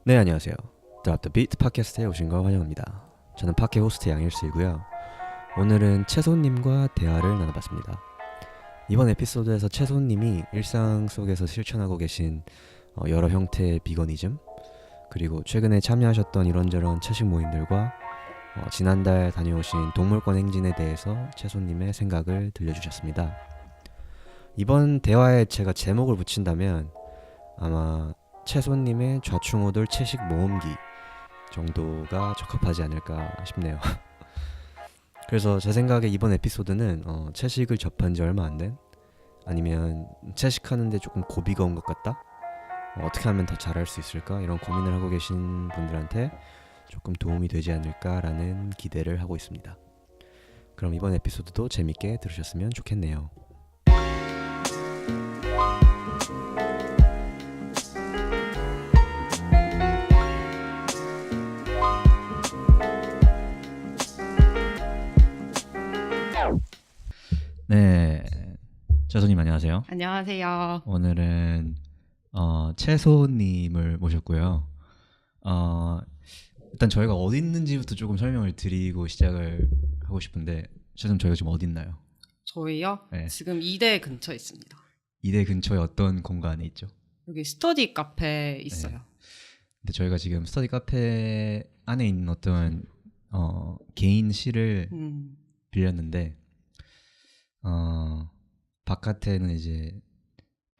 네, 안녕하세요. Drop the Beat 팟캐스트에 오신 거 환영합니다. 저는 팟캐 호스트 양일수이고요. 오늘은 채소님과 대화를 나눠봤습니다. 이번 에피소드에서 채소님이 일상 속에서 실천하고 계신 여러 형태의 비거니즘, 그리고 최근에 참여하셨던 이런저런 채식 모임들과 지난달 다녀오신 동물권 행진에 대해서 채소님의 생각을 들려주셨습니다. 이번 대화에 제가 제목을 붙인다면 아마 채소님의 좌충우돌 채식 모험기 정도가 적합하지 않을까 싶네요. 그래서 제 생각에 이번 에피소드는 채식을 접한 지 얼마 안 된, 아니면 채식하는데 조금 고비가 온 것 같다, 어떻게 하면 더 잘할 수 있을까, 이런 고민을 하고 계신 분들한테 조금 도움이 되지 않을까라는 기대를 하고 있습니다. 그럼 이번 에피소드도 재밌게 들으셨으면 좋겠네요. 네, 채소님 안녕하세요. 안녕하세요. 오늘은 채소님을 모셨고요. 일단 저희가 어디 있는지부터 조금 설명을 드리고 시작을 하고 싶은데, 채소님 저희가 지금 어디 있나요? 저희요? 네. 지금 이대 근처에 있습니다. 이대 근처에 어떤 공간에 있죠? 여기 스터디 카페 있어요. 네. 근데 저희가 지금 스터디 카페 안에 있는 어떤 개인실을 빌렸는데, 바깥에는 이제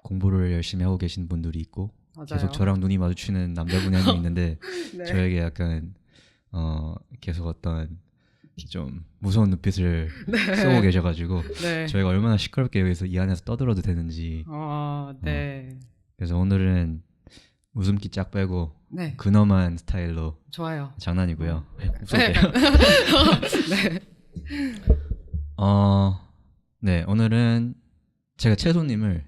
공부를 열심히 하고 계신 분들이 있고, 맞아요. 계속 저랑 눈이 마주치는 남자분이 한 명 있는데 네. 저에게 약간 계속 어떤 좀 무서운 눈빛을 네. 쏘고 계셔가지고 네. 저희가 얼마나 시끄럽게 여기서 이 안에서 떠들어도 되는지. 네. 그래서 오늘은 웃음기 쫙 빼고 네. 근엄한 스타일로. 좋아요. 장난이고요. 네. 웃어도요. 네. 네, 오늘은 제가 채소님을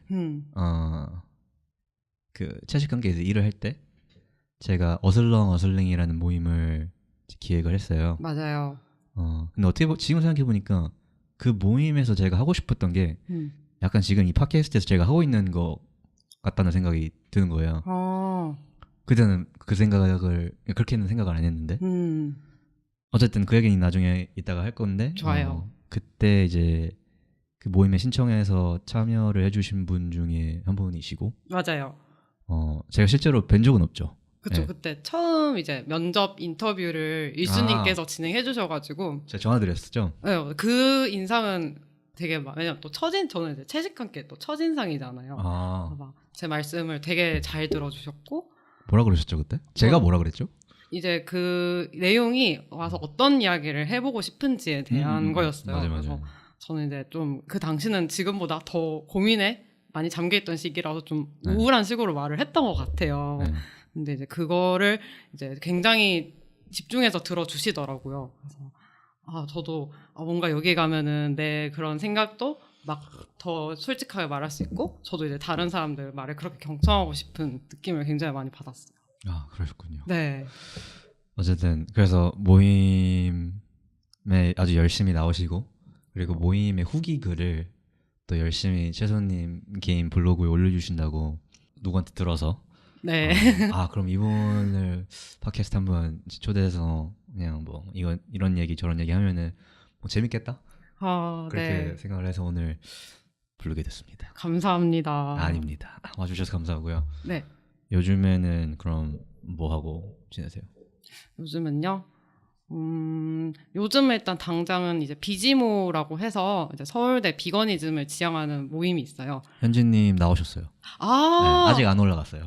그 채식 관계에서 일을 할 때 제가 어슬렁어슬렁이라는 모임을 기획을 했어요. 맞아요. 근데 지금 생각해 보니까 그 모임에서 제가 하고 싶었던 게 약간 지금 이 팟캐스트에서 제가 하고 있는 거 같다는 생각이 드는 거예요. 그때는 그 생각을 그렇게는 생각을 안 했는데 어쨌든 그 얘기는 나중에 이따가 할 건데. 좋아요. 그때 이제 그 모임에 신청해서 참여를 해주신 분 중에 한 분이시고. 맞아요. 제가 실제로 뵌 적은 없죠. 그쵸. 네. 그때 처음 이제 면접 인터뷰를 일수님께서 진행해 주셔가지고 제가 전화드렸었죠. 네, 그 인상은 되게 왜냐면 또 저는 이제 채식함께 또 첫인상이잖아요. 막 제 말씀을 되게 잘 들어주셨고. 뭐라 그러셨죠 그때? 제가 뭐라 그랬죠? 이제 그 내용이 와서 어떤 이야기를 해보고 싶은지에 대한 거였어요. 맞아요. 그래서 저는 이제 좀 그 당시는 지금보다 더 고민에 많이 잠겨있던 시기라서 좀 우울한 식으로 말을 했던 것 같아요. 네. 근데 이제 그거를 이제 굉장히 집중해서 들어주시더라고요. 그래서 저도 뭔가 여기 가면은 내 그런 생각도 막 더 솔직하게 말할 수 있고, 저도 이제 다른 사람들 말을 그렇게 경청하고 싶은 느낌을 굉장히 많이 받았어요. 그러셨군요. 네. 어쨌든 그래서 모임에 아주 열심히 나오시고, 그리고 모임의 후기 글을 또 열심히 채소님 개인 블로그에 올려주신다고 누구한테 들어서. 네. 그럼 이분을 팟캐스트 한번 초대해서 그냥 뭐 이런 얘기 저런 얘기 하면은 뭐 재밌겠다, 그렇게 생각을 해서 오늘 부르게 됐습니다. 감사합니다. 아닙니다. 와주셔서 감사하고요. 네. 요즘에는 그럼 뭐 하고 지내세요? 요즘은요? 요즘 일단 당장은 이제 비지모라고 해서 이제 서울대 비거니즘을 지향하는 모임이 있어요. 현진님 나오셨어요. 네, 아직 안 올라갔어요.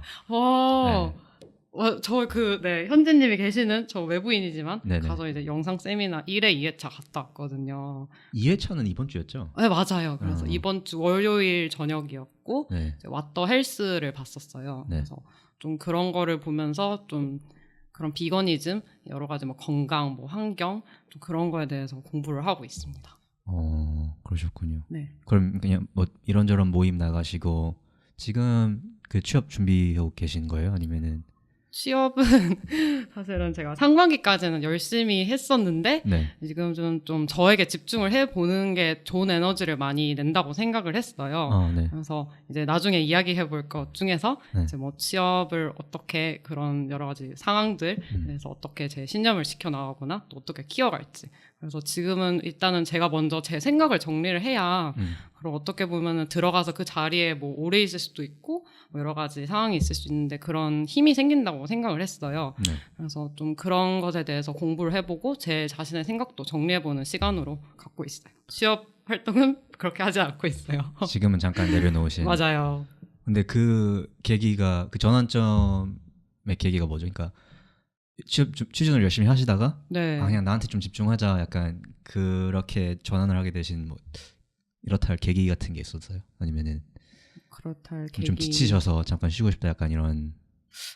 네. 현재님이 계시는 저 외부인이지만 네네. 가서 이제 영상 세미나 1회 2회차 갔다 왔거든요. 2회차는 이번 주였죠? 네, 맞아요. 그래서 이번 주 월요일 저녁이었고 네. 왓더 헬스를 봤었어요. 네. 그래서 좀 그런 거를 보면서 좀 그런 비거니즘, 여러 가지 뭐 건강, 뭐 환경, 좀 그런 거에 대해서 공부를 하고 있습니다. 그러셨군요. 네. 그럼 그냥 뭐 이런저런 모임 나가시고 지금 그 취업 준비하고 계신 거예요? 아니면은? 취업은 사실은 제가 상반기까지는 열심히 했었는데 네. 지금 좀 저에게 집중을 해보는 게 좋은 에너지를 많이 낸다고 생각을 했어요. 네. 그래서 이제 나중에 이야기해볼 것 중에서 네. 이제 뭐 취업을 어떻게 그런 여러 가지 상황들에서 어떻게 제 신념을 지켜나가거나 또 어떻게 키워갈지. 그래서 지금은 일단은 제가 먼저 제 생각을 정리를 해야 그럼 어떻게 보면은 들어가서 그 자리에 뭐 오래 있을 수도 있고 뭐 여러 가지 상황이 있을 수 있는데 그런 힘이 생긴다고 생각을 했어요. 네. 그래서 좀 그런 것에 대해서 공부를 해보고 제 자신의 생각도 정리해보는 시간으로 갖고 있어요. 취업 활동은 그렇게 하지 않고 있어요. 지금은 잠깐 내려놓으신. 맞아요. 근데 그 계기가 그 전환점의 계기가 뭐죠? 그러니까 취준을 열심히 하시다가 네. 그냥 나한테 좀 집중하자 약간 그렇게 전환을 하게 되신 뭐 이렇다 할 계기 같은 게 있었어요? 아니면은 그렇다 할 계기 좀 지치셔서 잠깐 쉬고 싶다 약간 이런.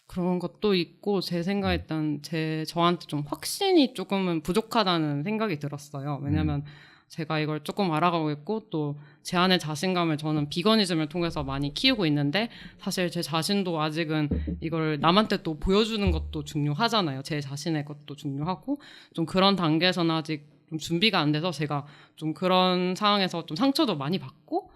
그런 것도 있고 제 생각에 일단 저한테 좀 확신이 조금은 부족하다는 생각이 들었어요. 왜냐면 제가 이걸 조금 알아가고 있고 또 제 안의 자신감을 저는 비거니즘을 통해서 많이 키우고 있는데 사실 제 자신도 아직은 이걸 남한테 또 보여주는 것도 중요하잖아요. 제 자신의 것도 중요하고 좀 그런 단계에서는 아직 좀 준비가 안 돼서 제가 좀 그런 상황에서 좀 상처도 많이 받고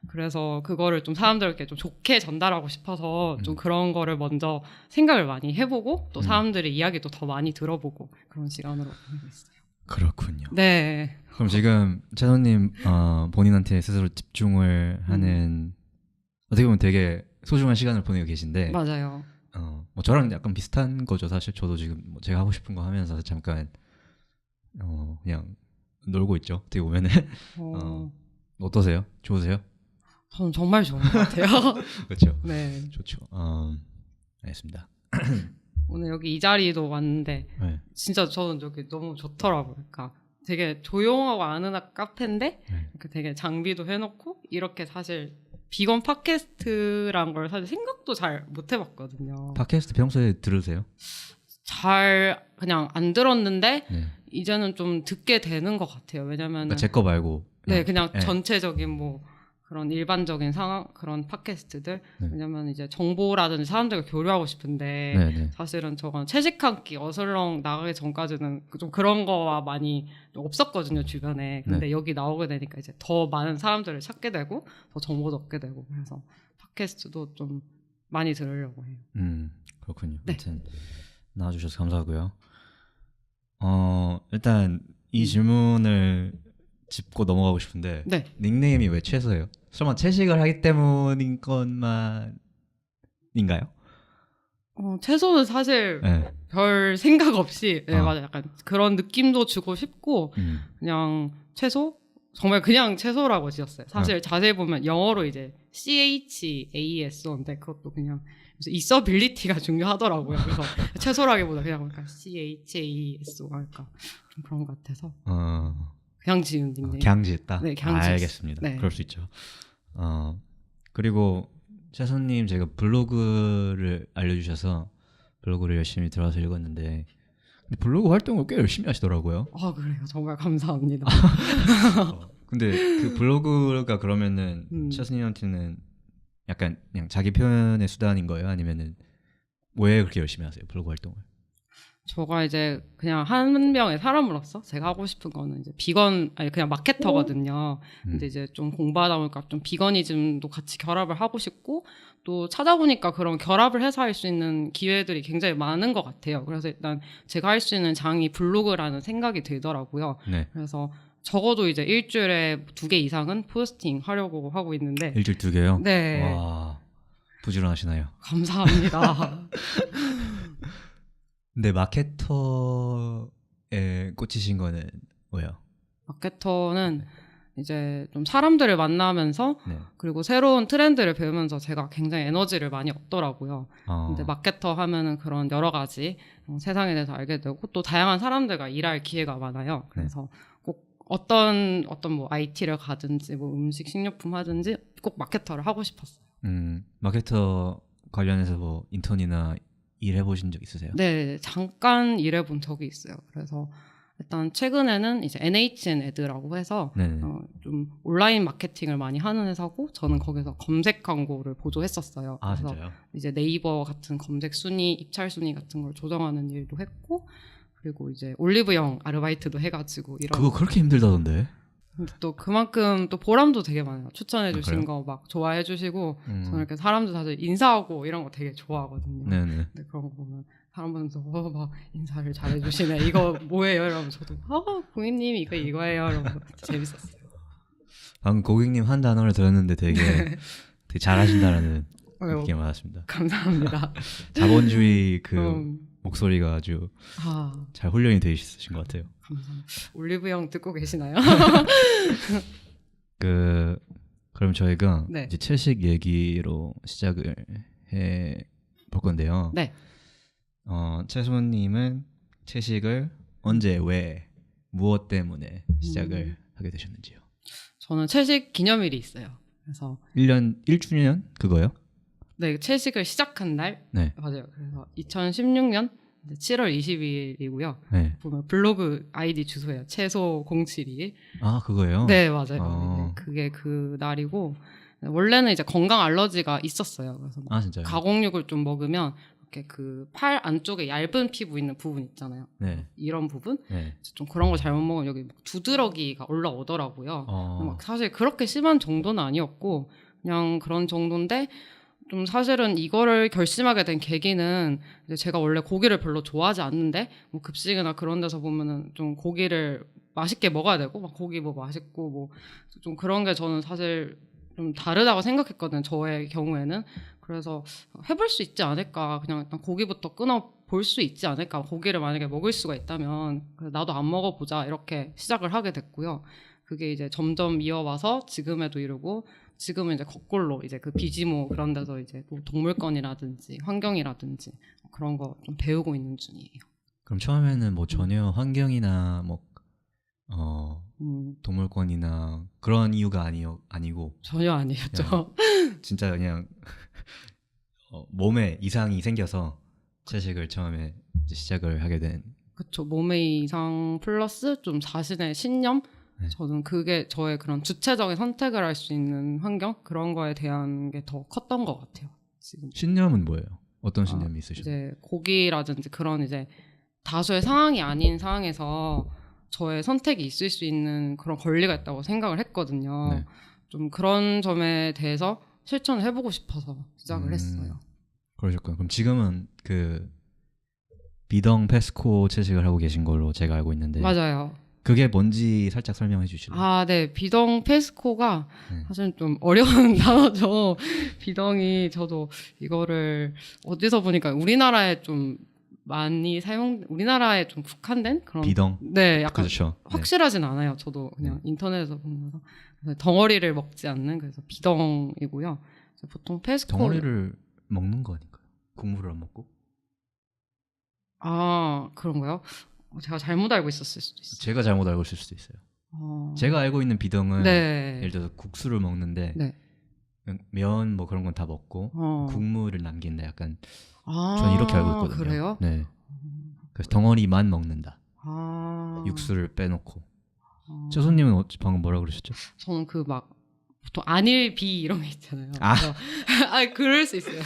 그래서 그거를 좀 사람들에게 좀 좋게 전달하고 싶어서 좀 그런 거를 먼저 생각을 많이 해보고 또 사람들의 이야기도 더 많이 들어보고 그런 시간으로 보내고 있어요. 그렇군요. 네. 그럼 지금 채소님 본인한테 스스로 집중을 하는 어떻게 보면 되게 소중한 시간을 보내고 계신데 맞아요. 뭐 저랑 약간 비슷한 거죠. 사실 저도 지금 뭐 제가 하고 싶은 거 하면서 잠깐 그냥 놀고 있죠. 어떻게 보면은 어떠세요? 좋으세요? 저는 정말 좋은 것 같아요. 그렇죠. 네. 좋죠. 알겠습니다. 오늘 여기 이 자리도 왔는데 네. 진짜 저는 여기 너무 좋더라고요. 그러니까 되게 조용하고 아늑한 카페인데 이렇게 되게 장비도 해놓고 이렇게 사실 비건 팟캐스트란 걸 사실 생각도 잘 못 해봤거든요. 팟캐스트 평소에 들으세요? 잘 그냥 안 들었는데 네. 이제는 좀 듣게 되는 것 같아요. 왜냐면 그러니까 제 거 말고 그냥 네. 전체적인 뭐 그런 일반적인 상황 그런 팟캐스트들 네. 왜냐면 이제 정보라든지 사람들과 교류하고 싶은데 네. 사실은 저건 채식 한 끼 어슬렁 나가기 전까지는 좀 그런 거와 많이 없었거든요 주변에. 근데 여기 나오게 되니까 이제 더 많은 사람들을 찾게 되고 더 정보도 얻게 되고 그래서 팟캐스트도 좀 많이 들으려고 해요. 그렇군요. 네. 아무튼 나와주셔서 감사하고요. 일단 이 질문을 짚고 넘어가고 싶은데 네. 닉네임이 왜 채소예요? 설마 채식을 하기 때문인 것만인가요? 채소는 사실 네. 별 생각 없이 맞아 약간 그런 느낌도 주고 싶고 그냥 채소 정말 그냥 채소라고 지었어요. 사실 자세히 보면 영어로 이제 CHAS인데 그것도 그냥 있어빌리티가 중요하더라고요. 그래서 채소라기보다 그냥 CHASO 할까 좀 그런 것 같아서 그냥 지은 닉네임. 그냥 지었다? 네, 그냥 알겠습니다. 네. 그럴 수 있죠. 그리고 채소님 제가 블로그를 알려주셔서 블로그를 열심히 들어가서 읽었는데 근데 블로그 활동을 꽤 열심히 하시더라고요. 그래요. 정말 감사합니다. 근데 그 블로그가 그러면은 채소님한테는 약간 그냥 자기 표현의 수단인 거예요? 아니면은 왜 그렇게 열심히 하세요? 블로그 활동을? 저가 이제 그냥 한 명의 사람으로서 제가 하고 싶은 거는 이제 그냥 마케터거든요. 근데 이제 좀 공부하다 보니까 좀 비거니즘도 같이 결합을 하고 싶고 또 찾아보니까 그런 결합을 해서 할 수 있는 기회들이 굉장히 많은 것 같아요. 그래서 일단 제가 할 수 있는 장이 블로그라는 생각이 들더라고요. 네. 그래서 적어도 이제 일주일에 2개 이상은 포스팅 하려고 하고 있는데 일주일 2개요? 네. 와 부지런하시나요? 감사합니다. 근데 마케터에 꽂히신 거는 왜요? 마케터는 이제 좀 사람들을 만나면서 그리고 새로운 트렌드를 배우면서 제가 굉장히 에너지를 많이 얻더라고요. 근데 마케터 하면은 그런 여러 가지 세상에 대해서 알게 되고 또 다양한 사람들과 일할 기회가 많아요. 그래서 꼭 어떤 뭐 IT를 가든지 뭐 음식 식료품 하든지 꼭 마케터를 하고 싶었어요. 마케터 관련해서 뭐 인턴이나 일해보신 적 있으세요? 네, 잠깐 일해본 적이 있어요. 그래서 일단 최근에는 이제 NHN 애드라고 해서 네. 좀 온라인 마케팅을 많이 하는 회사고 저는 거기서 검색 광고를 보조했었어요. 아 그래서 진짜요? 이제 네이버 같은 검색 순위, 입찰 순위 같은 걸 조정하는 일도 했고 그리고 이제 올리브영 아르바이트도 해가지고 이런 그거 그렇게 힘들다던데. 근데 또 그만큼 또 보람도 되게 많아요. 추천해 그래요? 주신 거 막 좋아해 주시고 저는 이렇게 사람들 다들 인사하고 이런 거 되게 좋아하거든요. 네네. 근데 그런 거 보면 사람 보면서 막 인사를 잘해 주시네. 이거 뭐예요? 이러면 저도 고객님 이거예요. 이러면서 재밌었어요. 방금 고객님 한 단어를 들었는데 되게 되게 잘하신다라는 아유, 느낌이 받았습니다. 감사합니다. 자본주의 그 목소리가 아주 아, 잘 훈련이 되어 있으신 것 같아요. 감사합니다. 올리브영 듣고 계시나요? 그럼 저희가 네. 이제 채식 얘기로 시작을 해 볼 건데요. 네. 채소님은 채식을 언제, 왜, 무엇 때문에 시작을 하게 되셨는지요? 저는 채식 기념일이 있어요. 그래서 1년 1주년 그거요? 네, 채식을 시작한 날 네. 맞아요. 그래서 2016년 7월 22일이고요. 네. 보면 블로그 아이디 주소예요. 채소072. 아 그거예요? 네, 맞아요. 어. 네, 그게 그 날이고 원래는 이제 건강 알러지가 있었어요. 그래서 막 아 진짜요? 가공육을 좀 먹으면 이렇게 그 팔 안쪽에 얇은 피부 있는 부분 있잖아요. 네. 이런 부분 네. 좀 그런 거 잘못 먹으면 여기 막 두드러기가 올라오더라고요. 막 사실 그렇게 심한 정도는 아니었고 그냥 그런 정도인데 좀 사실은 이거를 결심하게 된 계기는 이제 제가 원래 고기를 별로 좋아하지 않는데 뭐 급식이나 그런 데서 보면은 좀 고기를 맛있게 먹어야 되고 막 고기 뭐 맛있고 뭐 좀 그런 게 저는 사실 좀 다르다고 생각했거든요. 저의 경우에는. 그래서 해볼 수 있지 않을까. 그냥 일단 고기부터 끊어 볼 수 있지 않을까. 고기를 만약에 먹을 수가 있다면 나도 안 먹어보자 이렇게 시작을 하게 됐고요. 그게 이제 점점 이어와서 지금에도 이르고 지금은 이제 거꾸로 이제 그 비지모 그런 데서 이제 뭐 동물권이라든지 환경이라든지 그런 거 좀 배우고 있는 중이에요. 그럼 처음에는 뭐 전혀 환경이나 뭐 동물권이나 그런 이유가 아니고 전혀 아니었죠. 진짜 그냥 몸에 이상이 생겨서 채식을 처음에 이제 시작을 하게 된. 그렇죠. 몸의 이상 플러스 좀 자신의 신념. 네. 저는 그게 저의 그런 주체적인 선택을 할 수 있는 환경 그런 거에 대한 게 더 컸던 것 같아요. 지금 신념은 뭐예요? 어떤 신념이 있으셨나요? 이제 고기라든지 그런 이제 다수의 상황이 아닌 상황에서 저의 선택이 있을 수 있는 그런 권리가 있다고 생각을 했거든요. 네. 좀 그런 점에 대해서 실천을 해보고 싶어서 시작을 했어요. 그러셨군요. 그럼 지금은 그 비덩 페스코 채식을 하고 계신 걸로 제가 알고 있는데 맞아요. 그게 뭔지 살짝 설명해 주실래요? 아, 네. 비덩 페스코가 네. 사실 좀 어려운 단어죠. 비덩이 저도 이거를 어디서 보니까 우리나라에 좀 많이 우리나라에 좀 국한된 그런 비덩. 네, 약간 그렇죠. 확실하진 않아요. 저도 그냥 인터넷에서 보면서 덩어리를 먹지 않는 그래서 비덩이고요. 보통 페스코 덩어리를 먹는 거 아닌가요? 국물을 안 먹고? 아, 그런가요? 제가 잘못 알고 있었을 수도 있어요. 제가 잘못 알고 있을 수도 있어요. 제가 알고 있는 비덩은 네. 예를 들어서 국수를 먹는데 네. 면 뭐 그런 건 다 먹고 국물을 남긴다. 약간 아, 저는 이렇게 알고 있거든요. 그래요? 네. 그래서 덩어리만 먹는다. 아. 육수를 빼놓고. 채소님은 방금 뭐라 그러셨죠? 저는 그 막 보통 안일비 이런 게 있잖아요. 아. 아, 그럴 수 있어요.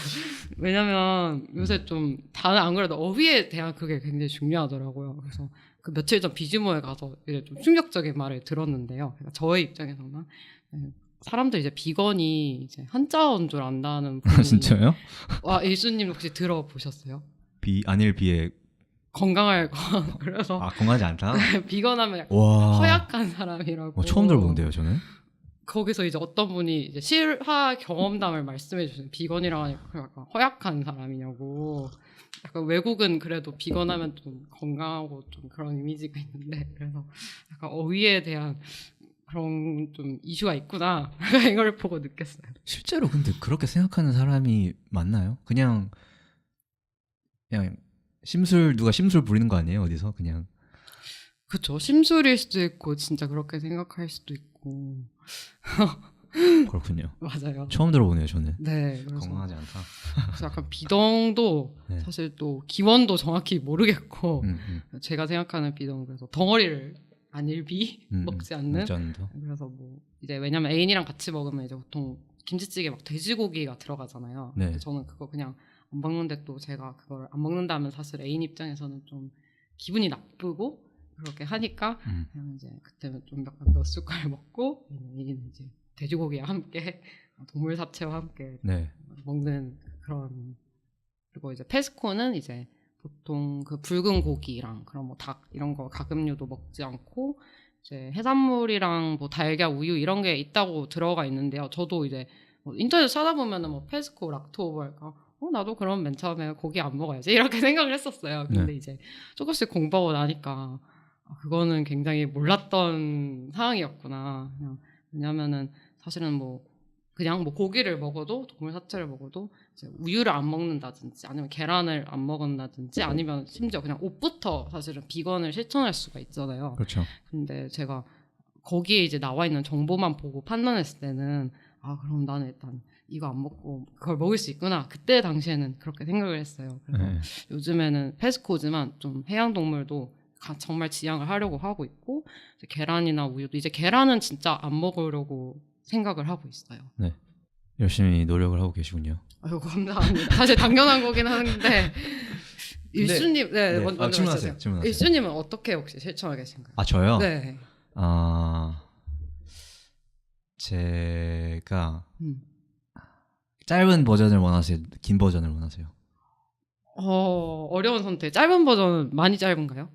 왜냐면 요새 좀 다는 안 그래도 어휘에 대한 그게 굉장히 중요하더라고요. 그래서 그 며칠 전 비즈모에 가서 이제 좀 충격적인 말을 들었는데요. 그러니까 저의 입장에서는 사람들 이제 비건이 이제 한자어인 줄 안다는 분이 진짜요? 와, 일수님 혹시 들어보셨어요? 안일 비에 건강할 거 그래서 건강하지 않다. 비건하면 약간 와. 허약한 사람이라고. 처음 들어보는데요, 저는. 거기서 이제 어떤 분이 이제 실화 경험담을 말씀해 주시는 비건이라고 하니까 약간 허약한 사람이냐고. 약간 외국은 그래도 비건하면 좀 건강하고 좀 그런 이미지가 있는데 그래서 약간 어휘에 대한 그런 좀 이슈가 있구나 이걸 보고 느꼈어요. 실제로 근데 그렇게 생각하는 사람이 많나요? 그냥 누가 심술 부리는 거 아니에요? 어디서 그냥. 그렇죠. 심술일 수도 있고 진짜 그렇게 생각할 수도 있고. 그렇군요. 맞아요. 처음 들어보네요, 저는. 네, 그래서 건강하지 않다. 약간 비덩도 네. 사실 또 기원도 정확히 모르겠고 음. 제가 생각하는 비덩은 그래서 덩어리를 안일비 먹지 않는. 먹지 않는다. 그래서 뭐 이제 왜냐면 애인이랑 같이 먹으면 이제 보통 김치찌개 막 돼지고기가 들어가잖아요. 네. 근데 저는 그거 그냥 안 먹는데 또 제가 그걸 안 먹는다면 사실 애인 입장에서는 좀 기분이 나쁘고 그렇게 하니까 그냥 이제 그때는 좀 몇 숟갈 먹고 애인은 이제 돼지고기와 함께 동물 잡채와 함께 네. 먹는 그런. 그리고 이제 페스코는 이제 보통 그 붉은 고기랑 그런 뭐 닭 이런 거 가금류도 먹지 않고 이제 해산물이랑 뭐 달걀, 우유 이런 게 있다고 들어가 있는데요. 저도 이제 뭐 인터넷 찾아보면은 뭐 페스코, 락토버랄까 나도 그럼 맨 처음에 고기 안 먹어야지 이렇게 생각을 했었어요. 근데 네. 이제 조금씩 공부하고 나니까 그거는 굉장히 몰랐던 상황이었구나. 그냥 왜냐면은 사실은 뭐 그냥 뭐 고기를 먹어도 동물 사체를 먹어도 이제 우유를 안 먹는다든지 아니면 계란을 안 먹는다든지 아니면 심지어 그냥 옷부터 사실은 비건을 실천할 수가 있잖아요. 그렇죠. 근데 제가 거기에 이제 나와 있는 정보만 보고 판단했을 때는 그럼 나는 일단 이거 안 먹고 그걸 먹을 수 있구나. 그때 당시에는 그렇게 생각을 했어요. 그래서 네. 요즘에는 페스코지만 좀 해양 동물도 정말 지양을 하려고 하고 있고 이제 계란이나 우유도 이제 계란은 진짜 안 먹으려고 생각을 하고 있어요. 네. 열심히 노력을 하고 계시군요. 아이고 감사합니다. 사실 당연한 거긴 하는데 일수님, 네, 먼저 질문하세요. 말씀하세요. 질문하세요. 일수님은 어떻게 혹시 실천하고 계신가요? 저요? 네. 제가 짧은 버전을 원하세요? 긴 버전을 원하세요? 어려운 선택. 짧은 버전은 많이 짧은가요?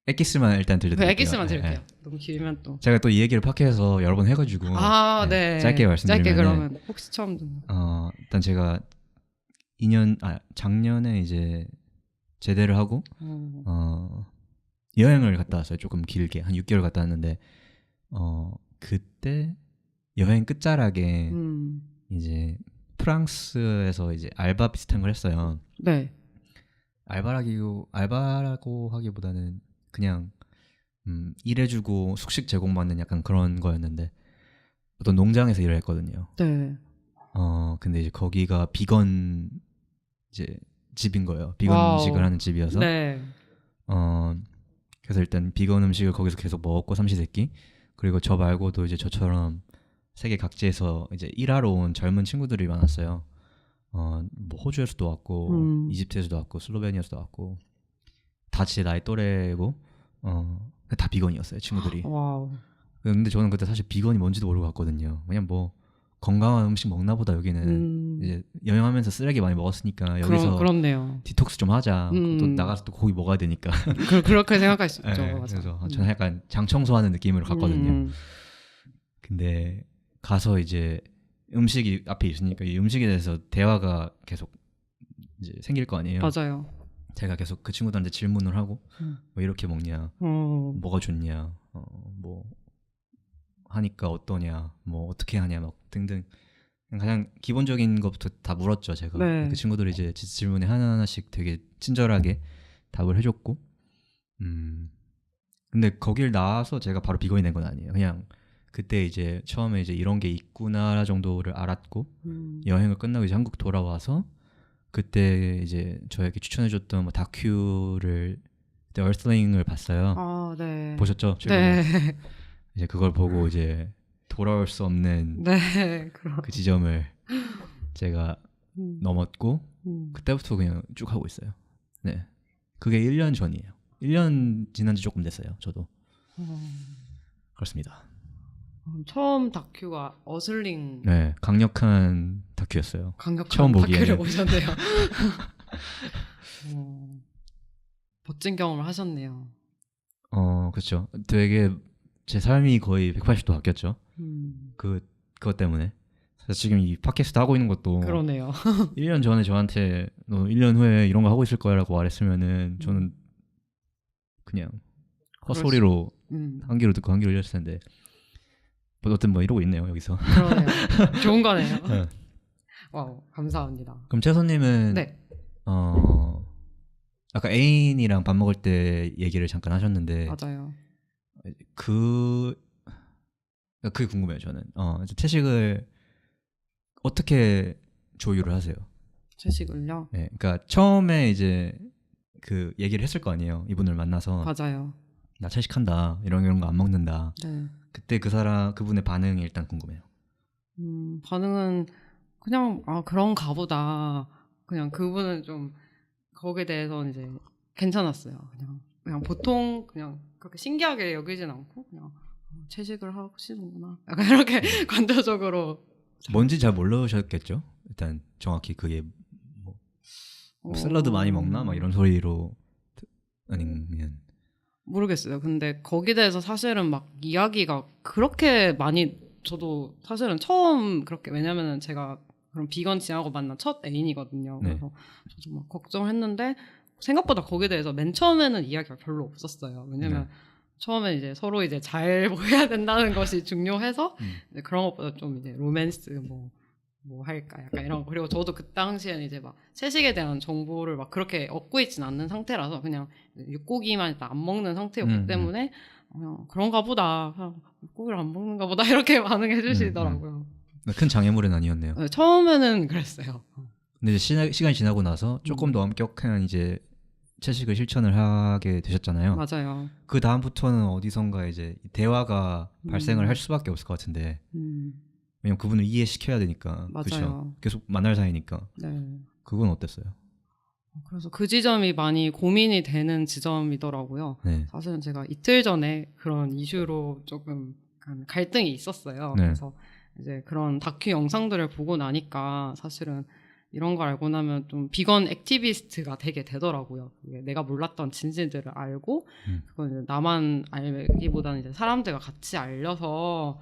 엑기스만 일단 들려드릴게요. 엑기스만 네, 드릴게요. 네. 너무 길면 또. 제가 또 이 얘기를 팟캐스트에서 여러 번 해가지고 네. 짧게 말씀드리면 짧게 그러면 혹시 처음 듣는. 일단 제가 작년에 이제 제대를 하고 여행을 갔다 왔어요. 조금 길게 한 6개월 갔다 왔는데 그때 여행 끝자락에 이제 프랑스에서 이제 알바 비슷한 걸 했어요. 네. 알바라고 하기보다는 그냥 일해주고 숙식 제공받는 약간 그런 거였는데 어떤 농장에서 일을 했거든요. 네. 근데 이제 거기가 비건 이제 집인 거예요. 비건 와우. 음식을 하는 집이어서. 네. 그래서 일단 비건 음식을 거기서 계속 먹었고 삼시세끼. 그리고 저 말고도 이제 저처럼 세계 각지에서 이제 일하러 온 젊은 친구들이 많았어요. 뭐 호주에서도 왔고 이집트에서도 왔고 슬로베니아에서도 왔고 다 제 나이 또래고 다 비건이었어요 친구들이. 와우. 근데 저는 그때 사실 비건이 뭔지도 모르고 갔거든요. 그냥 뭐 건강한 음식 먹나 보다 여기는. 이제 여행하면서 쓰레기 많이 먹었으니까 여기서 그렇네요. 디톡스 좀 하자. 또 나가서 또 고기 먹어야 되니까. 그렇게 생각할 수 있죠. 네, 맞아. 그래서 저는 약간 장 청소하는 느낌으로 갔거든요. 근데 가서 이제 음식이 앞에 있으니까 이 음식에 대해서 대화가 계속 이제 생길 거 아니에요. 맞아요. 제가 계속 그 친구들한테 질문을 하고 왜 이렇게 먹냐, 뭐가 좋냐, 뭐 하니까 어떠냐, 뭐 어떻게 하냐, 막 등등 가장 기본적인 것부터 다 물었죠 제가. 네. 그 친구들이 이제 질문에 하나하나씩 되게 친절하게 답을 해줬고, 근데 거길 나와서 제가 바로 비건이 된 건 아니에요. 그냥 그때 이제 처음에 이제 이런 게 있구나 정도를 알았고 여행을 끝나고 이제 한국 돌아와서 그때 이제 저에게 추천해줬던 뭐 다큐를 그때 얼슬링을 봤어요. 네. 보셨죠? 최근에? 네. 이제 그걸 보고 이제 돌아올 수 없는 네. 그 지점을 제가 넘었고 그때부터 그냥 쭉 하고 있어요. 네, 그게 1년 전이에요. 1년 지난 지 조금 됐어요. 저도 그렇습니다. 처음 다큐가 어슬링. 네, 강력한 다큐였어요. 강력한 처음 다큐를 보기에는. 보셨네요. 멋진 경험을 하셨네요. 그렇죠. 되게 제 삶이 거의 180도 바뀌었죠. 그것 때문에. 그래서 지금 이 팟캐스트 하고 있는 것도 그러네요. 1년 전에 저한테 너 1년 후에 이런 거 하고 있을 거라고 말했으면은 저는 그냥 헛소리로 한 귀로 듣고 한 귀로 잃었을 텐데 어쨌든 뭐 이러고 있네요 여기서. 그러네요. 좋은 거네요. 네. 와우, 감사합니다. 그럼 채소님은 네. 아까 애인이랑 밥 먹을 때 얘기를 잠깐 하셨는데 맞아요. 그게 궁금해요. 저는 이제 채식을 어떻게 조율을 하세요? 채식을요? 네, 그러니까 처음에 이제 그 얘기를 했을 거 아니에요. 이분을 만나서 맞아요. 나 채식한다 이런 거 안 먹는다. 네. 그때 그분의 반응이 일단 궁금해요. 반응은 그냥 그런가 보다. 그냥 그분은 좀 거기에 대해서 이제 괜찮았어요. 그냥 보통 그냥 그렇게 신기하게 여기진 않고 그냥 채식을 하시는구나. 약간 이렇게 관조적으로. 뭔지 잘 모르셨겠죠? 일단 정확히 그게 뭐 샐러드 많이 먹나 막 이런 소리로 아니면 모르겠어요. 근데 거기에 대해서 사실은 막 이야기가 그렇게 많이 저도 사실은 처음 그렇게 왜냐면은 제가 그런 비건 지하고 만난 첫 애인이거든요. 네. 그래서 저도 막 걱정했는데 생각보다 거기에 대해서 맨 처음에는 이야기가 별로 없었어요. 왜냐면 처음에 이제 서로 이제 잘 보여야 된다는 것이 중요해서 이제 그런 것보다 좀 이제 로맨스 뭐 할까 약간 이런 거. 그리고 저도 그 당시에는 이제 막 채식에 대한 정보를 막 그렇게 얻고 있진 않는 상태라서 그냥 육고기만 일단 안 먹는 상태였기 때문에 그냥 그런가 보다 그냥 육고기를 안 먹는가 보다 이렇게 반응해 주시더라고요. 큰 장애물은 아니었네요. 네, 처음에는 그랬어요. 근데 이제 시간이 지나고 나서 조금 더 엄격한 이제 채식을 실천을 하게 되셨잖아요. 맞아요. 그 다음부터는 어디선가 이제 대화가 발생을 할 수밖에 없을 것 같은데 왜냐면 그분을 이해시켜야 되니까. 맞아요. 그쵸? 계속 만날 사이니까. 네. 그건 어땠어요? 그래서 그 지점이 많이 고민이 되는 지점이더라고요. 네. 사실은 제가 이틀 전에 그런 이슈로 조금 약간 갈등이 있었어요. 네. 그래서 이제 그런 다큐 영상들을 보고 나니까 사실은 이런 걸 알고 나면 좀 비건 액티비스트가 되게 되더라고요. 그게 내가 몰랐던 진실들을 알고 그건 이제 나만 알기보다는 이제 사람들과 같이 알려서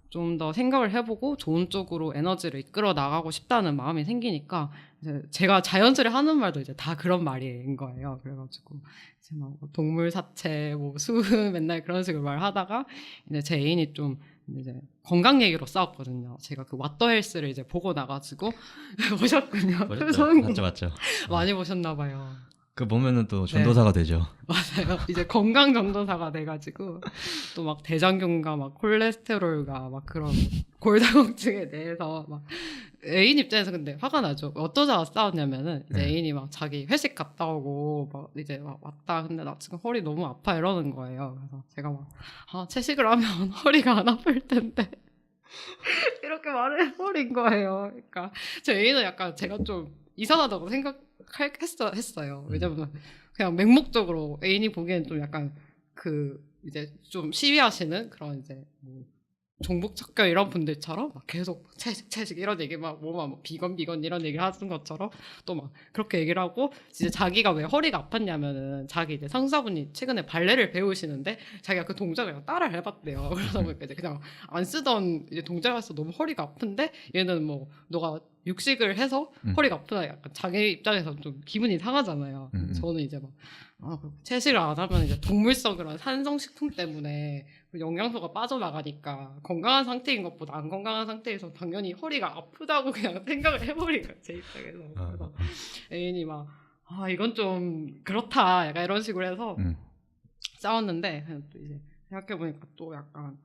좀 더 생각을 해보고 좋은 쪽으로 에너지를 이끌어 나가고 싶다는 마음이 생기니까 이제 제가 자연스레 하는 말도 이제 다 그런 말인 거예요. 그래가지고 이제 막 동물 사체, 뭐 수은 맨날 그런 식으로 말하다가 이제 제 애인이 좀 이제 건강 얘기로 싸웠거든요. 제가 그 왓더 헬스를 이제 보고 나가지고 보셨군요. 맞죠. 많이 보셨나 봐요. 그 보면은 또 전도사가 되죠. 맞아요. 이제 건강 전도사가 돼가지고 또 막 대장균과 막 콜레스테롤과 막 그런 골다공증에 대해서 막 애인 입장에서 근데 화가 나죠. 어떠자가 싸웠냐면은 이제 애인이 막 자기 회식 갔다 오고 막 이제 막 왔다 근데 나 지금 허리 너무 아파 이러는 거예요. 그래서 제가 막 채식을 하면 허리가 안 아플 텐데 이렇게 말을 해버린 거예요. 그러니까 제 애인은 약간 제가 좀 이상하다고 생각했어요. 왜냐면 그냥 맹목적으로 애인이 보기엔 좀 약간 그 이제 좀 시위하시는 그런 이제 뭐 종북 척결 이런 분들처럼 막 계속 채식 이런 얘기 막 비건 이런 얘기를 하는 것처럼 또 막 그렇게 얘기를 하고 이제 자기가 왜 허리가 아팠냐면은 자기 이제 상사분이 최근에 발레를 배우시는데 자기가 그 동작을 그냥 따라 해봤대요. 그러다 보니까 이제 그냥 안 쓰던 이제 동작에서 너무 허리가 아픈데 얘는 뭐 너가 육식을 해서 허리가 아프다 약간 자기 입장에서 좀 기분이 상하잖아요. 저는 이제 막 채식을 안 하면 이제 동물성 그런 산성식품 때문에 영양소가 빠져나가니까 건강한 상태인 것보다 안 건강한 상태에서 당연히 허리가 아프다고 그냥 생각을 해버린 거예요. 제 입장에서. 그래서 애인이 막 이건 좀 그렇다 약간 이런 식으로 해서 싸웠는데 또 이제 생각해보니까 또 약간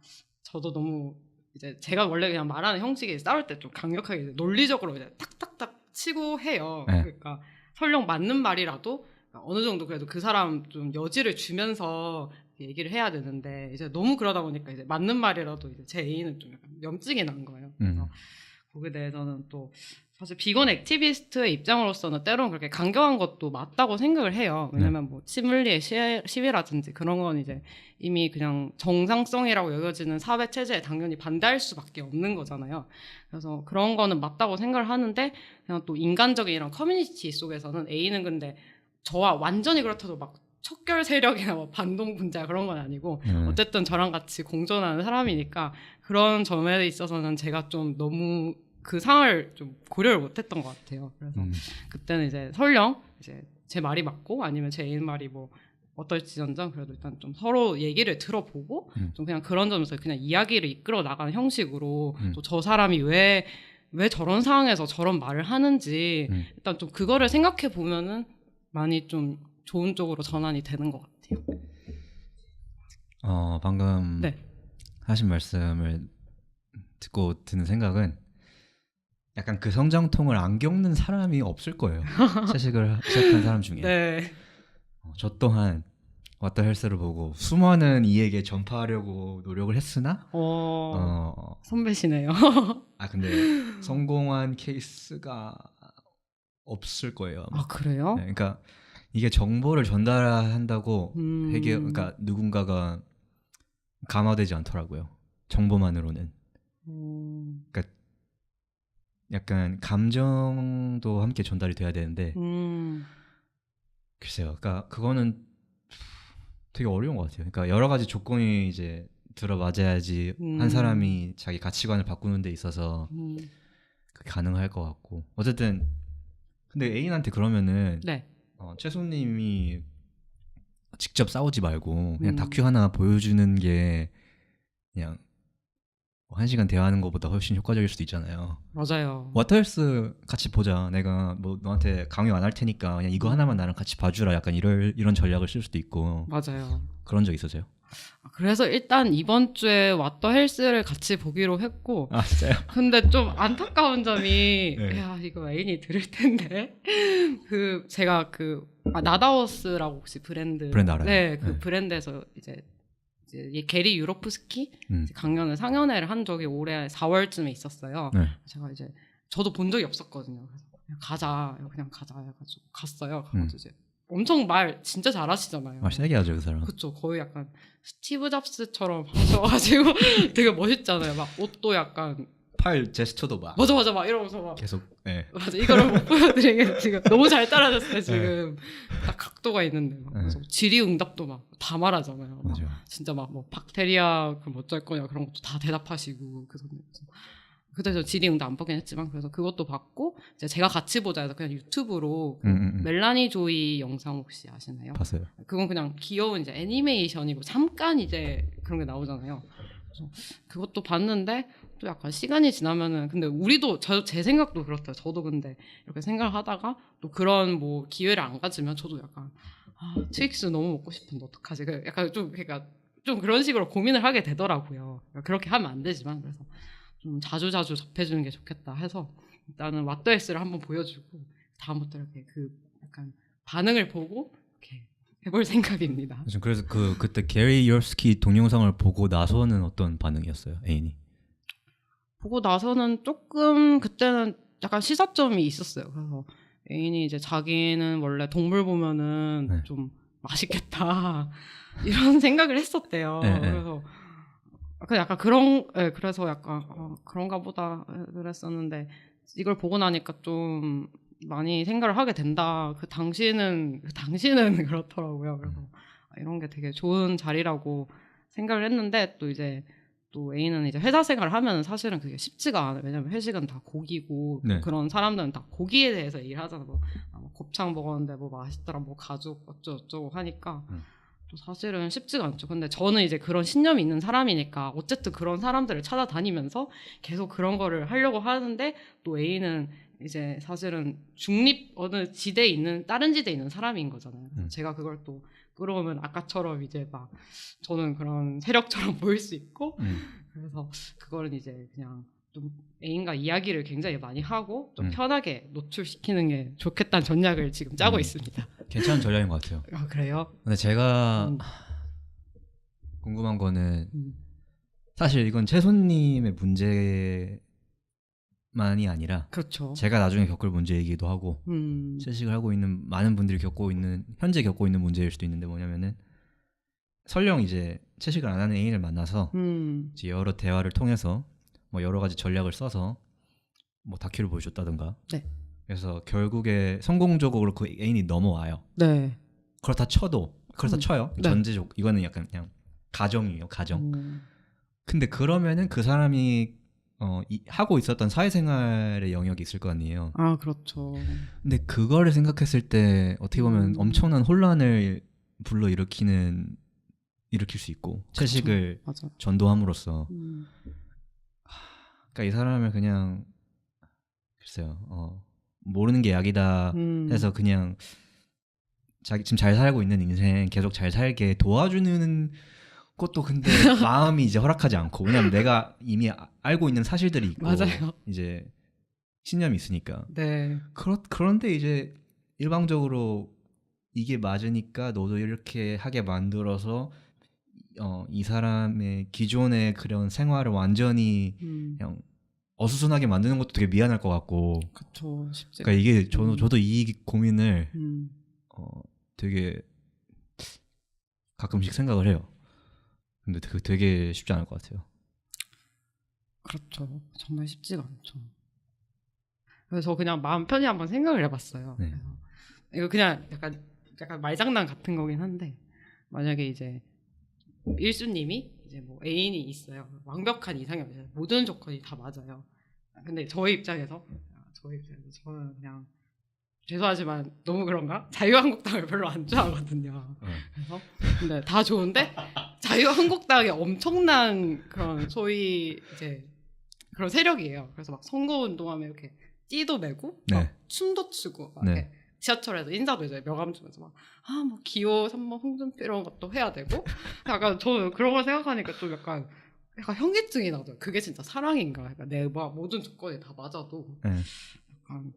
저도 너무 이제 제가 원래 그냥 말하는 형식이 싸울 때 좀 강력하게 이제 논리적으로 이제 탁탁탁 치고 해요. 네. 그러니까 설령 맞는 말이라도 어느 정도 그래도 그 사람 좀 여지를 주면서 얘기를 해야 되는데 이제 너무 그러다 보니까 이제 맞는 말이라도 이제 제 애인은 좀 약간 염증이 난 거예요. 그래서 거기에 대해서는 또 사실 비건 액티비스트의 입장으로서는 때로는 그렇게 강경한 것도 맞다고 생각을 해요. 왜냐면 뭐 치물리의 시위라든지 그런 건 이제 이미 그냥 정상성이라고 여겨지는 사회 체제에 당연히 반대할 수밖에 없는 거잖아요. 그래서 그런 거는 맞다고 생각을 하는데 그냥 또 인간적인 이런 커뮤니티 속에서는 A는 근데 저와 완전히 그렇다고 막 척결 세력이나 뭐 반동 분자 그런 건 아니고 어쨌든 저랑 같이 공존하는 사람이니까 그런 점에 있어서는 제가 좀 너무 그 상황을 좀 고려를 못했던 것 같아요. 그래서 그때는 이제 설령 이제 제 말이 맞고 아니면 제 애인 말이 뭐 어떨지언정 그래도 일단 좀 서로 얘기를 들어보고 좀 그냥 그런 점에서 그냥 이야기를 이끌어 나가는 형식으로 또 저 사람이 왜 저런 상황에서 저런 말을 하는지 일단 좀 그거를 생각해 보면은 많이 좀 좋은 쪽으로 전환이 되는 것 같아요. 방금 네. 하신 말씀을 듣고 드는 생각은 약간 그 성장통을 안 겪는 사람이 없을 거예요. 채식을 시작한 사람 중에. 네. 저 또한 왓더 헬스를 보고 수많은 이에게 전파하려고 노력을 했으나 선배시네요. 근데 성공한 케이스가 없을 거예요. 아마. 아 그래요? 네, 그러니까 이게 정보를 전달한다고 그러니까 누군가가 감화되지 않더라고요. 정보만으로는. 그러니까 약간 감정도 함께 전달이 돼야 되는데 글쎄요. 그러니까 그거는 되게 어려운 것 같아요. 그러니까 여러 가지 조건이 이제 들어맞아야지 한 사람이 자기 가치관을 바꾸는 데 있어서 그게 가능할 것 같고 어쨌든 근데 애인한테 그러면은 네. 채소님이 직접 싸우지 말고 그냥 다큐 하나 보여주는 게 그냥 1시간 대화하는 것보다 훨씬 효과적일 수도 있잖아요. 맞아요. 워터헬스 같이 보자. 내가 뭐 너한테 강요 안 할 테니까 그냥 이거 하나만 나랑 같이 봐주라. 약간 이런 전략을 쓸 수도 있고. 맞아요. 그런 적 있으세요? 그래서 일단 이번 주에 왓더 헬스를 같이 보기로 했고 아 진짜요? 근데 좀 안타까운 점이 네. 야 이거 애인이 들을 텐데 그 제가 나다워스라고 혹시 브랜드 알아요. 네, 그 네. 브랜드에서 이제 게리 유로프스키 음. 강연을 상연회를 한 적이 올해 4월쯤에 있었어요. 네. 제가 이제 저도 본 적이 없었거든요. 그래서 그냥 가자 해가지고 갔어요. 가가지고 이제 엄청 말 진짜 잘하시잖아요. 말 세게 하죠 그 사람. 그쵸. 거의 약간 스티브 잡스처럼 하셔가지고 되게 멋있잖아요. 막 옷도 약간 팔 제스처도 막 맞아 막 이러면서 막 계속. 네. 맞아 이거를 못 보여드리게 지금 너무 잘 따라하셨어요 지금. 딱 각도가 있는데 막 그래서 질의응답도 막 다 말하잖아요. 막 맞아요. 진짜 막 뭐 박테리아 그럼 어쩔 거냐 그런 것도 다 대답하시고 그래서 그때 저 질의응답 안 보긴 했지만 그래서 그것도 받고 이제 제가 같이 보자 해서 그냥 유튜브로 멜라니 조이 영상 혹시 아시나요? 봤어요. 그건 그냥 귀여운 이제 애니메이션이고 잠깐 이제 그런 게 나오잖아요. 그래서 그것도 봤는데 또 약간 시간이 지나면은 근데 우리도 제 생각도 그렇대요. 저도 근데 이렇게 생각을 하다가 또 그런 뭐 기회를 안 가지면 저도 약간 트윅스 너무 먹고 싶은데 어떡하지? 약간 좀 그러니까 좀 그런 식으로 고민을 하게 되더라고요. 그렇게 하면 안 되지만 그래서 좀 자주 접해주는 게 좋겠다 해서 일단은 왓더 헬스를 한번 보여주고 다음부터 이렇게 그 약간 반응을 보고 이렇게 해볼 생각입니다. 그래서 그때 게리 유로프스키 동영상을 보고 나서는 어떤 반응이었어요, 애인이? 보고 나서는 조금 그때는 약간 시사점이 있었어요. 그래서 애인이 이제 자기는 원래 동물 보면은 네. 좀 맛있겠다 이런 생각을 했었대요. 네. 그래서 약간 그런 그래서 약간 그런가 보다 그랬었는데 이걸 보고 나니까 좀 많이 생각을 하게 된다. 당신은 그렇더라고요. 그래서 이런 게 되게 좋은 자리라고 생각을 했는데 또 이제 또 애인은 이제 회사 생활을 하면 사실은 그게 쉽지가 않아요. 왜냐면 회식은 다 고기고 네. 그런 사람들은 다 고기에 대해서 얘기를 하잖아. 뭐 곱창 먹었는데 뭐 맛있더라, 뭐 가죽 어쩌고 하니까 또 사실은 쉽지가 않죠. 근데 저는 이제 그런 신념이 있는 사람이니까 어쨌든 그런 사람들을 찾아다니면서 계속 그런 거를 하려고 하는데 또 애인은 이제 사실은 중립 어느 지대에 있는 다른 지대에 있는 사람인 거잖아요. 그래서 제가 그걸 또 끌어오면 아까처럼 이제 막 저는 그런 세력처럼 보일 수 있고 그래서 그거는 이제 그냥 좀 애인과 이야기를 굉장히 많이 하고 좀 편하게 노출시키는 게 좋겠다는 전략을 지금 짜고 있습니다. 괜찮은 전략인 것 같아요. 아 그래요? 근데 제가 궁금한 거는 사실 이건 채소님의 문제만이 아니라 그렇죠. 제가 나중에 겪을 문제이기도 하고 채식을 하고 있는 많은 분들이 현재 겪고 있는 문제일 수도 있는데 뭐냐면은 설령 이제 채식을 안 하는 애인을 만나서 이제 여러 대화를 통해서 뭐 여러 가지 전략을 써서 뭐 다큐를 보여줬다든가 네. 그래서 결국에 성공적으로 그 애인이 넘어와요. 네. 그렇다 쳐요. 네. 전제적 이거는 약간 그냥 가정이에요. 가정. 근데 그러면은 그 사람이 하고 있었던 사회생활의 영역이 있을 거 아니에요. 아 그렇죠. 근데 그거를 생각했을 때 어떻게 보면 엄청난 혼란을 일으킬 수 있고 채식을 맞아. 전도함으로써 그러니까 이 사람을 그냥 글쎄요 모르는 게 약이다 해서 그냥 자기 지금 잘 살고 있는 인생 계속 잘 살게 도와주는 그것도 근데 마음이 이제 허락하지 않고 왜냐면 내가 이미 알고 있는 사실들이 있고 맞아요. 이제 신념이 있으니까 네. 그런데 이제 일방적으로 이게 맞으니까 너도 이렇게 하게 만들어서 이 사람의 기존의 그런 생활을 완전히 그냥 어수선하게 만드는 것도 되게 미안할 것 같고 그쵸. 쉽지. 그러니까 이게 저도 이 고민을 음. 되게 가끔씩 생각을 해요. 근데 되게 쉽지 않을 것 같아요. 그렇죠. 정말 쉽지가 않죠. 그래서 그냥 마음 편히 한번 생각을 해봤어요. 네. 그래서 이거 그냥 약간 말장난 같은 거긴 한데 만약에 이제 1수님이 이제 뭐 애인이 있어요. 완벽한 이상형, 모든 조건이 다 맞아요. 근데 저의 입장에서 저는 그냥 죄송하지만 너무 그런가? 자유한국당을 별로 안 좋아하거든요. 그래서 근데 다 좋은데 자유한국당에 엄청난 그런 소위 이제 그런 세력이에요. 그래서 막 선거 운동하면 이렇게 띠도 매고 막 네. 춤도 추고 막 네. 이렇게 지하철에서 인사도 해줘요. 명함 주면서 막 뭐 기호 3번 홍준표 이런 것도 해야 되고 약간 저는 그런 걸 생각하니까 좀 약간 현기증이 나죠. 그게 진짜 사랑인가? 그러니까 내 모든 조건이 다 맞아도 네. 약간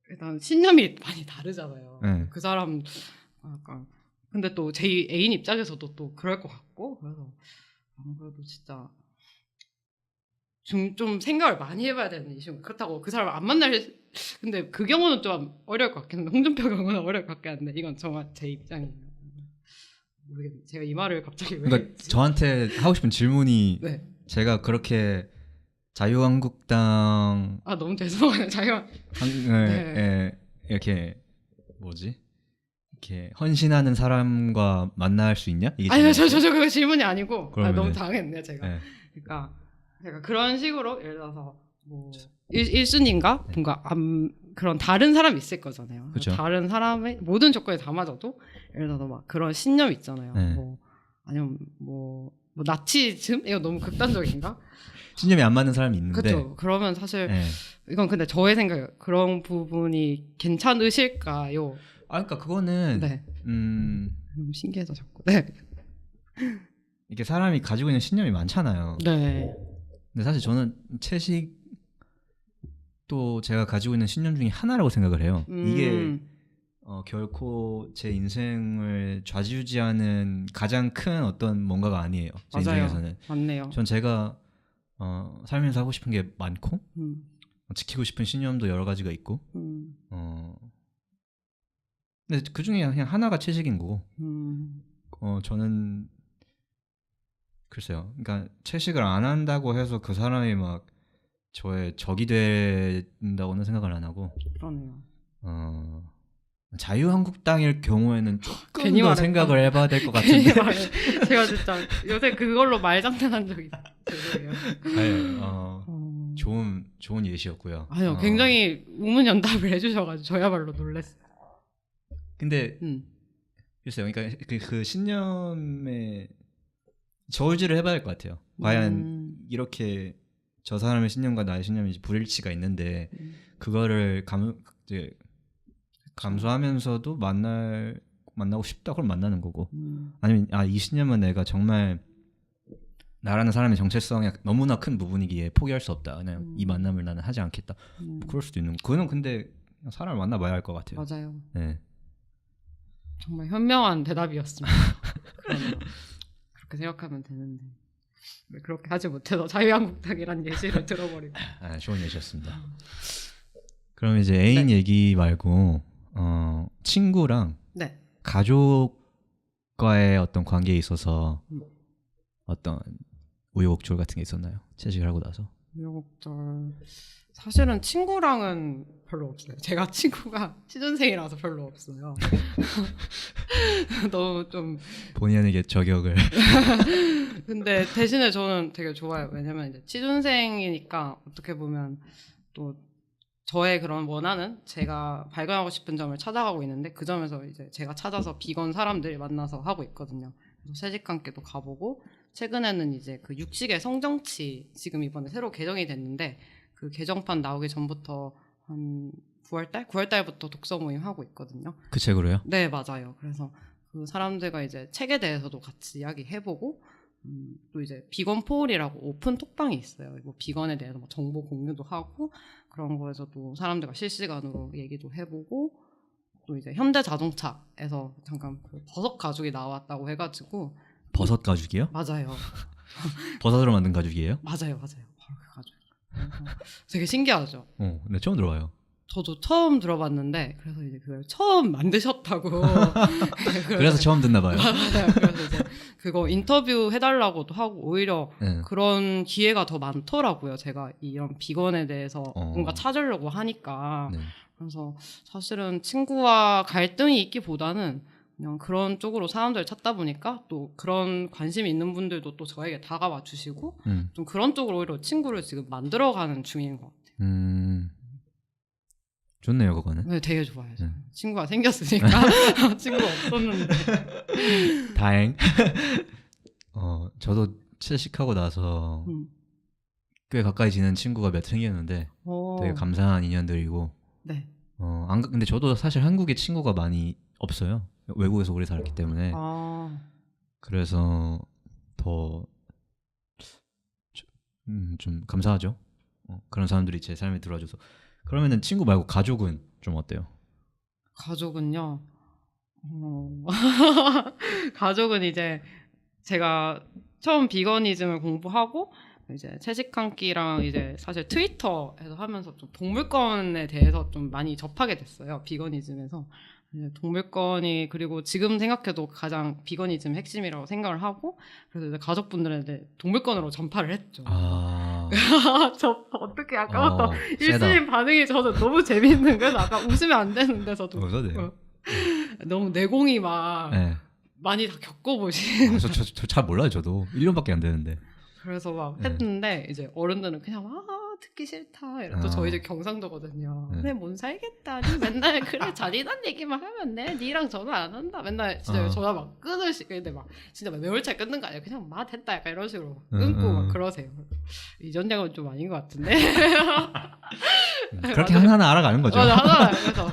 일단 신념이 많이 다르잖아요. 네. 그 사람 약간 근데 또 제 애인 입장에서도 또 그럴 것 같고 그래서 그래도 진짜 좀 생각을 많이 해봐야 되는 이슈. 그렇다고 그 사람을 안 만날 근데 그 경우는 좀 어려울 것 같긴 한데 홍준표 경우는 어려울 것 같긴 한데 이건 정말 제 입장이에요. 모르겠네요. 제가 이 말을 갑자기 왜 그러니까 했지? 저한테 하고 싶은 질문이 네. 제가 그렇게 자유한국당 너무 죄송해요. 자기가 에 이렇게 뭐지? 이렇게 헌신하는 사람과 만날 수 있냐? 이게 아니요, 질문이었어요? 저 그거 질문이 아니고 너무 그러면은- 당했네 제가. 네. 그러니까 제가 그런 식으로 예를 들어서 뭐 1순위인가 뭔가 그런 다른 사람이 있을 거잖아요. 그쵸. 다른 사람의 모든 조건이 다 맞아도 예를 들어서 막 그런 신념 있잖아요. 네. 뭐 아니면 뭐 나치즘 이거 너무 극단적인가? 신념이 안 맞는 사람이 있는데 그렇죠. 그러면 사실 네. 이건 근데 저의 생각에 그런 부분이 괜찮으실까요? 그러니까 그거는 네. 너무 신기해서 자꾸. 네. 이렇게 사람이 가지고 있는 신념이 많잖아요. 네. 근데 사실 저는 채식 또 제가 가지고 있는 신념 중에 하나라고 생각을 해요. 이게 결코 제 인생을 좌지우지하는 가장 큰 어떤 뭔가가 아니에요. 제 맞아요. 인생에서는. 맞네요. 전 제가 살면서 하고 싶은 게 많고 음, 지키고 싶은 신념도 여러 가지가 있고 근데 그 중에 그냥 하나가 채식인 거고 저는 글쎄요. 그러니까 채식을 안 한다고 해서 그 사람이 막 저의 적이 된다고는 생각을 안 하고 그러네요. 자유한국당일 경우에는 조금 괜히 더 말했다. 생각을 해봐야 될 것 괜히 같은데. 말해. 제가 진짜 요새 그걸로 말장난한 적이 있어요. 죄송해요. 네, 좋은 예시였고요. 아니요, 굉장히 우문연답을 해주셔가지고 저야말로 놀랐어요. 근데 글쎄요. 그러니까 그 신념에 저울질을 해봐야 될 것 같아요. 과연 이렇게 저 사람의 신념과 나의 신념이 불일치가 있는데 그거를 감수하면서도 만나고 싶다 그럼 만나는 거고 아니면 이 신념은 내가 정말 나라는 사람의 정체성에 너무나 큰 부분이기에 포기할 수 없다. 그냥 이 만남을 나는 하지 않겠다. 그럴 수도 있는. 그거는 근데 사람을 만나봐야 할 것 같아요. 맞아요. 네. 정말 현명한 대답이었습니다. 그러네요. 그렇게 생각하면 되는데 왜 그렇게 하지 못해서 자유한국당이란 예시를 들어버리고. 좋은 예시였습니다. 그럼 이제 애인 얘기 말고 친구랑 네. 가족과의 어떤 관계에 있어서 어떤 우여곡절 같은 게 있었나요? 채식을 하고 나서. 우여곡절 사실은 친구랑은 별로 없어요. 제가 친구가 취준생이라서 별로 없어요. 너무 좀 본인에게 저격을. 근데 대신에 저는 되게 좋아요. 왜냐면 이제 취준생이니까 어떻게 보면 또 저의 그런 원하는 제가 발견하고 싶은 점을 찾아가고 있는데 그 점에서 이제 제가 찾아서 비건 사람들 만나서 하고 있거든요. 그래서 채식함께도 가보고 최근에는 이제 그 육식의 성정치 지금 이번에 새로 개정이 됐는데 그 개정판 나오기 전부터 한 9월달부터 독서 모임 하고 있거든요. 그 책으로요? 네, 맞아요. 그래서 그 사람들과 이제 책에 대해서도 같이 이야기해보고 또 이제 비건 포울이라고 오픈 톡방이 있어요. 뭐 비건에 대해서 뭐 정보 공유도 하고 그런 거에서도 사람들과 실시간으로 얘기도 해보고 또 이제 현대자동차에서 잠깐 그 버섯 가죽이 나왔다고 해가지고 버섯 가죽이요? 맞아요. 버섯으로 만든 가죽이에요? 맞아요. 바로 그 가죽. 되게 신기하죠. 네, 처음 들어봐요. 저도 처음 들어봤는데 그래서 이제 그걸 처음 만드셨다고. 그래서 처음 듣나 봐요. 맞아요. 그래서 이제 그거 인터뷰 해달라고도 하고 오히려 네. 그런 기회가 더 많더라고요. 제가 이런 비건에 대해서 뭔가 찾으려고 하니까. 네. 그래서 사실은 친구와 갈등이 있기보다는 그냥 그런 쪽으로 사람들을 찾다 보니까 또 그런 관심이 있는 분들도 또 저에게 다가와 주시고 좀 그런 쪽으로 오히려 친구를 지금 만들어가는 중인 것 같아요. 좋네요, 그거는. 네, 되게 좋아요. 친구가 생겼으니까. 친구가 없었는데. 다행. 저도 채식하고 나서 꽤 가까이 지낸 친구가 몇 생겼는데 되게 감사한 인연들이고. 네. 근데 저도 사실 한국에 친구가 많이 없어요. 외국에서 오래 살았기 때문에. 그래서 더 좀 감사하죠. 그런 사람들이 제 삶에 들어와줘서. 그러면은 친구 말고 가족은 좀 어때요? 가족은요. 가족은 이제 제가 처음 비거니즘을 공부하고 이제 채식 한 끼랑 이제 사실 트위터에서 하면서 좀 동물권에 대해서 좀 많이 접하게 됐어요. 비거니즘에서. 이제 동물권이 그리고 지금 생각해도 가장 비거니즘 핵심이라고 생각을 하고 그래서 이제 가족분들한테 동물권으로 전파를 했죠. 저 어떻게 아까부터 일수님 반응이 저도 너무 재밌는 거예요. 아까 웃으면 안 되는데 저도 너무 내공이 막 네. 많이 다 겪어보신. 저 잘 몰라요. 저도 1년밖에 안 되는데. 그래서 막 했는데 이제 어른들은 그냥 듣기 싫다. 또 저희 집 경상도거든요. 그래 못 살겠다. 니 맨날 그래 잔인한 얘기만 하면 돼. 니랑 전화 안 한다. 맨날 진짜 전화 막 끊으시. 근데 막 진짜 막 매월차 끊는 거 아니에요. 그냥 막 됐다 약간 이런 식으로 끊고 막 그러세요. 이전작은 좀 아닌 것 같은데. 그렇게 하나하나 알아가는 거죠. 맞아 하나. 그래서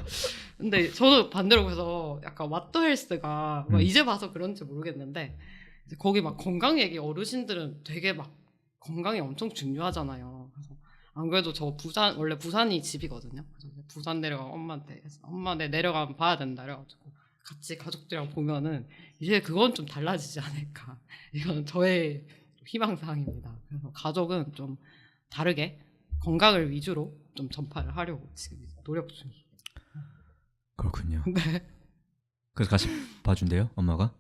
근데 저도 반대로 그래서 약간 왓더 헬스가 이제 봐서 그런지 모르겠는데 이제 거기 막 건강 얘기 어르신들은 되게 막 건강이 엄청 중요하잖아요. 그래서 안 그래도 저 원래 부산이 집이거든요. 그래서 부산 내려가 엄마한테 엄마 내 내려가면 봐야 된다 그래가지고 같이 가족들이랑 보면은 이제 그건 좀 달라지지 않을까. 이건 저의 희망사항입니다. 그래서 가족은 좀 다르게 건강을 위주로 좀 전파를 하려고 지금 노력 중이에요. 그렇군요. 네. 그래서 같이 봐준대요, 엄마가?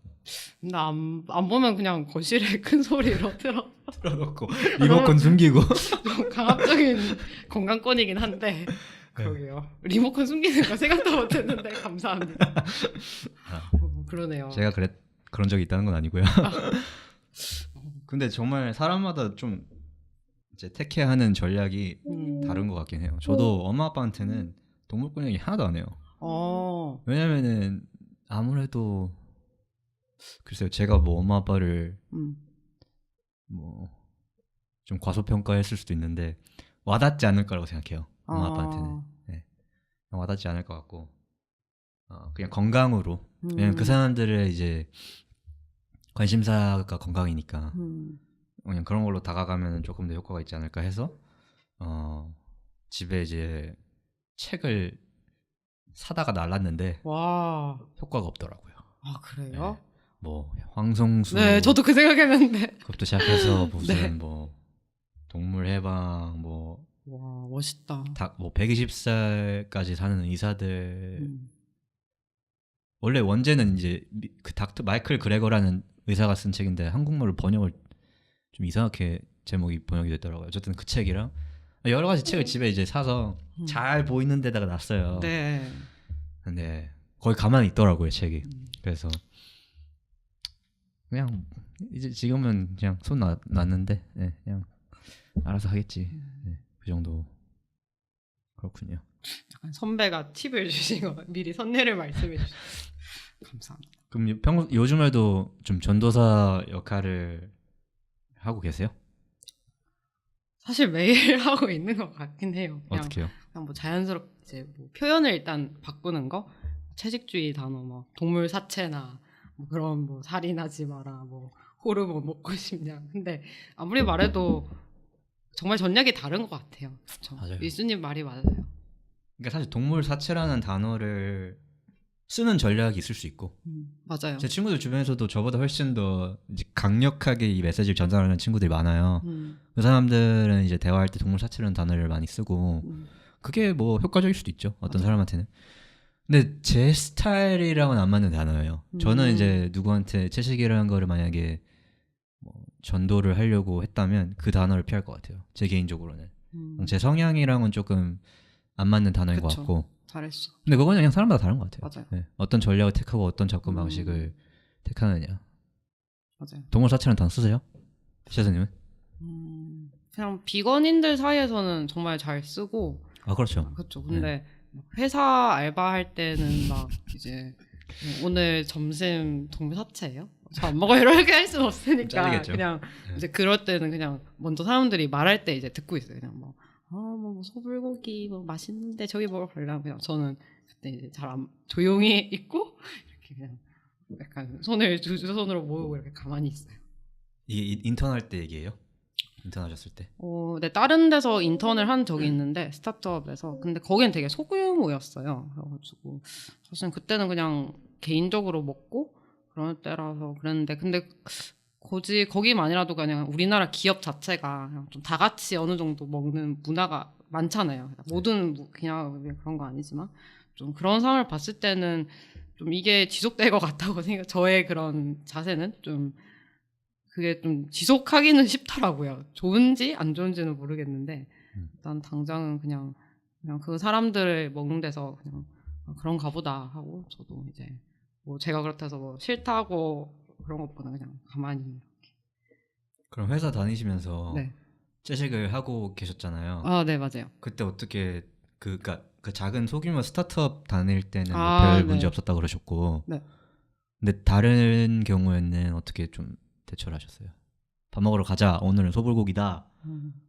근데 안 보면 그냥 거실에 큰 소리로 틀어놓고 리모컨 숨기고. 좀 강압적인 건강권이긴 한데 그러게요. 리모컨 숨기는 거 생각도 못했는데 감사합니다. 그러네요. 제가 그런 적이 있다는 건 아니고요. 근데 정말 사람마다 좀 이제 택해하는 전략이 다른 것 같긴 해요. 저도 엄마 아빠한테는 동물권 얘기 하나도 안 해요. 왜냐면은 아무래도 글쎄요, 제가 뭐 엄마 아빠를 뭐 좀 과소평가했을 수도 있는데 와닿지 않을 거라고 생각해요. 엄마 아빠한테는. 네. 와닿지 않을 것 같고 그냥 건강으로. 왜냐면 그 사람들의 이제 관심사가 건강이니까 그냥 그런 걸로 다가가면 조금 더 효과가 있지 않을까 해서 집에 이제 책을 사다가 날랐는데 효과가 없더라고요. 그래요? 네. 뭐 황송수. 네, 저도 그 생각했는데. 그것도 시작해서 무슨 네. 뭐 동물 해방 와 멋있다. 뭐 120살까지 사는 의사들. 원래 원제는 이제 그 닥터 마이클 그레거라는 의사가 쓴 책인데 한국말로 번역을 좀 이상하게 제목이 번역이 됐더라고요. 어쨌든 그 책이랑 여러 가지 책을 집에 이제 사서 잘 보이는 데다가 놨어요. 네. 근데 거기 가만히 있더라고요, 책이. 그래서 그냥 이제 지금은 그냥 손 놨는데 네, 그냥 알아서 하겠지. 네, 그 정도. 그렇군요. 약간 선배가 팁을 주신 거 미리 선례를 말씀해 주셔서 감사합니다. 그럼 요즘에도 좀 전도사 역할을 하고 계세요? 사실 매일 하고 있는 것 같긴 해요. 어떻게요? 그냥 뭐 자연스럽게 이제 뭐 표현을 일단 바꾸는 거, 채식주의 단어, 뭐 동물 사체나 뭐 그런 뭐 살인하지 마라, 뭐 호르몬 먹고 싶냐. 근데 아무리 말해도 정말 전략이 다른 것 같아요. 그쵸? 맞아요. 미수님 말이 맞아요. 그러니까 사실 동물 사체라는 단어를 쓰는 전략이 있을 수 있고 맞아요. 제 친구들 주변에서도 저보다 훨씬 더 이제 강력하게 이 메시지를 전달하는 친구들이 많아요. 그 사람들은 이제 대화할 때 동물 사체라는 단어를 많이 쓰고 그게 뭐 효과적일 수도 있죠. 어떤 사람한테는. 근데 제 스타일이랑은 안 맞는 단어예요. 저는 이제 누구한테 채식이라는 거를 만약에 뭐 전도를 하려고 했다면 그 단어를 피할 것 같아요. 제 개인적으로는. 제 성향이랑은 조금 안 맞는 단어인 것 그쵸. 같고. 잘했어. 근데 그건 그냥 사람마다 다른 것 같아요. 맞아요. 네. 어떤 전략을 택하고 어떤 접근 방식을 택하느냐. 맞아요. 동물 사체는 단어 쓰세요? 시사님은? 그냥 비건인들 사이에서는 정말 잘 쓰고 아 그렇죠. 그렇죠. 근데 회사 알바할 때는 막 이제 오늘 점심 동물 사체예요? 저 안 먹어 이렇게 할 수는 없으니까 잘리겠죠. 그냥 이제 그럴 때는 그냥 먼저 사람들이 말할 때 이제 듣고 있어요. 그냥 뭐 소불고기 뭐 맛있는데 저기 먹으러 가려면 그냥 저는 그때 이제 잘 안 조용히 있고 이렇게 그냥 약간 손을 두 손으로 모으고 이렇게 가만히 있어요. 이게 인턴 할 때 얘기예요? 인턴 하셨을 때? 네, 다른 데서 인턴을 한 적이 있는데 스타트업에서 근데 거기는 되게 소규모였어요. 그래가지고 사실 그때는 그냥 개인적으로 먹고 그런 때라서 그랬는데 근데 굳이 거기만이라도 그냥 우리나라 기업 자체가 그냥 좀 다 같이 어느 정도 먹는 문화가 많잖아요. 모든 그냥 그런 거 아니지만 좀 그런 상황을 봤을 때는 좀 이게 지속될 것 같다고 생각. 저의 그런 자세는 좀 그게 좀 지속하기는 쉽더라고요. 좋은지 안 좋은지는 모르겠는데 일단 당장은 그냥 그 사람들 먹는 데서 그냥 그런가 보다 하고 저도 이제 뭐 제가 그렇다고 뭐 싫다고 그런 것보다 그냥 가만히. 그럼 회사 다니시면서 네. 채식을 하고 계셨잖아요. 아, 네, 맞아요. 그때 어떻게 그 작은 소규모 스타트업 다닐 때는 뭐 아, 별 네. 문제 없었다 그러셨고. 네. 근데 다른 경우에는 어떻게 좀 대처를 하셨어요? 밥 먹으러 가자. 오늘은 소불고기다.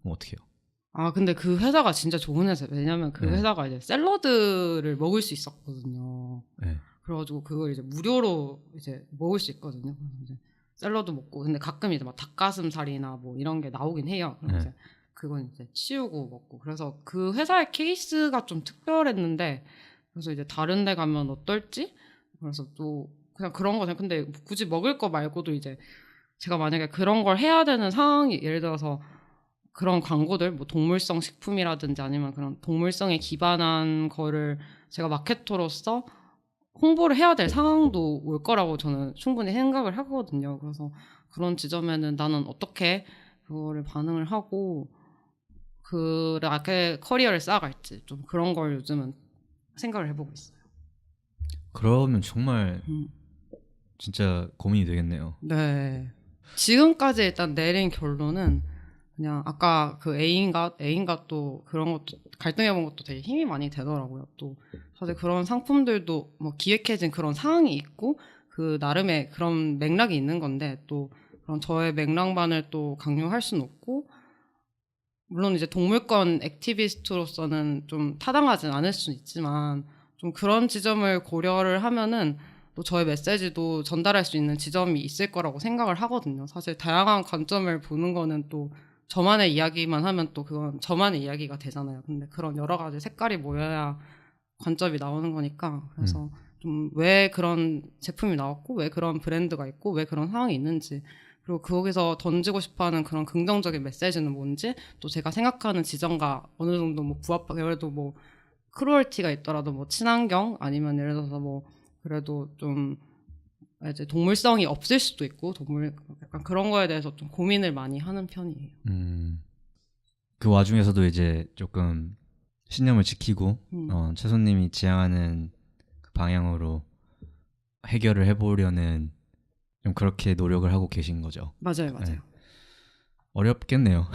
뭐 어떻게 해요? 아, 근데 그 회사가 진짜 좋은 회사예요. 왜냐면 그 네. 회사가 이제 샐러드를 먹을 수 있었거든요. 네. 그래가지고 그걸 이제 무료로 이제 먹을 수 있거든요. 그래서 이제 샐러드 먹고 근데 가끔 이제 막 닭가슴살이나 뭐 이런 게 나오긴 해요. 그럼 네. 이제 그건 이제 치우고 먹고 그래서 그 회사의 케이스가 좀 특별했는데 그래서 이제 다른 데 가면 어떨지 그래서 또 그냥 그런 거죠. 근데 굳이 먹을 거 말고도 이제 제가 만약에 그런 걸 해야 되는 상황이 예를 들어서 그런 광고들 뭐 동물성 식품이라든지 아니면 그런 동물성에 기반한 거를 제가 마케터로서 홍보를 해야 될 상황도 올 거라고 저는 충분히 생각을 하거든요. 그래서 그런 지점에는 나는 어떻게 그거를 반응을 하고 그렇게 커리어를 쌓아갈지 좀 그런 걸 요즘은 생각을 해보고 있어요. 그러면 정말 진짜 고민이 되겠네요. 네. 지금까지 일단 내린 결론은 그냥 아까 그 애인과 또 그런 것도 갈등해본 것도 되게 힘이 많이 되더라고요. 또 사실 그런 상품들도 뭐 기획해진 그런 상황이 있고 그 나름의 그런 맥락이 있는 건데 또 그런 저의 맥락만을 또 강요할 수는 없고 물론 이제 동물권 액티비스트로서는 좀 타당하진 않을 수는 있지만 좀 그런 지점을 고려를 하면은 또 저의 메시지도 전달할 수 있는 지점이 있을 거라고 생각을 하거든요. 사실 다양한 관점을 보는 거는 또 저만의 이야기만 하면 또 그건 저만의 이야기가 되잖아요. 근데 그런 여러 가지 색깔이 모여야 관점이 나오는 거니까 그래서 좀 왜 그런 제품이 나왔고 왜 그런 브랜드가 있고 왜 그런 상황이 있는지 그리고 거기서 던지고 싶어하는 그런 긍정적인 메시지는 뭔지 또 제가 생각하는 지점과 어느 정도 뭐 부합하게 예를 들어 뭐 크루얼티가 있더라도 뭐 친환경 아니면 예를 들어서 뭐 그래도 좀 이제 동물성이 없을 수도 있고 동물 약간 그런 거에 대해서 좀 고민을 많이 하는 편이에요. 그 와중에서도 이제 조금 신념을 지키고 채소님이 지향하는 그 방향으로 해결을 해보려는 좀 그렇게 노력을 하고 계신 거죠. 맞아요. 네. 어렵겠네요.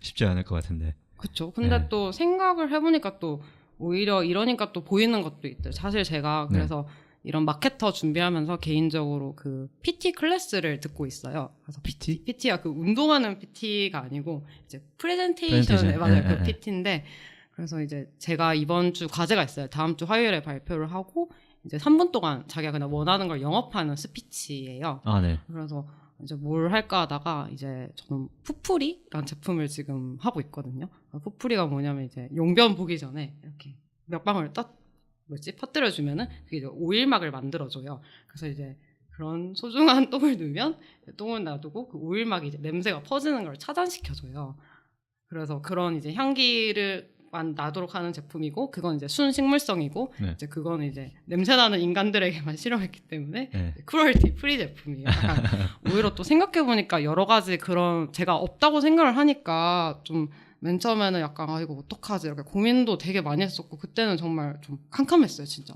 쉽지 않을 것 같은데. 그렇죠. 근데 네. 또 생각을 해보니까 또 오히려 이러니까 또 보이는 것도 있대요. 사실 제가 그래서 이런 마케터 준비하면서 개인적으로 그 PT 클래스를 듣고 있어요. 그래서 PT가 그 운동하는 PT가 아니고 이제 프레젠테이션에 맞아요. 그 PT인데 그래서 이제 제가 이번 주 과제가 있어요. 다음 주 화요일에 발표를 하고 이제 3분 동안 자기가 그냥 원하는 걸 영업하는 스피치예요. 아, 네. 그래서 이제 뭘 할까 하다가 이제 저는 푸풀이라는 제품을 지금 하고 있거든요. 푸풀이가 뭐냐면 이제 용변 보기 전에 이렇게 몇 방울 퍼뜨려주면은 그게 이제 오일막을 만들어줘요. 그래서 이제 그런 소중한 똥을 넣으면 똥을 놔두고 그 오일막이 이제 냄새가 퍼지는 걸 차단시켜줘요. 그래서 그런 이제 향기를 나도록 하는 제품이고 그건 이제 순식물성이고 네. 이제 그거는 이제 냄새나는 인간들에게만 실험했기 때문에 네. 크루얼티 프리 제품이에요. 약간 오히려 또 생각해 보니까 여러 가지 그런 제가 없다고 생각을 하니까 좀 맨 처음에는 약간 이거 어떡하지 이렇게 고민도 되게 많이 했었고 그때는 정말 좀 캄캄했어요 진짜.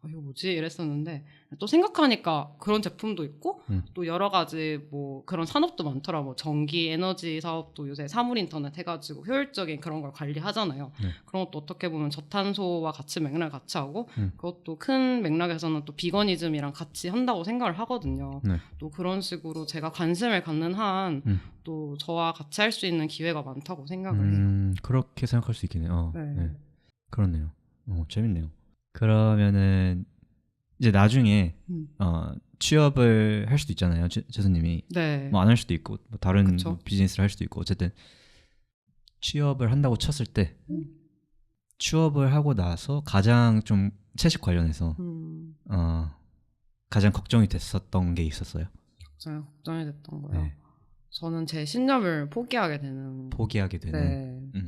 이거 뭐지 이랬었는데 또 생각하니까 그런 제품도 있고 또 여러 가지 뭐 그런 산업도 많더라. 뭐 전기 에너지 사업도 요새 사물 인터넷 해가지고 효율적인 그런 걸 관리하잖아요. 그런 것도 어떻게 보면 저탄소와 같이 맥락을 같이 하고 그것도 큰 맥락에서는 또 비거니즘이랑 같이 한다고 생각을 하거든요. 네. 또 그런 식으로 제가 관심을 갖는 한 또 저와 같이 할 수 있는 기회가 많다고 생각을 해요. 그렇게 생각할 수 있겠네요. 네. 네. 그렇네요. 재밌네요. 그러면은 이제 나중에 취업을 할 수도 있잖아요. 재수님이 네. 뭐 안 할 수도 있고 뭐 다른 그쵸. 뭐 비즈니스를 할 수도 있고 어쨌든 취업을 한다고 쳤을 때 취업을 하고 나서 가장 좀 채식 관련해서 가장 걱정이 됐었던 게 있었어요. 걱정이 됐던 거예요. 네. 저는 제 신념을 포기하게 되는. 포기하게 되는. 네.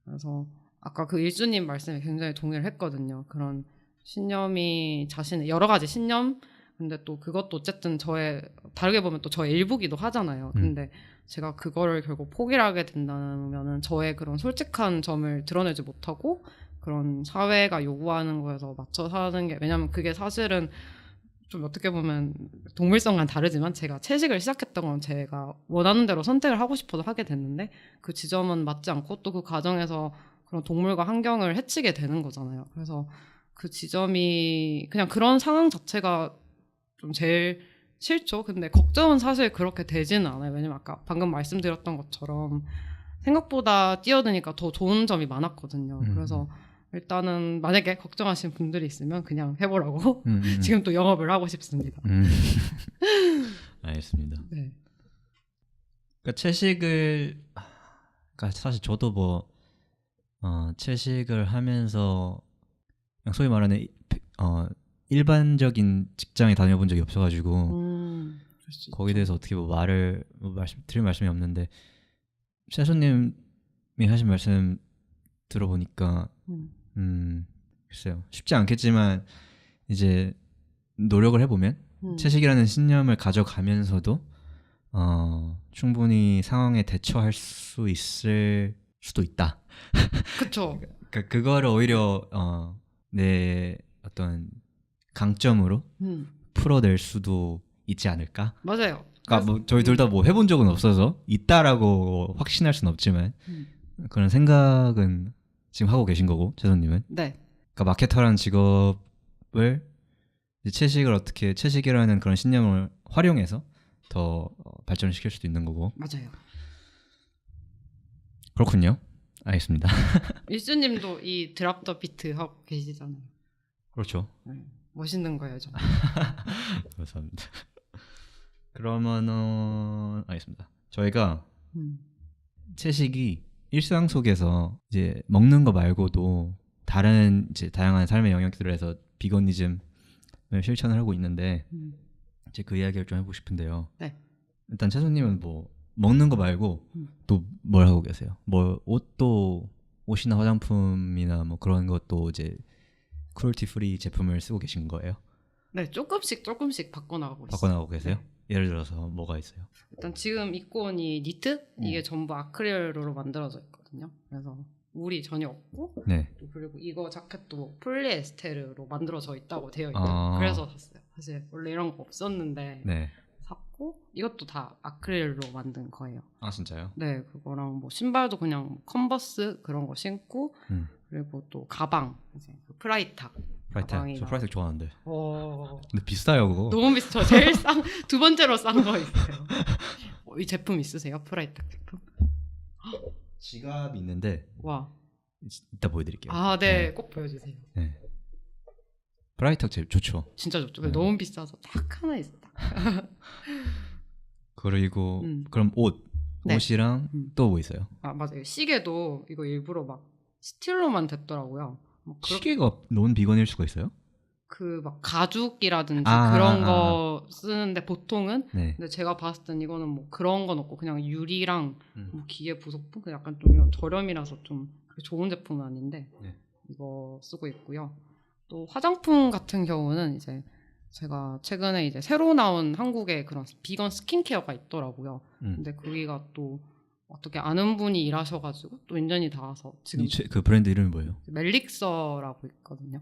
그래서 아까 그 일주님 말씀에 굉장히 동의를 했거든요. 그런 신념이 자신의 여러 가지 신념. 근데 또 그것도 어쨌든 저의 다르게 보면 또 저의 일부기도 하잖아요. 근데 제가 그거를 결국 포기를 하게 된다면은 저의 그런 솔직한 점을 드러내지 못하고 그런 사회가 요구하는 거에서 맞춰 사는 게 왜냐면 그게 사실은 좀 어떻게 보면 동물성과는 다르지만 제가 채식을 시작했던 건 제가 원하는 대로 선택을 하고 싶어서 하게 됐는데 그 지점은 맞지 않고 또 그 과정에서 그런 동물과 환경을 해치게 되는 거잖아요. 그래서 그 지점이 그냥 그런 상황 자체가 좀 제일 싫죠. 근데 걱정은 사실 그렇게 되지는 않아요. 왜냐면 아까 방금 말씀드렸던 것처럼 생각보다 뛰어드니까 더 좋은 점이 많았거든요. 그래서 일단은 만약에 걱정하시는 분들이 있으면 그냥 해보라고 지금 또 영업을 하고 싶습니다. 알겠습니다. 네. 그러니까 채식을 그러니까 사실 저도 뭐 채식을 하면서 그냥 소위 말하는 일반적인 직장에 다녀본 적이 없어가지고 거기에 대해서 어떻게 뭐 드릴 말씀이 없는데 채소님이 하신 말씀 들어보니까 글쎄요 쉽지 않겠지만 이제 노력을 해보면 채식이라는 신념을 가져가면서도 충분히 상황에 대처할 수 있을 수도 있다. 그쵸. 그러니까 그거를 오히려 내 어떤 강점으로 풀어낼 수도 있지 않을까? 맞아요. 그러니까 뭐 저희 둘 다 뭐 해본 적은 없어서 있다라고 확신할 수는 없지만 그런 생각은 지금 하고 계신 거고 재선님은. 네. 그러니까 마케터라는 직업을 이제 채식이라는 그런 신념을 활용해서 더 발전시킬 수도 있는 거고. 맞아요. 그렇군요. 알겠습니다. 일수님도 이 드랍 더 비트 하고 계시잖아요. 그렇죠. 멋있는 거예요, 저. 감사합니다. 그러면은 알겠습니다. 저희가 채식이 일상 속에서 이제 먹는 거 말고도 다른 이제 다양한 삶의 영역들에서 비거니즘을 실천을 하고 있는데 이제 그 이야기를 좀 해보고 싶은데요. 네. 일단 채소님은 뭐 먹는 거 말고 또 뭘 하고 계세요? 뭐 옷이나 화장품이나 뭐 그런 것도 이제 크루얼티 프리 제품을 쓰고 계신 거예요? 네, 조금씩 바꿔나가고 있어요. 바꿔나가고 계세요? 네. 예를 들어서 뭐가 있어요? 일단 지금 입고 온 이 니트 이게 전부 아크릴로 만들어져 있거든요. 그래서 물이 전혀 없고 네. 또 그리고 이거 자켓도 폴리에스테르로 만들어져 있다고 되어 있고요. 그래서 샀어요. 사실 원래 이런 거 없었는데 네. 샀고 이것도 다 아크릴로 만든 거예요. 아 진짜요? 네, 그거랑 뭐 신발도 그냥 컨버스 그런 거 신고 그리고 또 가방 이제 그 프라이탁. 저 프라이텍 좋아하는데. 어. 근데 비싸요 그거. 너무 비싸. 제일 두 번째로 싼 거 있어요. 이 제품 있으세요? 프라이탁 제품? 지갑이 있는데 와. 이따 보여드릴게요. 아, 네, 꼭 보여주세요. 네. 프라이턱 제일 좋죠. 진짜 좋죠. 네. 너무 비싸서 딱 하나 있어. 그리고 음. 그럼 네. 옷이랑 또 뭐 있어요? 아, 맞아요. 시계도 이거 일부러 막 스틸로만 됐더라고요. 뭐 시계가 논 비건일 수가 있어요? 그 막 가죽이라든지 아, 그런 거 쓰는데 보통은 네. 근데 제가 봤을 땐 이거는 뭐 그런 건 없고 그냥 유리랑 음. 뭐 기계 부속품 그 약간 좀 이런 저렴이라서 좀 그렇게 좋은 제품은 아닌데 네. 이거 쓰고 있고요. 또 화장품 같은 경우는 이제 제가 최근에 이제 새로 나온 한국의 그런 비건 스킨케어가 있더라고요. 근데 거기가 또 어떻게 아는 분이 일하셔가지고 또 인연이 닿아서 지금 그 브랜드 이름이 뭐예요? 멜릭서라고 있거든요.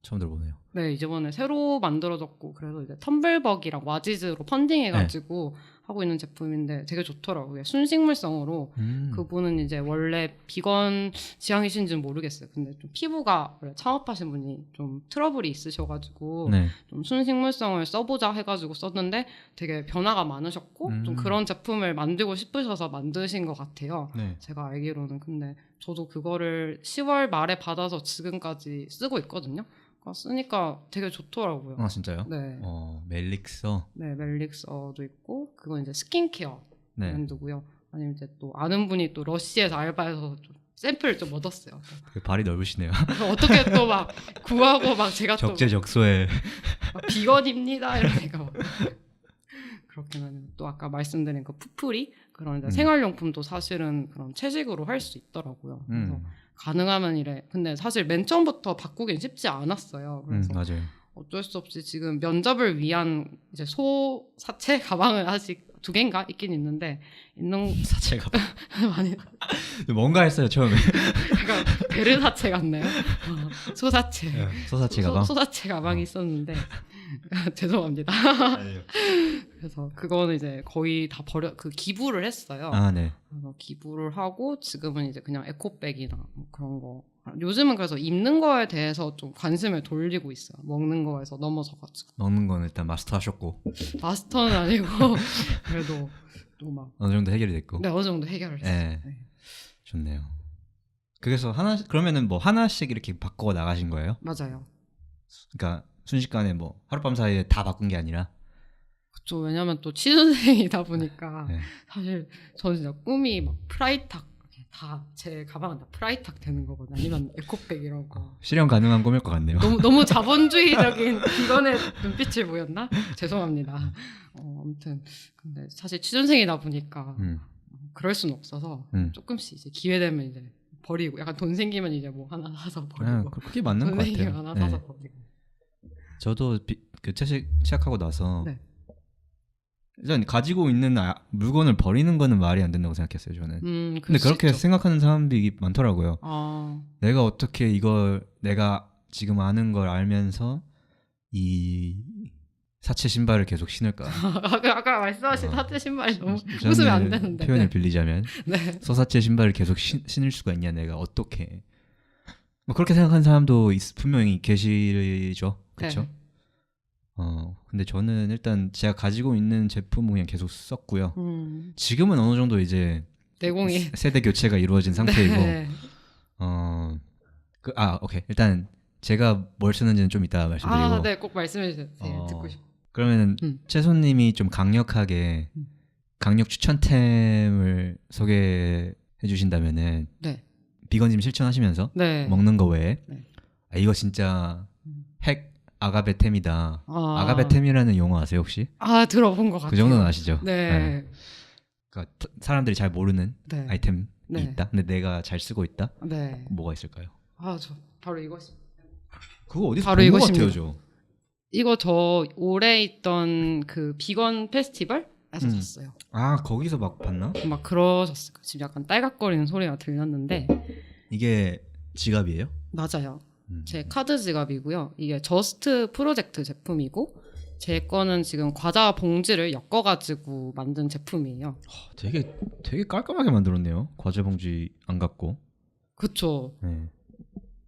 처음 들어보네요. 네, 이번에 새로 만들어졌고 그래서 이제 텀블벅이랑 와지즈로 펀딩해가지고 하고 있는 제품인데 되게 좋더라고요. 순식물성으로 그분은 이제 원래 비건 지향이신지는 모르겠어요. 근데 좀 피부가 원래 창업하신 분이 좀 트러블이 있으셔가지고 네. 좀 순식물성을 써보자 해가지고 썼는데 되게 변화가 많으셨고 좀 그런 제품을 만들고 싶으셔서 만드신 것 같아요. 네. 제가 알기로는. 근데 저도 그거를 10월 말에 받아서 지금까지 쓰고 있거든요. 쓰니까 되게 좋더라고요. 아 진짜요? 네. 멜릭서. 네, 멜릭서도 있고 그건 이제 스킨케어 네. 브랜드고요. 아니면 이제 또 아는 분이 또 러시에서 알바해서 좀 샘플을 좀 얻었어요. 되게 발이 넓으시네요. 어떻게 또 막 구하고 막 제가 또 적재적소에. 막 비건입니다 이러니까 막 그렇게는 또 아까 말씀드린 그 푸풀이 그런 이제 생활용품도 사실은 그런 채식으로 할 수 있더라고요. 그래서 가능하면 이래. 근데 사실 맨 처음부터 바꾸긴 쉽지 않았어요. 그래서 맞아요. 어쩔 수 없이 지금 면접을 위한 이제 소 사체 가방은 아직 2개인가 있긴 있는데 있는 사체 가방. 많이 뭔가 했어요 처음에. 약간 베르 사체 같나요? 소사체. 소사체 가방. 소사체 가방이 있었는데 죄송합니다. 그래서 그거는 이제 거의 다 그 기부를 했어요. 아 네. 그래서 기부를 하고 지금은 이제 그냥 에코백이나 뭐 그런 거. 요즘은 그래서 입는 거에 대해서 좀 관심을 돌리고 있어요. 먹는 거에서 넘어서가지고. 먹는 건 일단 마스터하셨고. 마스터는 아니고 그래도 또 막 어느 정도 해결이 됐고. 네, 어느 정도 해결을 했어요. 네. 좋네요. 그래서 그러면은 뭐 하나씩 이렇게 바꿔 나가신 거예요? 맞아요. 그러니까 순식간에 뭐 하룻밤 사이에 다 바꾼 게 아니라. 그쵸. 왜냐면 또 취준생이다 보니까 네. 사실 저는 진짜 꿈이 막 프라이탁 다 제 가방은 다 프라이탁 되는 거거든요. 아니면 에코백 이런 거. 실현 가능한 꿈일 것 같네요. 너무 자본주의적인 비건의 눈빛을 보였나? 죄송합니다. 아무튼 근데 사실 취준생이다 보니까 그럴 수는 없어서 조금씩 이제 기회 되면 이제 버리고 약간 돈 생기면 이제 뭐 하나 사서 버리고. 그게 맞는 돈 것 생기면 같아요. 하나 사서 버리고. 저도 그 채식 시작하고 나서 네. 일단 가지고 있는 물건을 버리는 거는 말이 안 된다고 생각했어요 저는. 근데 그렇게 있죠. 생각하는 사람들이 많더라고요. 아, 내가 어떻게 이걸 내가 지금 아는 걸 알면서 이 사채 신발을 계속 신을까? 아까 말씀하신 사제 신발이 너무 저는 웃으면 안 되는데. 표현을 네. 빌리자면 네. 소사채 신발을 계속 신을 수가 있냐 내가 어떻게 뭐 그렇게 생각하는 사람도 분명히 계시죠, 그렇죠? 네. 근데 저는 일단 제가 가지고 있는 제품은 그냥 계속 썼고요. 지금은 어느 정도 이제 내공이 세대 교체가 이루어진 상태이고, 네. 오케이. 일단 제가 뭘 쓰는지는 좀 이따 말씀드리고. 아, 네, 꼭 말씀해 주세요. 네, 듣고 싶어요. 그러면은 채소님이 좀 강력하게 강력 추천템을 소개해 주신다면은 네. 비건즘 실천하시면서 네. 먹는 거 외에 네. 이거 진짜 핵 아가베템이다. 아. 아가베템이라는 용어 아세요 혹시? 아, 들어본 것 같아요. 그 정도는 아시죠? 네. 그러니까 사람들이 잘 모르는 네. 아이템이 네. 있다. 근데 내가 잘 쓰고 있다. 네. 뭐가 있을까요? 아, 저 바로 이것이. 그거 어디서 바로 본것 이것입니다. 같아요, 저. 이거 저 올해 있던 그 비건 페스티벌에서 샀어요. 아 거기서 막 봤나? 막 그러셨어요. 지금 약간 딸깍거리는 소리가 들렸는데 이게 지갑이에요? 맞아요. 제 카드 지갑이고요. 이게 저스트 프로젝트 제품이고 제 거는 지금 과자 봉지를 엮어가지고 만든 제품이에요. 되게 깔끔하게 만들었네요. 과자 봉지 안 갖고. 그쵸. 네.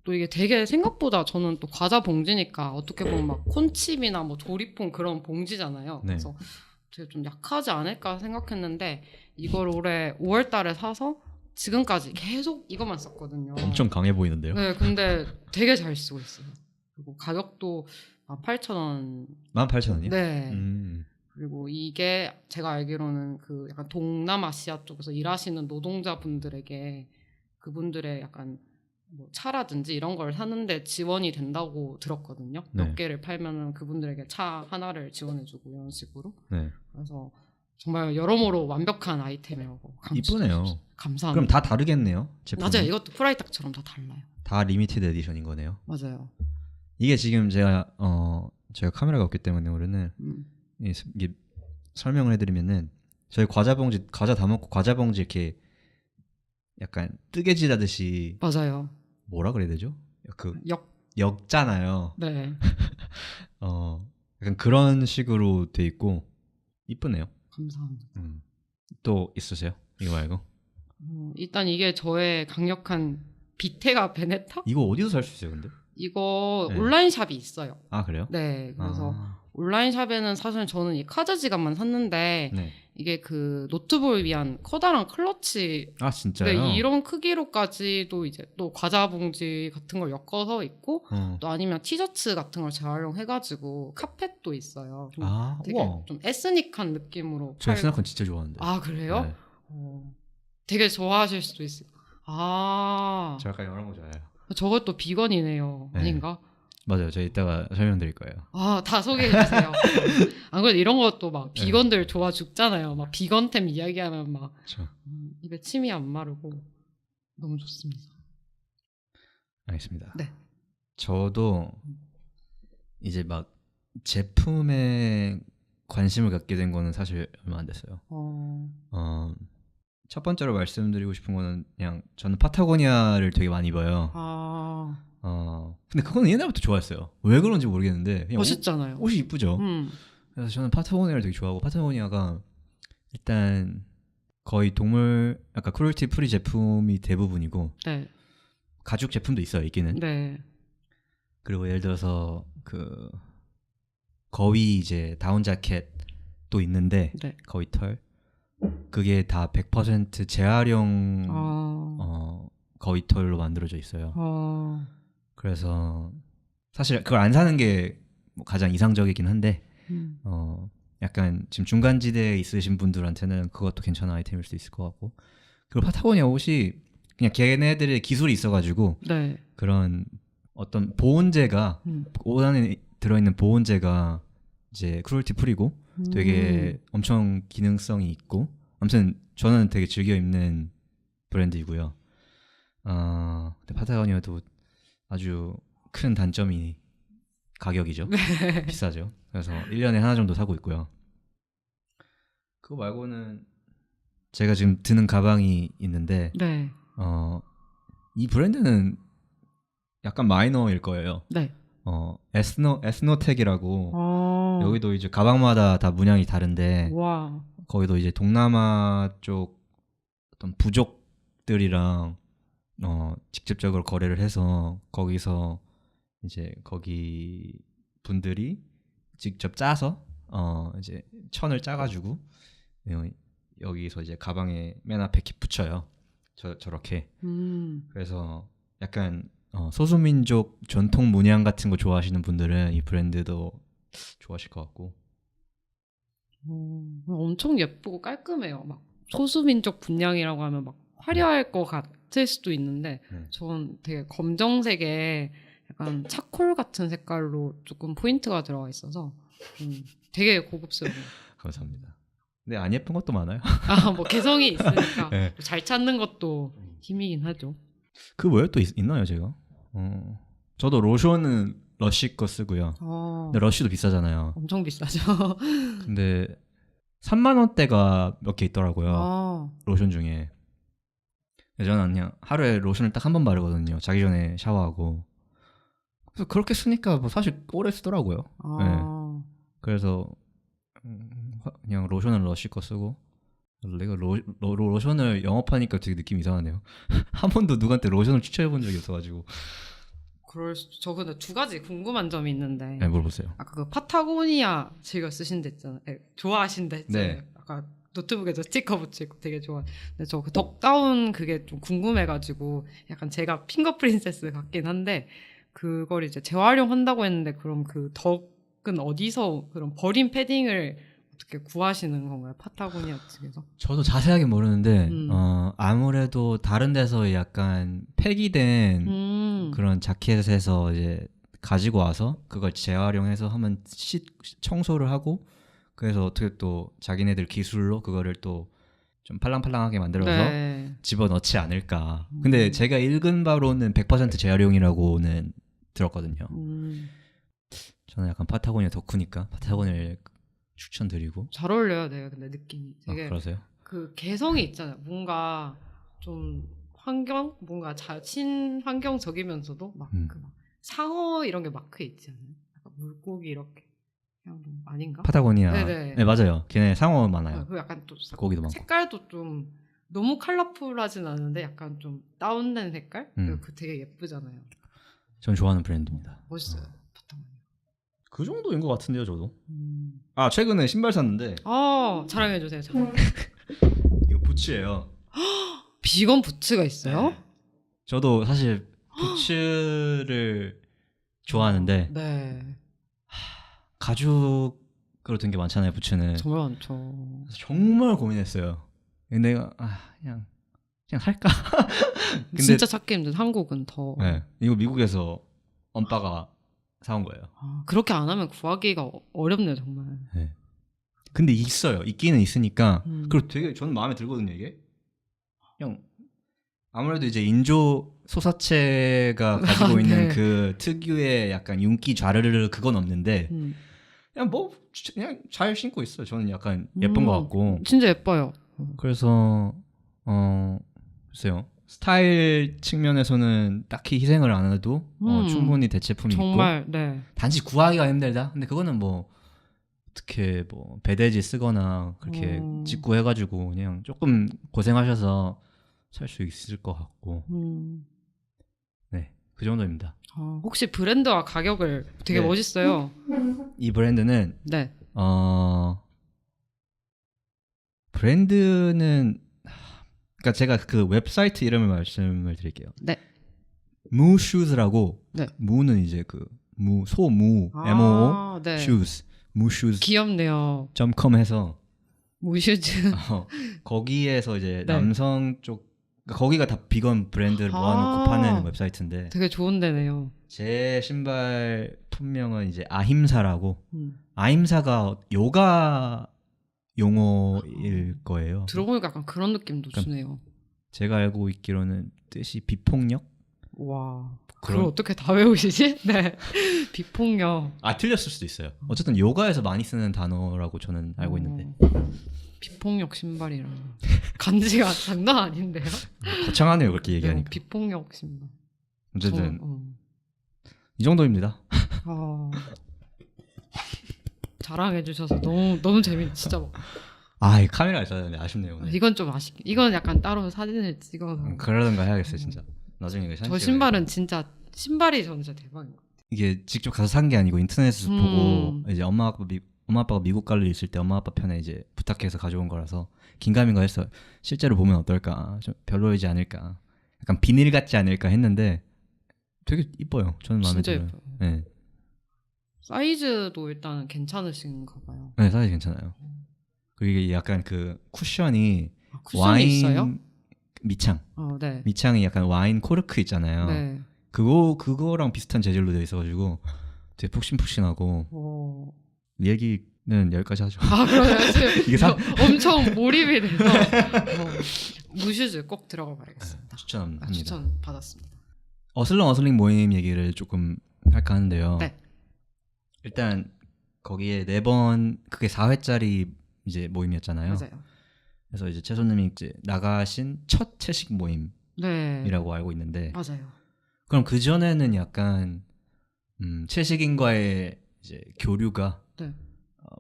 또 이게 되게 생각보다 저는 또 과자 봉지니까 어떻게 보면 막 콘칩이나 뭐 조리폰 그런 봉지잖아요. 네. 그래서 되게 좀 약하지 않을까 생각했는데 이걸 올해 5월 달에 사서 지금까지 계속 이것만 썼거든요. 엄청 강해 보이는데요. 네, 근데 되게 잘 쓰고 있어요. 그리고 가격도 18,000원. 18,000원이요? 네. 그리고 이게 제가 알기로는 그 약간 동남아시아 쪽에서 일하시는 노동자분들에게 그분들의 약간 뭐 차라든지 이런 걸 사는데 지원이 된다고 들었거든요. 네. 몇 개를 팔면은 그분들에게 차 하나를 지원해주고 이런 식으로. 네. 그래서 정말 여러모로 완벽한 아이템이라고 이쁘네요. 감사합니다. 그럼 다 다르겠네요. 제품이? 맞아요. 이것도 프라이탁처럼 다 달라요. 다 리미티드 에디션인 거네요. 맞아요. 이게 지금 제가 카메라가 없기 때문에 우리는 이게 설명을 해드리면은 저희 과자 다 먹고 과자 봉지 이렇게 약간 뜨개질하듯이 맞아요. 뭐라 그래야 되죠? 그 역. 엮잖아요. 네. 약간 그런 식으로 돼 있고 이쁘네요. 감사합니다. 또 있으세요? 이거 말고? 일단 이게 저의 강력한 비테가 베네타? 이거 어디서 살 수 있어요, 근데? 이거 네. 온라인 샵이 있어요. 아 그래요? 네. 그래서 온라인 샵에는 사실 저는 이 카드 지갑만 샀는데 네. 이게 그 노트북을 위한 커다란 클러치. 아 진짜요? 네, 이런 크기로까지도 이제 또 과자 봉지 같은 걸 엮어서 있고 또 아니면 티셔츠 같은 걸 재활용해가지고 카펫도 있어요. 좀 아 되게 우와. 좀 에스닉한 느낌으로. 저 스나콘 진짜 좋아하는데. 아 그래요? 네. 되게 좋아하실 수도 있어요. 아, 저 약간 이런 거 좋아해요. 저것도 비건이네요. 네. 아닌가? 맞아요. 저 이따가 설명드릴 거예요. 아, 다 소개해주세요. 안 그래도 이런 것도 막 비건들 좋아 죽잖아요. 막 비건템 이야기하면 막 그렇죠. 입에 침이 안 마르고 너무 좋습니다. 알겠습니다. 네. 저도 이제 막 제품에 관심을 갖게 된 거는 사실 얼마 안 됐어요. 첫 번째로 말씀드리고 싶은 거는 그냥 저는 파타고니아를 되게 많이 입어요. 근데 그거는 옛날부터 좋아했어요. 왜 그런지 모르겠는데 그냥 멋있잖아요. 옷이 이쁘죠. 그래서 저는 파타고니아를 되게 좋아하고 파타고니아가 일단 거의 동물 약간 크루얼티 프리 제품이 대부분이고 네. 가죽 제품도 있어요. 있기는. 네. 그리고 예를 들어서 그 거위 이제 다운 자켓도 있는데 네. 거위 털 그게 다 100% 재활용 거위 털로 만들어져 있어요. 그래서 사실 그걸 안 사는 게 뭐 가장 이상적이긴 한데 약간 지금 중간지대에 있으신 분들한테는 그것도 괜찮은 아이템일 수 있을 것 같고 그리고 파타고니아 옷이 그냥 걔네들의 기술이 있어가지고 네. 그런 어떤 보온재가 옷 안에 들어있는 보온재가 이제 크루얼티 프리고 되게 엄청 기능성이 있고 아무튼 저는 되게 즐겨 입는 브랜드이고요. 근데 파타고니아도 아주 큰 단점이 가격이죠. 네. 비싸죠. 그래서 1년에 하나 정도 사고 있고요. 그거 말고는 제가 지금 드는 가방이 있는데 네. 이 브랜드는 약간 마이너일 거예요. 네. 에스노텍이라고 여기도 이제 가방마다 다 문양이 다른데 와. 거기도 이제 동남아 쪽 어떤 부족들이랑 직접적으로 거래를 해서 거기서 이제 거기 분들이 직접 짜서 이제 천을 짜가지고 여기서 이제 가방에 맨 앞에 이렇게 붙여요. 저렇게. 그래서 약간 소수민족 전통 문양 같은 거 좋아하시는 분들은 이 브랜드도 좋아하실 것 같고. 엄청 예쁘고 깔끔해요. 막 소수민족 분양이라고 하면 막 화려할 것 같을 수도 있는데 전 되게 검정색에 약간 차콜 같은 색깔로 조금 포인트가 들어가 있어서 되게 고급스러워요. 감사합니다. 근데 안 예쁜 것도 많아요. 뭐 개성이 있으니까 네. 잘 찾는 것도 힘이긴 하죠. 그 외에 또 있나요, 제가? 저도 로션은 러쉬 거 쓰고요. 근데 러쉬도 비싸잖아요. 엄청 비싸죠. 근데 3만 원대가 몇 개 있더라고요. 로션 중에. 저는 그냥 하루에 로션을 딱 한 번 바르거든요. 자기 전에 샤워하고. 그래서 그렇게 쓰니까 뭐 사실 오래 쓰더라고요. 네. 그래서 그냥 로션은 러쉬 거 쓰고 내가 로션을 영업하니까 되게 느낌이 이상하네요. 한 번도 누구한테 로션을 추천해 본 적이 없어가지고. 저 근데 두 가지 궁금한 점이 있는데. 네, 물어보세요. 아까 그 파타고니아 즐겨 쓰신다 했잖아요. 좋아하신다 했잖아요. 네. 아까 노트북에도 스티커 붙이고 되게 좋아. 근데 저 그 덕다운 그게 좀 궁금해가지고 약간 제가 핑거 프린세스 같긴 한데 그걸 이제 재활용한다고 했는데 그럼 그 덕은 어디서 그런 버린 패딩을 어떻게 구하시는 건가요? 파타고니아 측에서? 저도 자세하게 모르는데 아무래도 다른 데서 약간 폐기된 그런 자켓에서 이제 가지고 와서 그걸 재활용해서 한번 청소를 하고 그래서 어떻게 또 자기네들 기술로 그거를 또 좀 팔랑팔랑하게 만들어서 네. 집어넣지 않을까. 근데 제가 읽은 바로는 100% 재활용이라고는 들었거든요. 저는 약간 파타고니아 덕후니까 파타고니아를 추천드리고. 잘 어울려요, 내가 근데 느낌이 되게 그러세요? 그 개성이 있잖아요. 뭔가 좀 뭔가 친환경적이면서도 막 그 막 상어 이런 게 마크에 있지 않나요? 약간 물고기 이렇게 그냥 좀 아닌가? 파타고니아. 네네. 네, 맞아요. 걔네 상어 많아요. 그 약간 또 고기도 많고. 색깔도 좀 너무 컬러풀하진 않은데 약간 좀 다운된 색깔? 그 되게 예쁘잖아요. 전 좋아하는 브랜드입니다. 멋있어요. 파타고니아. 그 정도인 것 같은데요, 저도. 아, 최근에 신발 샀는데 자랑해주세요. 이거 부츠예요. 비건 부츠가 있어요? 네. 저도 사실 부츠를 좋아하는데 네. 가죽으로 된 게 많잖아요, 부츠는. 정말 많죠. 그래서 정말 고민했어요. 근데 내가 그냥 살까? 근데 진짜 찾기 힘든 한국은 더. 네, 이거 미국에서 엄빠가 사온 거예요. 그렇게 안 하면 구하기가 어렵네요, 정말. 네. 근데 있어요. 있기는 있으니까. 음. 그리고 되게 저는 마음에 들거든요, 이게. 그냥 아무래도 이제 인조 소사체가 가지고 네. 있는 그 특유의 약간 윤기 좌르르 그건 없는데 그냥 잘 신고 있어요. 저는 약간 예쁜 것 같고. 진짜 예뻐요. 그래서 글쎄요. 스타일 측면에서는 딱히 희생을 안 해도 충분히 대체품이 정말, 있고. 네. 단지 구하기가 힘들다. 근데 그거는 뭐 어떻게 뭐 배대지 쓰거나 그렇게 직구해가지고 그냥 조금 고생하셔서 살 수 있을 것 같고. 네, 그 정도입니다. 혹시 브랜드와 가격을 되게 네. 멋있어요. 이 브랜드는 네. 브랜드는 그러니까 제가 그 웹사이트 이름을 말씀을 드릴게요. 네. 무슈즈라고. 네. 무는 이제 그 소무 MOO 네. shoes 무슈즈 귀엽네요. .com 해서 무슈즈. 거기에서 이제 네. 남성 쪽 그러니까 거기가 다 비건 브랜드를 모아놓고 파는 웹사이트인데 되게 좋은 데네요. 제 신발 품명은 이제 아힘사라고. 아힘사가 요가 용어일 거예요. 들어보니까 약간 그런 느낌도 그러니까 주네요. 제가 알고 있기로는 뜻이 비폭력? 와, 그걸 어떻게 다 외우시지? 네, 비폭력. 틀렸을 수도 있어요. 어쨌든 요가에서 많이 쓰는 단어라고 저는 알고 있는데. 비폭력 신발이라 간지가 장난 아닌데요? 거창하네요, 그렇게 얘기하니까. 비폭력 신발. 어쨌든 이 정도입니다. 자랑해 주셔서 너무 재밌. 진짜 막. 이 카메라 있어야 되는데 아쉽네요. 오늘. 이건 좀 이건 약간 따로 사진을 찍어서. 그러던가 해야겠어요, 진짜. 나중에 이거 저 신발은 진짜 신발이 저는 진짜 대박인 것 같아요. 이게 직접 가서 산 게 아니고 인터넷에서 보고 이제 엄마 아빠가 미국 갈 일 있을 때 엄마 아빠 편에 이제 부탁해서 가져온 거라서 긴가민가 했어. 실제로 보면 어떨까? 좀 별로이지 않을까? 약간 비닐 같지 않을까 했는데 되게 이뻐요. 저는 마음에 진짜 들어요. 예뻐요. 네. 사이즈도 일단 괜찮으신가 봐요. 네, 사이즈 괜찮아요. 그리고 이게 약간 그 쿠션이 쿠션이 와인 있어요? 밑창. 네. 밑창이 약간 와인 코르크 있잖아요. 네. 그거랑 비슷한 재질로 되어 있어가지고 되게 푹신푹신하고. 이 얘기는 여기까지 하죠. 그러네요. 이게 엄청 몰입이 돼서 무슈즈 꼭 들어가 봐야겠습니다. 추천합니다. 추천 받았습니다. 어슬렁 모임 얘기를 조금 할까 하는데요. 네. 일단 거기에 4번 그게 4회짜리 이제 모임이었잖아요. 맞아요. 그래서 이제 채소님이 이제 나가신 첫 채식 모임이라고 네. 알고 있는데. 맞아요. 그럼 그 전에는 약간 채식인과의 이제 교류가 네.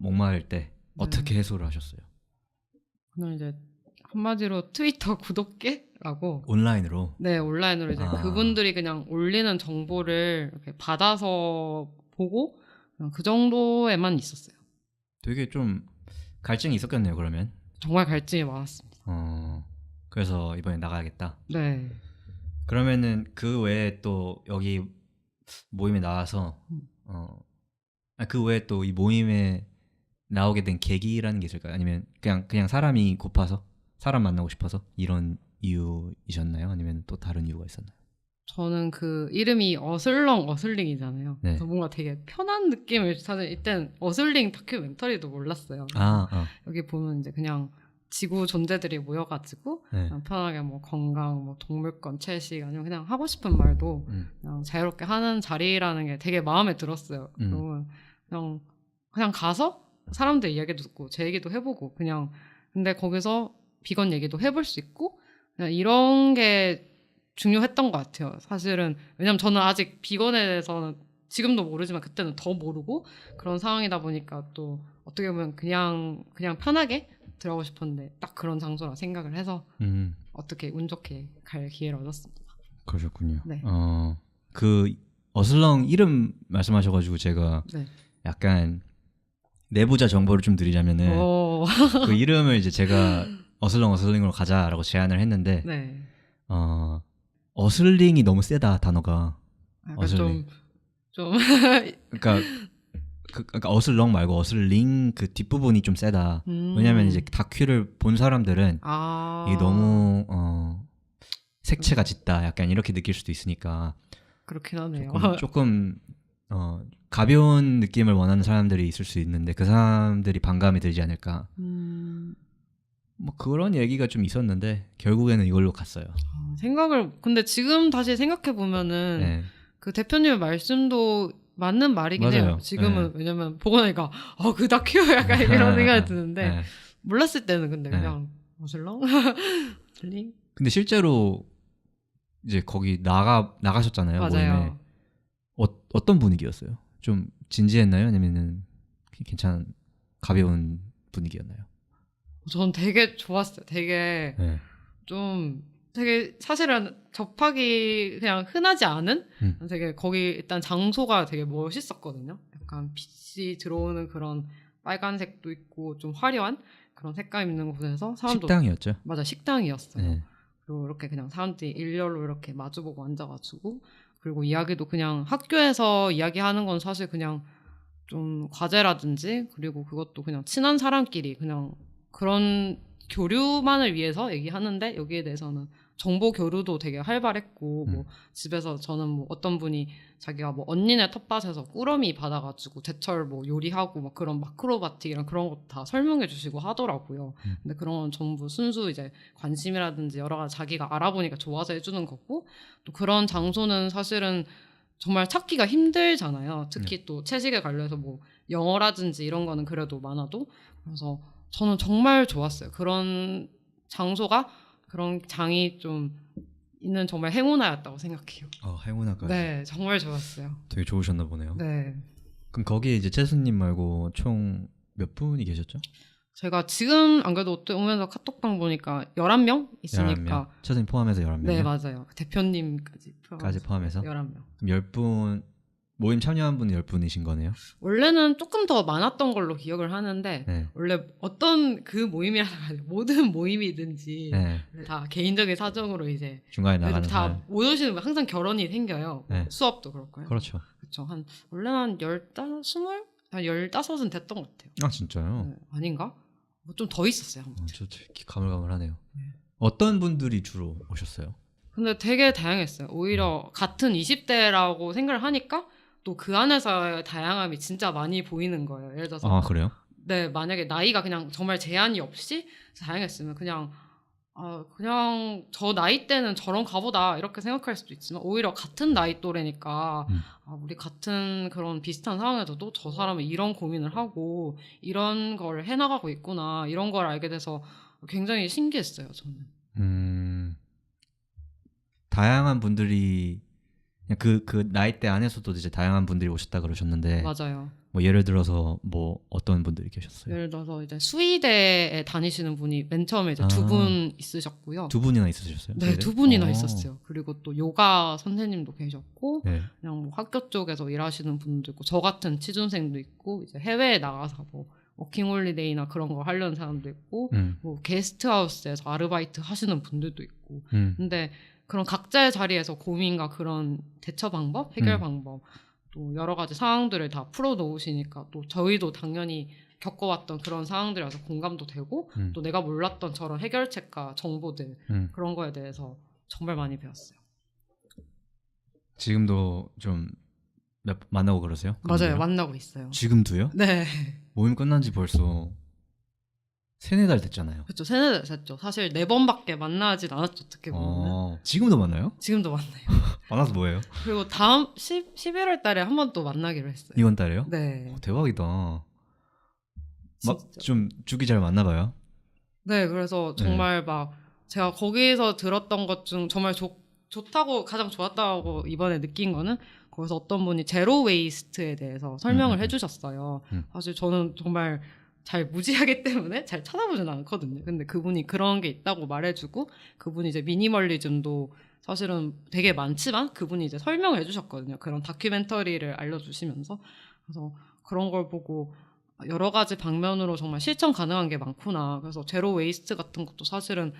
목마를 때 어떻게 해소를 하셨어요? 그냥 이제 한마디로 트위터 구독계라고. 온라인으로? 네, 온라인으로 이제 그분들이 그냥 올리는 정보를 이렇게 받아서 보고 그냥 그 정도에만 있었어요. 되게 좀 갈증이 있었겠네요, 그러면. 정말 갈증이 많았습니다. 그래서 이번에 나가야겠다. 네. 그러면은 그 외에 또 여기 모임에 나와서 그 외에 또 이 모임에 나오게 된 계기라는 게 있을까요? 아니면 그냥 사람이 고파서 사람 만나고 싶어서 이런 이유이셨나요? 아니면 또 다른 이유가 있었나요? 저는 그 이름이 어슬링이잖아요. 네. 그래서 뭔가 되게 편한 느낌을 사실 이땐 어슬링 다큐멘터리도 몰랐어요. 여기 보면 이제 그냥 지구 존재들이 모여가지고 네. 그냥 편하게 뭐 건강, 뭐 동물권, 채식 아니면 그냥 하고 싶은 말도 그냥 자유롭게 하는 자리라는 게 되게 마음에 들었어요. 그러면 그냥 가서 사람들 이야기도 듣고 제 얘기도 해보고 그냥 근데 거기서 비건 얘기도 해볼 수 있고 그냥 이런 게 중요했던 것 같아요. 사실은 왜냐면 저는 아직 비건에 대해서는 지금도 모르지만 그때는 더 모르고 그런 상황이다 보니까 또 어떻게 보면 그냥 편하게 들어가고 싶었는데 딱 그런 장소라 생각을 해서 어떻게 운 좋게 갈 기회를 얻었습니다. 그러셨군요. 네. 그 어슬렁 이름 말씀하셔가지고 제가 네. 약간 내부자 정보를 좀 드리자면은 그 이름을 이제 제가 어슬렁으로 가자라고 제안을 했는데 네. 어슬링이 너무 세다 단어가. 약간 어슬링. 좀 그러니까 어슬렁 말고 어슬링 그 뒷부분이 좀 세다. 왜냐면 이제 다큐를 본 사람들은 이게 너무 색채가 짙다 약간 이렇게 느낄 수도 있으니까 그렇긴 하네요. 조금 가벼운 느낌을 원하는 사람들이 있을 수 있는데 그 사람들이 반감이 들지 않을까. 뭐 그런 얘기가 좀 있었는데 결국에는 이걸로 갔어요. 근데 지금 다시 생각해 보면은 네. 그 대표님의 말씀도 맞는 말이긴 맞아요. 해요. 지금은 네. 왜냐면 보고 나니까 그 다큐 약간 이런 생각이 드는데 네. 몰랐을 때는 근데 네. 그냥 어슬렁 어슬링 근데 실제로 이제 거기 나가셨잖아요. 모임에. 맞아요. 어떤 분위기였어요? 좀 진지했나요? 아니면은 괜찮은 가벼운 분위기였나요? 전 되게 좋았어요. 되게 네. 좀 되게 사실은 접하기 그냥 흔하지 않은 되게 거기 일단 장소가 되게 멋있었거든요. 약간 빛이 들어오는 그런 빨간색도 있고 좀 화려한 그런 색감 있는 곳에서 사람도 식당이었죠? 맞아 식당이었어요. 네. 그리고 이렇게 그냥 사람들이 일렬로 이렇게 마주보고 앉아가지고 그리고 이야기도 그냥 학교에서 이야기하는 건 사실 그냥 좀 과제라든지 그리고 그것도 그냥 친한 사람끼리 그냥 그런 교류만을 위해서 얘기하는데 여기에 대해서는 정보 교류도 되게 활발했고 뭐 집에서 저는 뭐 어떤 분이 자기가 뭐 언니네 텃밭에서 꾸러미 받아가지고 제철 뭐 요리하고 막 그런 마크로바틱이랑 그런 거 다 설명해 주시고 하더라고요. 근데 그런 건 전부 순수 이제 관심이라든지 여러 가지 자기가 알아보니까 좋아서 해주는 거고 또 그런 장소는 사실은 정말 찾기가 힘들잖아요. 특히 또 채식에 관련해서 뭐 영어라든지 이런 거는 그래도 많아도 그래서 저는 정말 좋았어요. 그런 장소가 그런 장이 좀 있는 정말 행운아였다고 생각해요. 행운아까지. 네, 정말 좋았어요. 되게 좋으셨나 보네요. 네. 그럼 거기에 이제 채수님 말고 총 몇 분이 계셨죠? 제가 지금 안 그래도 오면서 카톡방 보니까 11명 있으니까 11명. 채수님 포함해서 11명. 네, 맞아요. 대표님까지 포함해서 11명. 그럼 10분 모임 참여한 분이 10분이신 거네요? 원래는 조금 더 많았던 걸로 기억을 하는데 네. 원래 어떤 그 모임이라는 모든 모임이든지 네. 다 개인적인 사정으로 이제 중간에 나가는 다 사람. 못 오시는 분 항상 결혼이 생겨요. 네. 수업도 그렇고요. 그렇죠. 그렇죠. 원래는 한 15은 됐던 것 같아요. 아 진짜요? 네, 아닌가? 좀 더 있었어요. 한 번. 저 가물가물하네요. 어떤 분들이 주로 오셨어요? 근데 되게 다양했어요. 오히려 같은 20대라고 생각을 하니까 또 그 안에서의 다양함이 진짜 많이 보이는 거예요. 예를 들어서 그래요? 네, 만약에 나이가 그냥 정말 제한이 없이 다양했으면 그냥 저 나이 때는 저런 가보다 이렇게 생각할 수도 있지만 오히려 같은 나이 또래니까 우리 같은 그런 비슷한 상황에서도 저 사람은 이런 고민을 하고 이런 걸 해나가고 있구나 이런 걸 알게 돼서 굉장히 신기했어요. 저는. 다양한 분들이 그 나이대 안에서도 이제 다양한 분들이 오셨다 그러셨는데 맞아요. 뭐 예를 들어서 뭐 어떤 분들이 계셨어요? 예를 들어서 이제 수의대에 다니시는 분이 맨 처음에 이제 두 분 있으셨고요. 두 분이나 있으셨어요? 네, 두 분이나 있었어요. 그리고 또 요가 선생님도 계셨고, 네. 그냥 뭐 학교 쪽에서 일하시는 분도 있고, 저 같은 취준생도 있고, 이제 해외에 나가서 뭐 워킹홀리데이나 그런 거 하려는 사람도 있고 뭐 게스트하우스에서 아르바이트 하시는 분들도 있고 근데 그런 각자의 자리에서 고민과 그런 대처 방법, 해결 방법 또 여러 가지 상황들을 다 풀어놓으시니까 또 저희도 당연히 겪어왔던 그런 상황들이라서 공감도 되고 또 내가 몰랐던 저런 해결책과 정보들 그런 거에 대해서 정말 많이 배웠어요. 지금도 좀 만나고 그러세요? 맞아요. 그분들이랑? 만나고 있어요. 지금도요? 네. 모임 끝난 지 벌써 3-4달 됐잖아요. 그렇죠. 세네 달 됐죠. 사실 4번밖에 만나진 않았죠. 어떻게 보면. 지금도 만나요? 지금도 만나요. 만나서 뭐예요? 그리고 다음 11월 달에 한 번 또 만나기로 했어요. 이번 달에요? 네. 대박이다. 막 진짜. 좀 주기 잘 맞나 봐요. 네. 그래서 정말 막 제가 거기서 들었던 것 중 정말 좋다고 가장 좋았다고 이번에 느낀 거는 거기서 어떤 분이 제로 웨이스트에 대해서 설명을 해주셨어요. 사실 저는 정말 잘 무지하기 때문에 잘 찾아보진 않거든요. 근데 그분이 그런 게 있다고 말해주고 그분이 이제 미니멀리즘도 사실은 되게 많지만 그분이 이제 설명을 해주셨거든요. 그런 다큐멘터리를 알려주시면서 그래서 그런 걸 보고 여러 가지 방면으로 정말 실천 가능한 게 많구나. 그래서 제로 웨이스트 같은 것도 사실은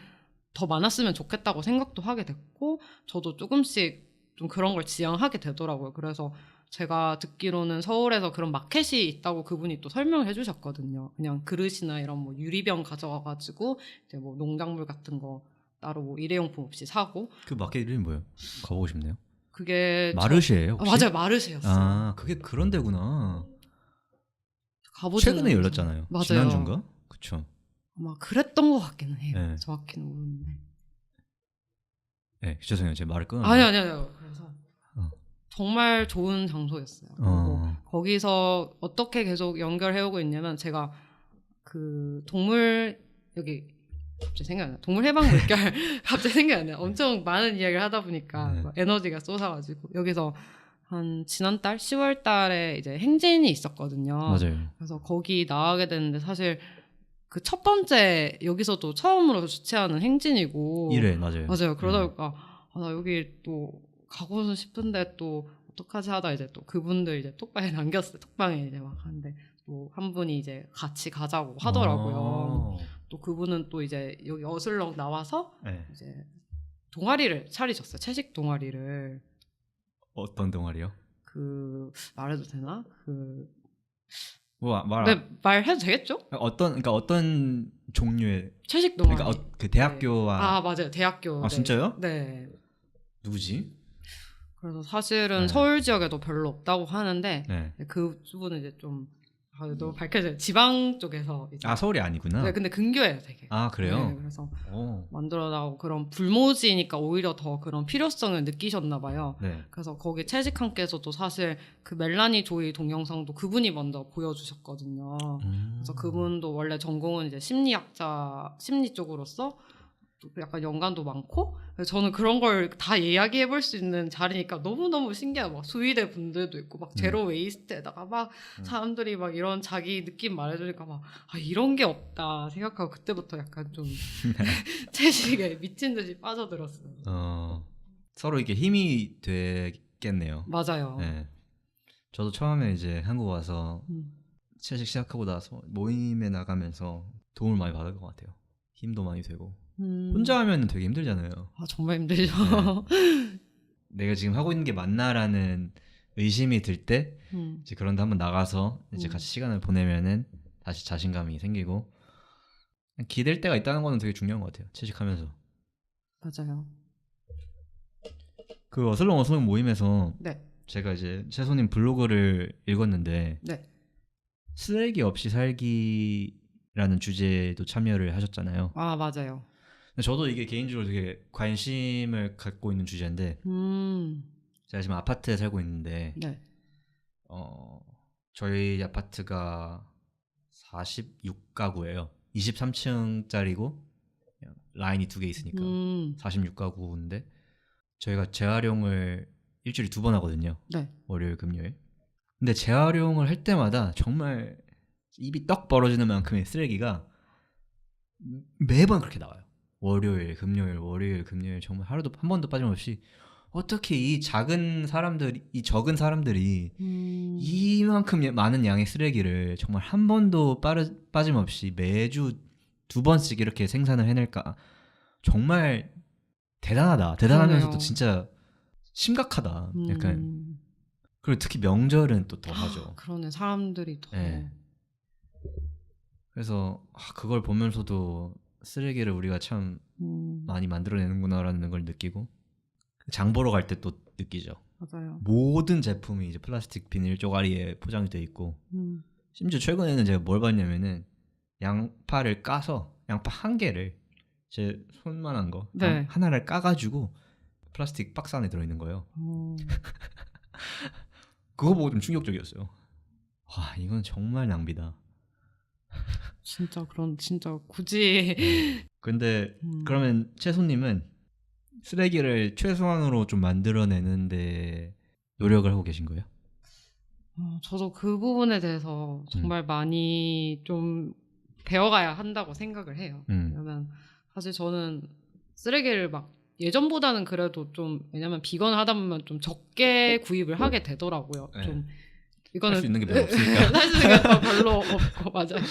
더 많았으면 좋겠다고 생각도 하게 됐고 저도 조금씩 좀 그런 걸 지향하게 되더라고요. 그래서 제가 듣기로는 서울에서 그런 마켓이 있다고 그분이 또 설명을 해주셨거든요. 그냥 그릇이나 이런 뭐 유리병 가져와가지고 이제 뭐 농작물 같은 거 따로 뭐 일회용품 없이 사고 그 마켓 이름이 뭐예요? 가보고 싶네요. 그게 마르쉐예요 혹시? 맞아요. 마르쉐였어요. 아 그게 그런 데구나. 가보지는 최근에 않아서. 열렸잖아요. 맞아요. 지난주인가? 그쵸. 아마 그랬던 것 같기는 해요. 네. 정확히는 모르는데. 네 죄송해요. 제 말을 끊었네요. 아니요. 그래서 정말 좋은 장소였어요. 그리고 거기서 어떻게 계속 연결해오고 있냐면 제가 그 동물 여기 갑자기 생각이 안 나. 동물 해방 물결 갑자기 생각이 안 나. 엄청 많은 이야기를 하다 보니까 막 에너지가 쏟아가지고 여기서 한 지난달 10월 달에 이제 행진이 있었거든요. 맞아요. 그래서 거기 나가게 됐는데 사실 그 첫 번째 여기서도 처음으로 주최하는 행진이고 1회 맞아요. 맞아요. 그러다 보니까 나 여기 또 가고 싶은데 또 어떡하지 하다 이제 또 그분들 이제 톡방에 남겼어요. 톡방에 이제 막 하는데 또 한 분이 이제 같이 가자고 하더라고요. 또 그분은 또 이제 여기 어슬렁 나와서 네. 이제 동아리를 차리셨어요. 채식 동아리를. 어떤 동아리요? 그 말해도 되나? 그 뭐 네, 말해도 되겠죠? 그러니까 어떤 종류의 채식 동아리. 그러니까 그 대학교와 아 맞아요. 대학교. 아, 네. 진짜요? 네. 누구지? 그래서 사실은 네. 서울 지역에도 별로 없다고 하는데 네. 그분은 이제 좀 너무 밝혀져요. 지방 쪽에서 이제. 아 서울이 아니구나. 네, 근데 근교예요, 되게. 아 그래요? 네, 그래서 오. 만들어 나가고 그런 불모지니까 오히려 더 그런 필요성을 느끼셨나 봐요. 네. 그래서 거기 채식함께서도 사실 그 멜라니 조이 동영상도 그분이 먼저 보여주셨거든요. 그래서 그분도 원래 전공은 이제 심리학자, 심리 쪽으로서 또 약간 연관도 많고 그래서 저는 그런 걸 다 이야기해 볼 수 있는 자리니까 너무너무 신기하고 막 수의대 분들도 있고 막 제로 웨이스트에다가 막 사람들이 막 이런 자기 느낌 말해주니까 막 이런 게 없다 생각하고 그때부터 약간 좀 채식에 미친 듯이 빠져들었어요. 서로 이게 힘이 되겠네요. 맞아요. 네. 저도 처음에 이제 한국 와서 채식 시작하고 나서 모임에 나가면서 도움을 많이 받을 것 같아요. 힘도 많이 되고 혼자 하면 되게 힘들잖아요. 정말 힘들죠. 네. 내가 지금 하고 있는 게 맞나라는 의심이 들 때 이제 그런데 한번 나가서 이제 같이 시간을 보내면은 다시 자신감이 생기고 기댈 때가 있다는 거는 되게 중요한 것 같아요. 채식하면서. 맞아요. 그 어슬렁 모임에서 네. 제가 이제 채소님 블로그를 읽었는데 네. 쓰레기 없이 살기라는 주제도 참여를 하셨잖아요. 아 맞아요. 저도 이게 개인적으로 되게 관심을 갖고 있는 주제인데 제가 지금 아파트에 살고 있는데 네. 저희 아파트가 46가구예요. 23층짜리고 라인이 2개 있으니까 46가구인데 저희가 재활용을 일주일에 2번 하거든요. 네. 월요일, 금요일. 근데 재활용을 할 때마다 정말 입이 떡 벌어지는 만큼의 쓰레기가 매번 그렇게 나와요. 월요일, 금요일 정말 하루도 한 번도 빠짐없이 어떻게 이 작은 사람들이, 이 적은 사람들이 이만큼 많은 양의 쓰레기를 정말 한 번도 빠짐없이 매주 2번씩 이렇게 생산을 해낼까? 정말 대단하다. 대단하면서도 그러네요. 진짜 심각하다. 약간 음. 그리고 특히 명절은 또 더 하죠. 그러네. 사람들이 더. 네. 그래서 그걸 보면서도 쓰레기를 우리가 참 많이 만들어내는구나라는 걸 느끼고 장 보러 갈 때 또 느끼죠. 맞아요. 모든 제품이 이제 플라스틱 비닐 쪼가리에 포장이 돼 있고 심지어 최근에는 제가 뭘 봤냐면은 양파를 까서 양파 한 개를 제 손만한 거 네. 하나를 까가지고 플라스틱 박스 안에 들어있는 거예요. 그거 보고 좀 충격적이었어요. 와, 이건 정말 낭비다. 진짜 굳이. 근데 그러면 채소님은 쓰레기를 최소한으로 좀 만들어내는데 노력을 하고 계신 거예요? 저도 그 부분에 대해서 정말 많이 좀 배워가야 한다고 생각을 해요. 왜냐면 사실 저는 쓰레기를 막 예전보다는 그래도 좀, 왜냐면 비건을 하다 보면 좀 적게 구입을 하게 되더라고요. 네. 좀 이거는 할 수 있는 게 별로 없으니까. 할 수 있는 게 더 별로 없고 맞아요.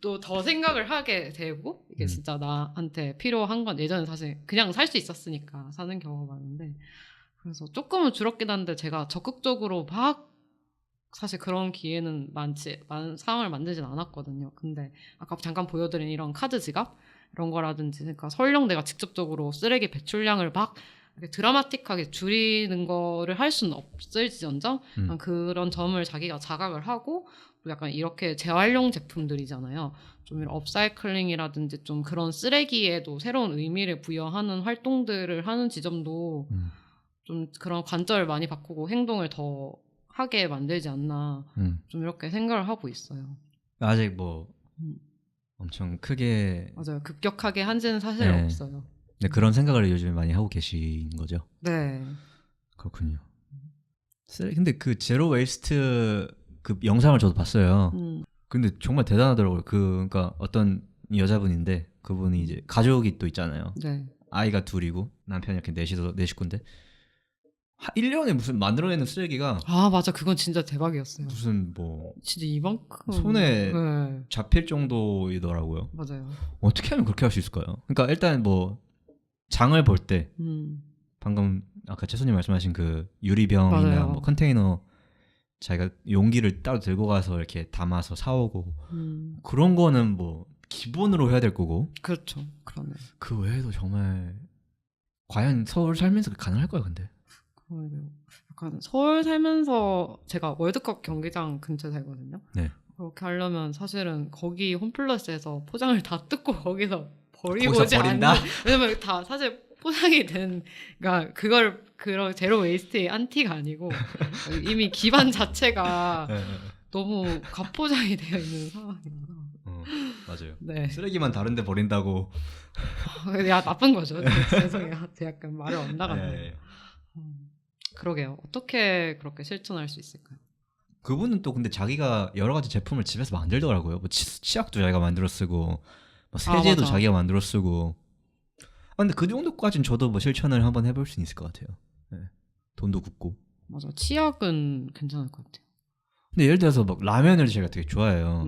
또 더 생각을 하게 되고 이게 진짜 나한테 필요한 건 예전에 사실 그냥 살 수 있었으니까 사는 경우가 많은데, 그래서 조금은 줄었긴 한데 제가 적극적으로 막 사실 그런 기회는 상황을 만들진 않았거든요. 근데 아까 잠깐 보여드린 이런 카드 지갑 이런 거라든지, 그러니까 설령 내가 직접적으로 쓰레기 배출량을 막 이렇게 드라마틱하게 줄이는 거를 할 수는 없을지언정 그런 점을 자기가 자각을 하고 약간 이렇게 재활용 제품들이잖아요. 좀 이런 업사이클링이라든지 좀 그런 쓰레기에도 새로운 의미를 부여하는 활동들을 하는 지점도 좀 그런 관점을 많이 바꾸고 행동을 더 하게 만들지 않나 좀 이렇게 생각을 하고 있어요. 아직 뭐 엄청 크게 맞아요. 급격하게 한지는 사실 네. 없어요. 네, 그런 생각을 요즘에 많이 하고 계신 거죠? 네. 그렇군요. 근데 그 제로 웨이스트 그 영상을 저도 봤어요. 근데 정말 대단하더라고요. 그러니까 어떤 여자분인데 그분이 이제 가족이 또 있잖아요. 네. 아이가 둘이고 남편이 이렇게 네 식구인데 1년에 무슨 만들어내는 쓰레기가 아 맞아, 그건 진짜 대박이었어요. 무슨 뭐 진짜 이만큼 손에 네. 잡힐 정도이더라고요. 맞아요. 어떻게 하면 그렇게 할 수 있을까요? 그러니까 일단 뭐 장을 볼 때 방금 아까 채소님 말씀하신 그 유리병이나 맞아요. 뭐 컨테이너 자기가 용기를 따로 들고 가서 이렇게 담아서 사오고 그런 거는 뭐 기본으로 해야 될 거고. 그렇죠. 그러네. 그 외에도 정말 과연 서울 살면서 가능할까요, 근데? 그러네요. 약간 서울 살면서 제가 월드컵 경기장 근처에 살거든요. 네. 그렇게 하려면 사실은 거기 홈플러스에서 포장을 다 뜯고 거기서 버리고 거기서 오지 버린다? 왜냐면 다 사실 포장이 된, 그러니까 그런 제로 웨이스트의 안티가 아니고 이미 기반 자체가 네. 너무 가포장이 되어 있는 상황이라서. 맞아요. 네. 쓰레기만 다른데 버린다고. 야 나쁜 거죠. 죄송해요. 제가 약간 말을 엇나갔네요. 네. 그러게요. 어떻게 그렇게 실천할 수 있을까요? 그분은 또 근데 자기가 여러 가지 제품을 집에서 만들더라고요. 뭐 치약도 자기가 만들어 쓰고, 뭐 세제도 맞아. 자기가 만들어 쓰고. 근데 그 정도까지는 저도 뭐 실천을 한번 해볼 수 있을 것 같아요. 네. 돈도 굽고. 맞아. 치약은 괜찮을 것 같아요. 근데 예를 들어서 막 라면을 제가 되게 좋아해요.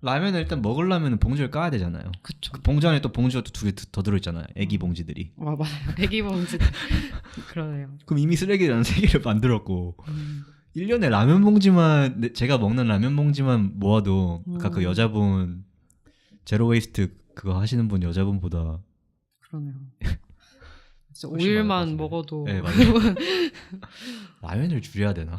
라면을 일단 먹으려면 봉지를 까야 되잖아요. 그쵸. 그 봉지 안에 또 봉지가 또 2개 더 들어있잖아요. 애기 봉지들이. 맞아요. 애기 봉지. 그러네요. 그럼 이미 쓰레기를 3개를 만들었고 1년에 라면 봉지만 제가 먹는 라면 봉지만 모아도 아까 그 여자분 제로 웨이스트 그거 하시는 분 여자분보다 그러네요. 진짜 훨씬 많을 것 5일만 같은데. 먹어도. 네, 맞아요. 라면을 줄여야 되나?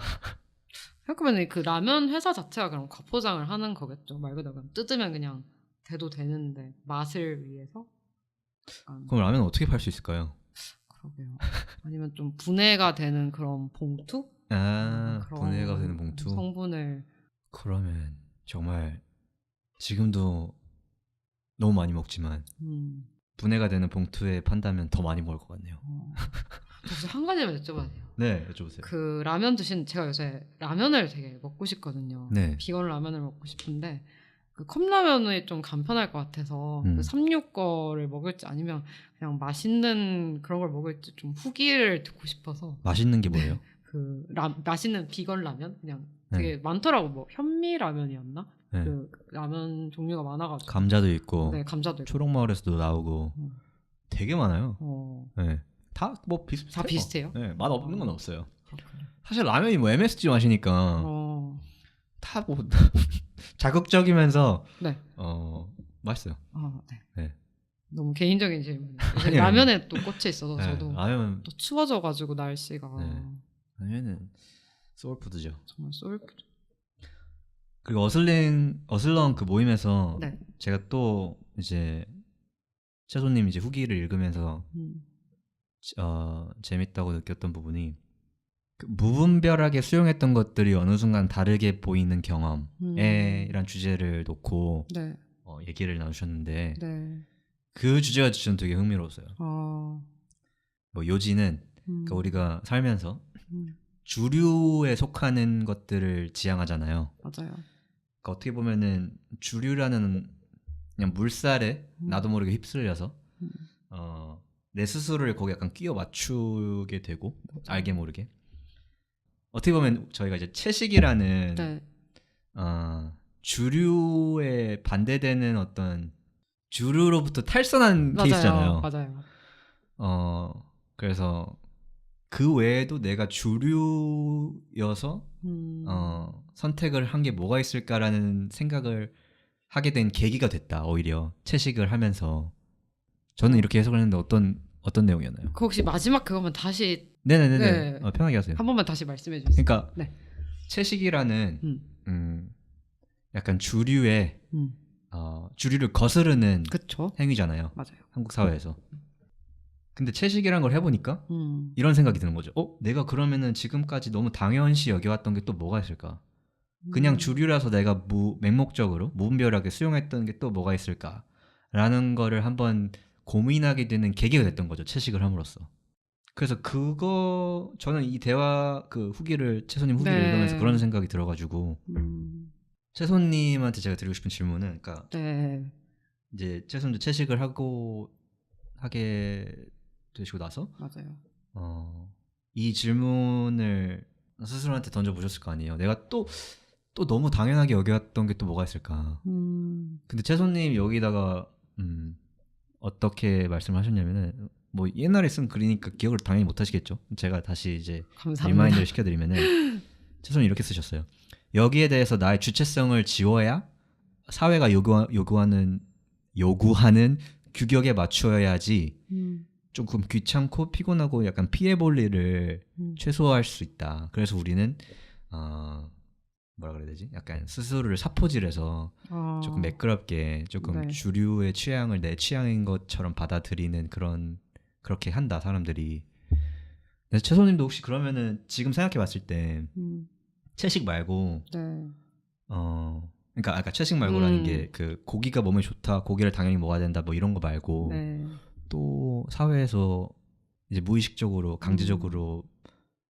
생각해보면 그 라면 회사 자체가 그럼 과포장을 하는 거겠죠. 말 그대로 그냥 뜯으면 그냥 돼도 되는데 맛을 위해서. 그럼 라면 어떻게 팔 수 있을까요? 그러게요. 아니면 좀 분해가 되는 그런 봉투? 그런 분해가 되는 봉투. 성분을. 그러면 정말 지금도 너무 많이 먹지만 분해가 되는 봉투에 판다면 더 많이 먹을 것 같네요. 혹시 한 가지만 여쭤봐도 돼요? 네, 여쭤보세요. 그 라면 제가 요새 라면을 되게 먹고 싶거든요. 네. 비건 라면을 먹고 싶은데 그 컵라면이 좀 간편할 것 같아서 그 365를 먹을지 아니면 그냥 맛있는 그런 걸 먹을지 좀 후기를 듣고 싶어서. 맛있는 게 뭐예요? 그 맛있는 비건 라면 그냥 네. 되게 많더라고. 뭐 현미 라면이었나? 네. 그 라면 종류가 많아가지고. 감자도 있고 네, 감자도 있고. 초록마을에서도 나오고 되게 많아요. 네. 다 뭐 비슷해요. 다 비슷해요? 네, 맛 없는 건 없어요. 그렇군요. 사실 라면이 뭐 MSG 맛이니까 다 뭐 자극적이면서 네. 맛있어요. 네. 네. 너무 개인적인 질문. 아니요. 라면에 또 꽂혀 있어서 네, 저도 라면 또 추워져가지고 날씨가 라면은 소울푸드죠. 정말 쏠. 그리고 어슬렁 그 모임에서 네. 제가 또 이제 채소님 이제 후기를 읽으면서 재밌다고 느꼈던 부분이 그 무분별하게 수용했던 것들이 어느 순간 다르게 보이는 경험에란 주제를 놓고 네. 얘기를 나누셨는데 네. 그 주제가 저는 되게 흥미로웠어요. 뭐 요지는 그러니까 우리가 살면서 주류에 속하는 것들을 지향하잖아요. 맞아요. 그러니까 어떻게 보면은 주류라는 그냥 물살에 나도 모르게 휩쓸려서 내 스스로를 거기 약간 끼워 맞추게 되고 알게 모르게 어떻게 보면 저희가 이제 채식이라는 네. 주류에 반대되는 어떤 주류로부터 탈선한 케이스잖아요. 맞아요. 그래서 그 외에도 내가 주류여서 선택을 한 게 뭐가 있을까라는 생각을 하게 된 계기가 됐다. 오히려 채식을 하면서 저는 이렇게 해석을 했는데 어떤 내용이었나요? 그 혹시 마지막 그거만 다시 네네네. 편하게 하세요. 한 번만 다시 말씀해 주세요. 그러니까 네. 채식이라는 약간 주류의 주류를 거스르는 그쵸? 행위잖아요. 맞아요. 한국 사회에서. 근데 채식이라는 걸 해보니까 이런 생각이 드는 거죠. 내가 그러면은 지금까지 너무 당연시 여겨왔던 게 또 뭐가 있을까? 그냥 주류라서 내가 맹목적으로 무분별하게 수용했던 게 또 뭐가 있을까라는 거를 한번 고민하게 되는 계기가 됐던 거죠. 채식을 함으로써. 그래서 저는 이 대화 그 채소님 후기를 네. 읽으면서 그런 생각이 들어가지고 채소님한테 제가 드리고 싶은 질문은 그러니까 네. 이제 채소님도 채식을 하게 되시고 나서 맞아요. 이 질문을 스스로한테 던져보셨을 거 아니에요. 내가 또 너무 당연하게 여겨왔던 게 또 뭐가 있을까. 근데 채소님 여기다가 어떻게 말씀하셨냐면은 뭐 옛날에 쓴 글이니까 기억을 당연히 못 하시겠죠. 제가 다시 이제 감사합니다. 리마인드를 시켜드리면은 채소님 이렇게 쓰셨어요. 여기에 대해서 나의 주체성을 지워야 사회가 요구하는 규격에 맞추어야지 조금 귀찮고 피곤하고 약간 피해볼 일을 최소화할 수 있다. 그래서 우리는 뭐라 그래야 되지? 약간 스스로를 사포질해서 조금 매끄럽게 조금 네. 주류의 취향을 내 취향인 것처럼 받아들이는 그렇게 한다 사람들이. 그래서 채소님도 혹시 그러면은 지금 생각해봤을 때 채식 말고 네. 그러니까 아까 채식 말고라는 게 그 고기가 몸에 좋다, 고기를 당연히 먹어야 된다, 뭐 이런 거 말고 네. 또 사회에서 이제 무의식적으로 강제적으로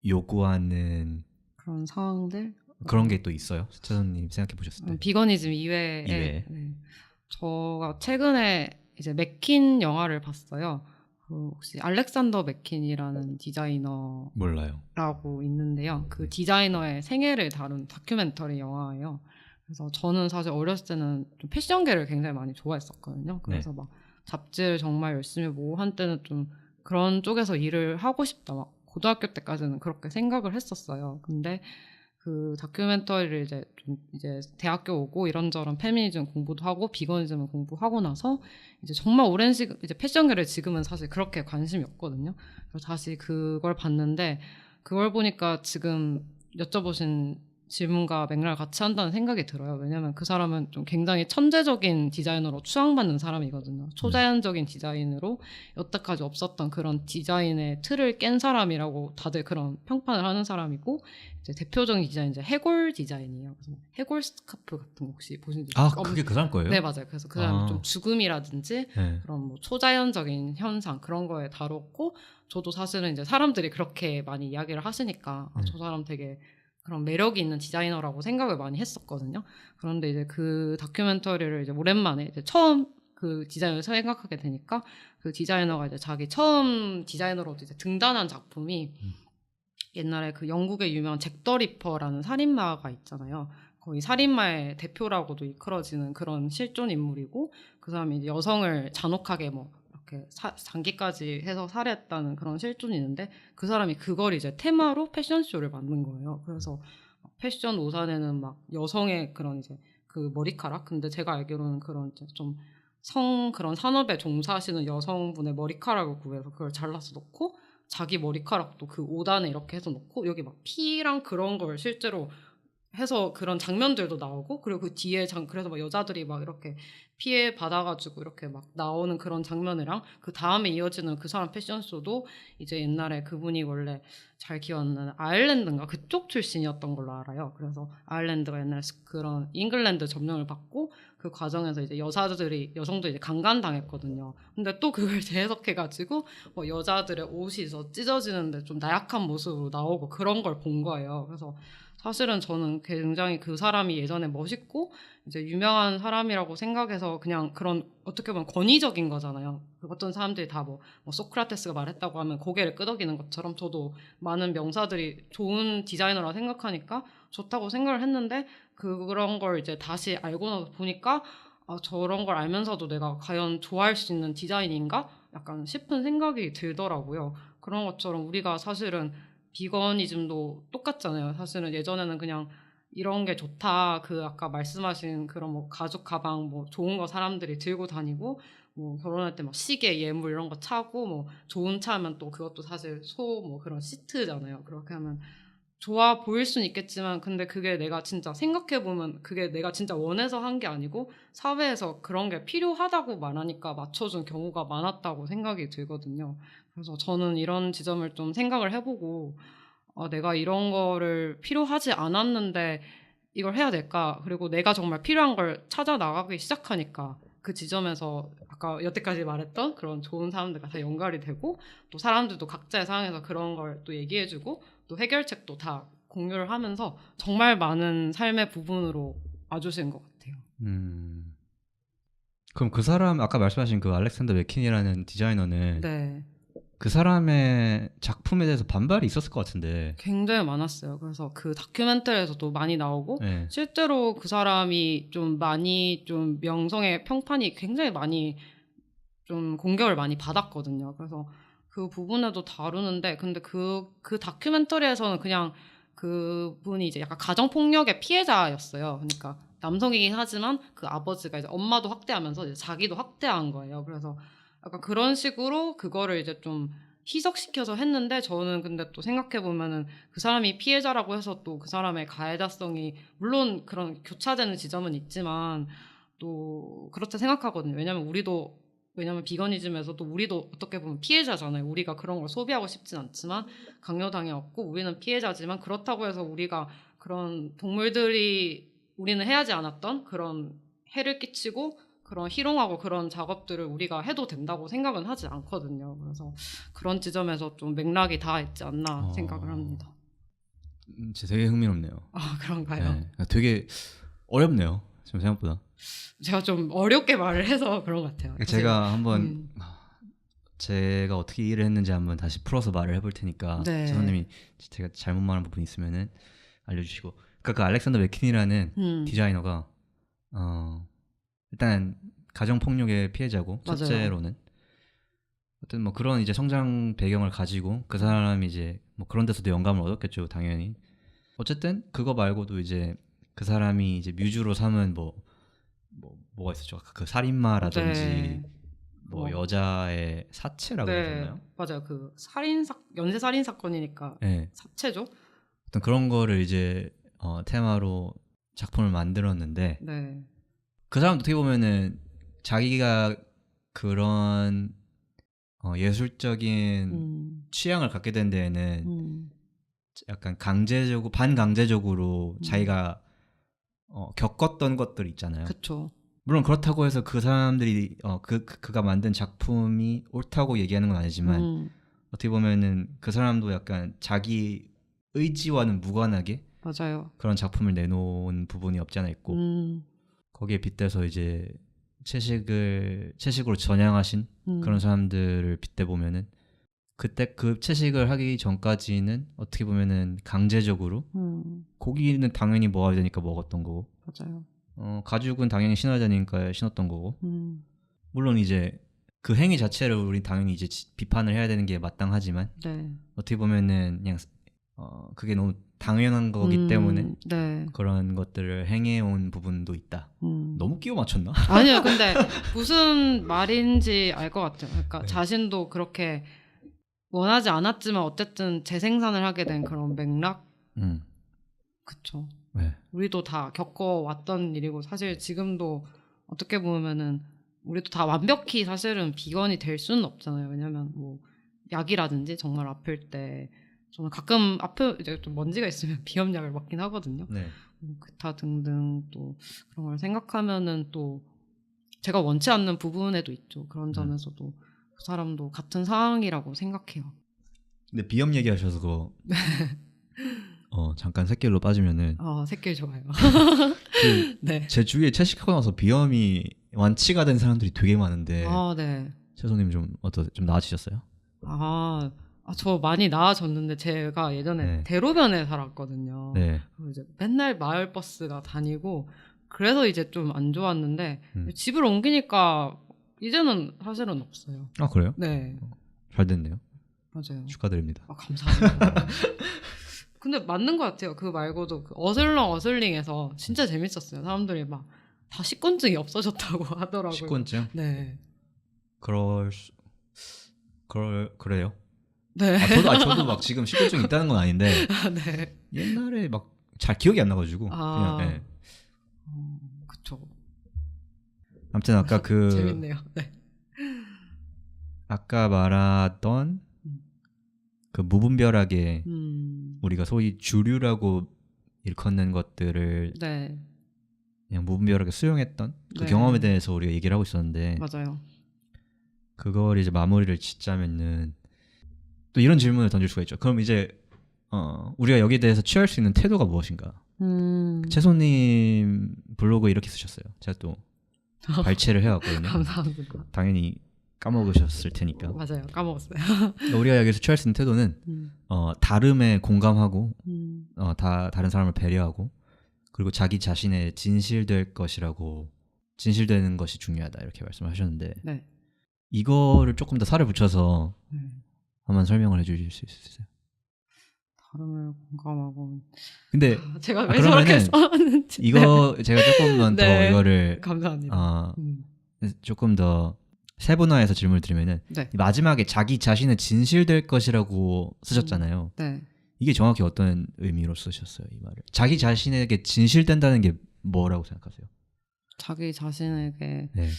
요구하는 그런 상황들 그런 게 또 있어요? 채소님 생각해 보셨을 때? 비거니즘 이외에 이외에. 네. 제가 최근에 이제 맥킨 영화를 봤어요. 그 혹시 알렉산더 맥킨이라는 디자이너라고 몰라요. 있는데요. 그 디자이너의 생애를 다룬 다큐멘터리 영화예요. 그래서 저는 사실 어렸을 때는 좀 패션계를 굉장히 많이 좋아했었거든요. 그래서 막 잡지를 정말 열심히 보고 한때는 좀 그런 쪽에서 일을 하고 싶다. 막 고등학교 때까지는 그렇게 생각을 했었어요. 근데 그 다큐멘터리를 이제 대학교 오고 이런저런 페미니즘 공부도 하고 비거니즘을 공부하고 나서 이제 정말 오랜 시간 이제 패션계를 지금은 사실 그렇게 관심이 없거든요. 그래서 다시 그걸 봤는데 그걸 보니까 지금 여쭤보신 질문과 맥락을 같이 한다는 생각이 들어요. 왜냐면 그 사람은 좀 굉장히 천재적인 디자이너로 추앙받는 사람이거든요. 초자연적인 디자인으로 여태까지 없었던 그런 디자인의 틀을 깬 사람이라고 다들 그런 평판을 하는 사람이고 이제 대표적인 디자인 이제 해골 디자인이에요. 그래서 해골 스카프 같은 거 혹시 보신 적 있어요? 그게 그 사람 거예요? 네, 맞아요. 그래서 그 사람이 좀 죽음이라든지 네. 그런 뭐 초자연적인 현상 그런 거에 다뤘고 저도 사실은 이제 사람들이 그렇게 많이 이야기를 하시니까 저 사람 되게 그런 매력이 있는 디자이너라고 생각을 많이 했었거든요. 그런데 이제 그 다큐멘터리를 이제 오랜만에 이제 처음 그 디자이너를 생각하게 되니까 그 디자이너가 이제 자기 처음 디자이너로도 이제 등단한 작품이 옛날에 그 영국의 유명한 잭 더 리퍼라는 살인마가 있잖아요. 거의 살인마의 대표라고도 이끌어지는 그런 실존 인물이고 그 사람이 이제 여성을 잔혹하게 뭐 이렇게 장기까지 해서 살해했다는 그런 실존이 있는데 그 사람이 그걸 이제 테마로 패션쇼를 만든 거예요. 그래서 패션 오산에는 막 여성의 그런 이제 그 머리카락 근데 제가 알기로는 그런 좀 그런 산업에 종사하시는 여성분의 머리카락을 구해서 그걸 잘라서 넣고 자기 머리카락도 그 5단에 이렇게 해서 놓고 여기 막 피랑 그런 걸 실제로 해서 그런 장면들도 나오고 그리고 그 뒤에 그래서 막 여자들이 막 이렇게 피해 받아가지고 이렇게 막 나오는 그런 장면이랑 그 다음에 이어지는 그 사람 패션쇼도 이제 옛날에 그분이 원래 잘 기억 안 나는 아일랜드인가 그쪽 출신이었던 걸로 알아요. 그래서 아일랜드가 옛날에 그런 잉글랜드 점령을 받고 그 과정에서 이제 여성도 이제 강간당했거든요. 근데 또 그걸 재해석해가지고 뭐 여자들의 옷이 찢어지는데 좀 나약한 모습으로 나오고 그런 걸 본 거예요. 그래서 사실은 저는 굉장히 그 사람이 예전에 멋있고 이제 유명한 사람이라고 생각해서 그냥 그런 어떻게 보면 권위적인 거잖아요. 어떤 사람들이 다 뭐 소크라테스가 말했다고 하면 고개를 끄덕이는 것처럼 저도 많은 명사들이 좋은 디자이너라 생각하니까 좋다고 생각을 했는데 그런 걸 이제 다시 알고 나서 보니까 아, 저런 걸 알면서도 내가 과연 좋아할 수 있는 디자인인가? 약간 싶은 생각이 들더라고요. 그런 것처럼 우리가 사실은 비거니즘도 똑같잖아요. 사실은 예전에는 그냥 이런 게 좋다. 그 아까 말씀하신 그런 뭐 가죽 가방 뭐 좋은 거 사람들이 들고 다니고 뭐 결혼할 때 막 시계 예물 이런 거 차고 뭐 좋은 차 하면 또 그것도 사실 뭐 그런 시트잖아요. 그렇게 하면 좋아 보일 수는 있겠지만 근데 그게 내가 진짜 생각해보면 그게 내가 진짜 원해서 한 게 아니고 사회에서 그런 게 필요하다고 말하니까 맞춰준 경우가 많았다고 생각이 들거든요. 그래서 저는 이런 지점을 좀 생각을 해보고 내가 이런 거를 필요하지 않았는데 이걸 해야 될까? 그리고 내가 정말 필요한 걸 찾아 나가기 시작하니까 그 지점에서 아까 여태까지 말했던 그런 좋은 사람들과 다 연결이 되고 또 사람들도 각자의 상황에서 그런 걸 또 얘기해주고 또 해결책도 다 공유를 하면서 정말 많은 삶의 부분으로 와주신 것 같아요. 그럼 그 사람 아까 말씀하신 그 알렉산더 맥킨이라는 디자이너는 네. 그 사람의 작품에 대해서 반발이 있었을 것 같은데. 굉장히 많았어요. 그래서 그 다큐멘터리에서도 많이 나오고 네. 실제로 그 사람이 좀 많이 좀 명성의 평판이 굉장히 많이 좀 공격을 많이 받았거든요. 그래서 그 부분에도 다루는데 근데 그 다큐멘터리에서는 그냥 그분이 이제 약간 가정폭력의 피해자였어요. 그러니까 남성이긴 하지만 그 아버지가 이제 엄마도 학대하면서 이제 자기도 학대한 거예요. 그래서 약간 그런 식으로 그거를 이제 좀 희석시켜서 했는데 저는 근데 또 생각해보면은 그 사람이 피해자라고 해서 또 그 사람의 가해자성이 물론 그런 교차되는 지점은 있지만 또 그렇다 생각하거든요. 왜냐면 비거니즘에서도 우리도 어떻게 보면 피해자잖아요. 우리가 그런 걸 소비하고 싶진 않지만 강요당해왔고 우리는 피해자지만 그렇다고 해서 우리가 그런 동물들이 우리는 해야지 않았던 그런 해를 끼치고 그런 희롱하고 그런 작업들을 우리가 해도 된다고 생각은 하지 않거든요. 그래서 그런 지점에서 좀 맥락이 다 있지 않나 생각을 합니다. 진짜 되게 흥미롭네요. 아 그런가요? 네. 되게 어렵네요. 지금 생각보다. 제가 좀 어렵게 말을 해서 그런 것 같아요. 제가 한번 제가 어떻게 일을 했는지 한번 다시 풀어서 말을 해볼 테니까 네. 선생님이 제가 잘못 말한 부분 있으면은 알려주시고. 그러니까 그 알렉산더 맥킨이라는 디자이너가 일단 가정 폭력의 피해자고 맞아요. 첫째로는 어떤 뭐 그런 이제 성장 배경을 가지고 그 사람이 이제 뭐 그런 데서도 영감을 얻었겠죠 당연히. 어쨌든 그거 말고도 이제 그 사람이 이제 뮤즈로 삼은 뭐가 있었죠? 그 살인마라든지 네. 뭐 여자의 사체라고 네. 하셨나요? 맞아요. 그 연쇄 살인 사건이니까 네. 사체죠. 어떤 그런 거를 이제 테마로 작품을 만들었는데 네. 그 사람도 어떻게 보면은 자기가 그런 예술적인 취향을 갖게 된 데에는 약간 반강제적으로 자기가 겪었던 것들 있잖아요. 그렇죠. 물론 그렇다고 해서 그 사람들이 그가 만든 작품이 옳다고 얘기하는 건 아니지만 어떻게 보면은 그 사람도 약간 자기 의지와는 무관하게 맞아요. 그런 작품을 내놓은 부분이 없지 않아 있고 거기에 빗대서 이제 채식으로 전향하신 그런 사람들을 빗대 보면은 그때 그 채식을 하기 전까지는 어떻게 보면은 강제적으로 고기는 당연히 먹어야 되니까 먹었던 거고 맞아요. 가죽은 당연히 신어야 되니까 신었던 거고 물론 이제 그 행위 자체를 우리 당연히 이제 비판을 해야 되는 게 마땅하지만 네. 어떻게 보면은 그냥 그게 너무 당연한 거기 때문에 네. 그런 것들을 행해온 부분도 있다. 너무 끼워 맞췄나? 아니요, 근데 무슨 말인지 알 것 같아요. 그러니까 네. 자신도 그렇게 원하지 않았지만 어쨌든 재생산을 하게 된 그런 맥락? 그쵸. 네. 우리도 다 겪어왔던 일이고 사실 지금도 어떻게 보면은 우리도 다 완벽히 사실은 비건이 될 수는 없잖아요. 왜냐면 뭐 약이라든지 정말 아플 때 저는 가끔 이제 좀 먼지가 있으면 비염약을 먹긴 하거든요. 네. 기타 등등 또 그런 걸 생각하면은 또 제가 원치 않는 부분에도 있죠. 그런 점에서도 그 사람도 같은 상황이라고 생각해요. 근데 비염 얘기하셔서 그거 잠깐 샛길로 빠지면은 새길 좋아요. 네. 제 주위에 채식하고 나서 비염이 완치가 된 사람들이 되게 많은데 네. 채소님 좀 나아지셨어요? 저 많이 나아졌는데 제가 예전에 네. 대로변에 살았거든요. 네. 그리고 이제 맨날 마을 버스가 다니고 그래서 이제 좀 안 좋았는데 집을 옮기니까 이제는 사실은 없어요. 아 그래요? 네. 잘 됐네요. 맞아요. 축하드립니다. 감사합니다. 근데 맞는 것 같아요. 그 말고도 그 어슬렁에서 진짜 재밌었어요. 사람들이 막 다 식곤증이 없어졌다고 하더라고요. 식곤증? 네. 그래요? 네. 저도 막 지금 식곤증 있다는 건 아닌데 네. 옛날에 막 잘 기억이 안 나가지고 그냥 네. 그쵸. 아무튼 아까 재밌네요. 네. 아까 말하던 그 무분별하게 우리가 소위 주류라고 일컫는 것들을 네. 그냥 무분별하게 수용했던 그 네. 경험에 대해서 우리가 얘기를 하고 있었는데 맞아요. 그걸 이제 마무리를 짓자면은 또 이런 질문을 던질 수가 있죠. 그럼 이제 우리가 여기에 대해서 취할 수 있는 태도가 무엇인가? 채소님 블로그에 이렇게 쓰셨어요. 제가 또 발췌를 해왔거든요. 감사합니다. 당연히 까먹으셨을 테니까. 맞아요. 까먹었어요. 우리가 여기서 취할 수 있는 태도는 다름에 공감하고 다른 사람을 배려하고 그리고 자기 자신에 진실되는 것이 중요하다 이렇게 말씀하셨는데 네. 이거를 조금 더 살을 붙여서 한번 설명을 해주실 수 있으세요? 다름을 공감하고. 근데 제가 왜 저렇게 써놨는지. 이거 제가 조금만 더 네. 이거를 감사합니다. 조금 더 세분화해서 질문을 드리면은 네. 마지막에 자기 자신에 진실될 것이라고 쓰셨잖아요. 네. 이게 정확히 어떤 의미로 쓰셨어요, 이 말을? 자기 자신에게 진실된다는 게 뭐라고 생각하세요? 자기 자신에게. 네.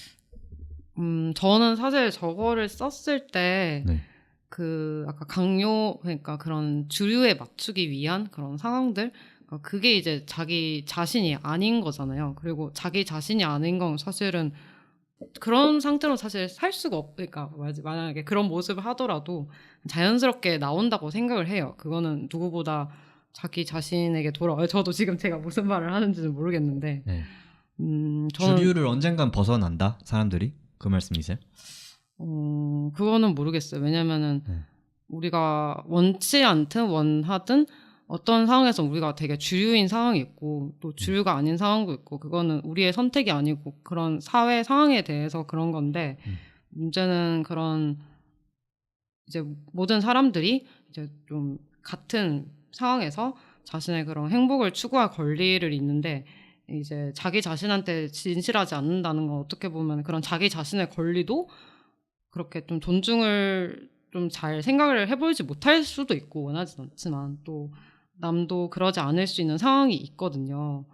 저는 사실 저거를 썼을 때 네. 그 아까 그러니까 그런 주류에 맞추기 위한 그런 상황들, 그게 이제 자기 자신이 아닌 거잖아요. 그리고 자기 자신이 아닌 건 사실은 그런 상태로 사실 살 수가 그러니까 만약에 그런 모습을 하더라도 자연스럽게 나온다고 생각을 해요. 그거는 누구보다 자기 자신에게 저도 지금 제가 무슨 말을 하는지는 모르겠는데. 네. 저는 주류를 언젠간 벗어난다? 사람들이? 그 말씀이세요? 그거는 모르겠어요. 왜냐면은 우리가 원치 않든 원하든 어떤 상황에서 우리가 되게 주류인 상황이 있고 또 주류가 아닌 상황도 있고 그거는 우리의 선택이 아니고 그런 사회 상황에 대해서 그런 건데 문제는 그런 이제 모든 사람들이 이제 좀 같은 상황에서 자신의 그런 행복을 추구할 권리를 있는데 이제 자기 자신한테 진실하지 않는다는 건 어떻게 보면 그런 자기 자신의 권리도 그렇게 좀 존중을 좀 잘 생각을 해보지 못할 수도 있고 원하진 않지만 또 남도 그러지 않을 수 있는 상황이 있거든요.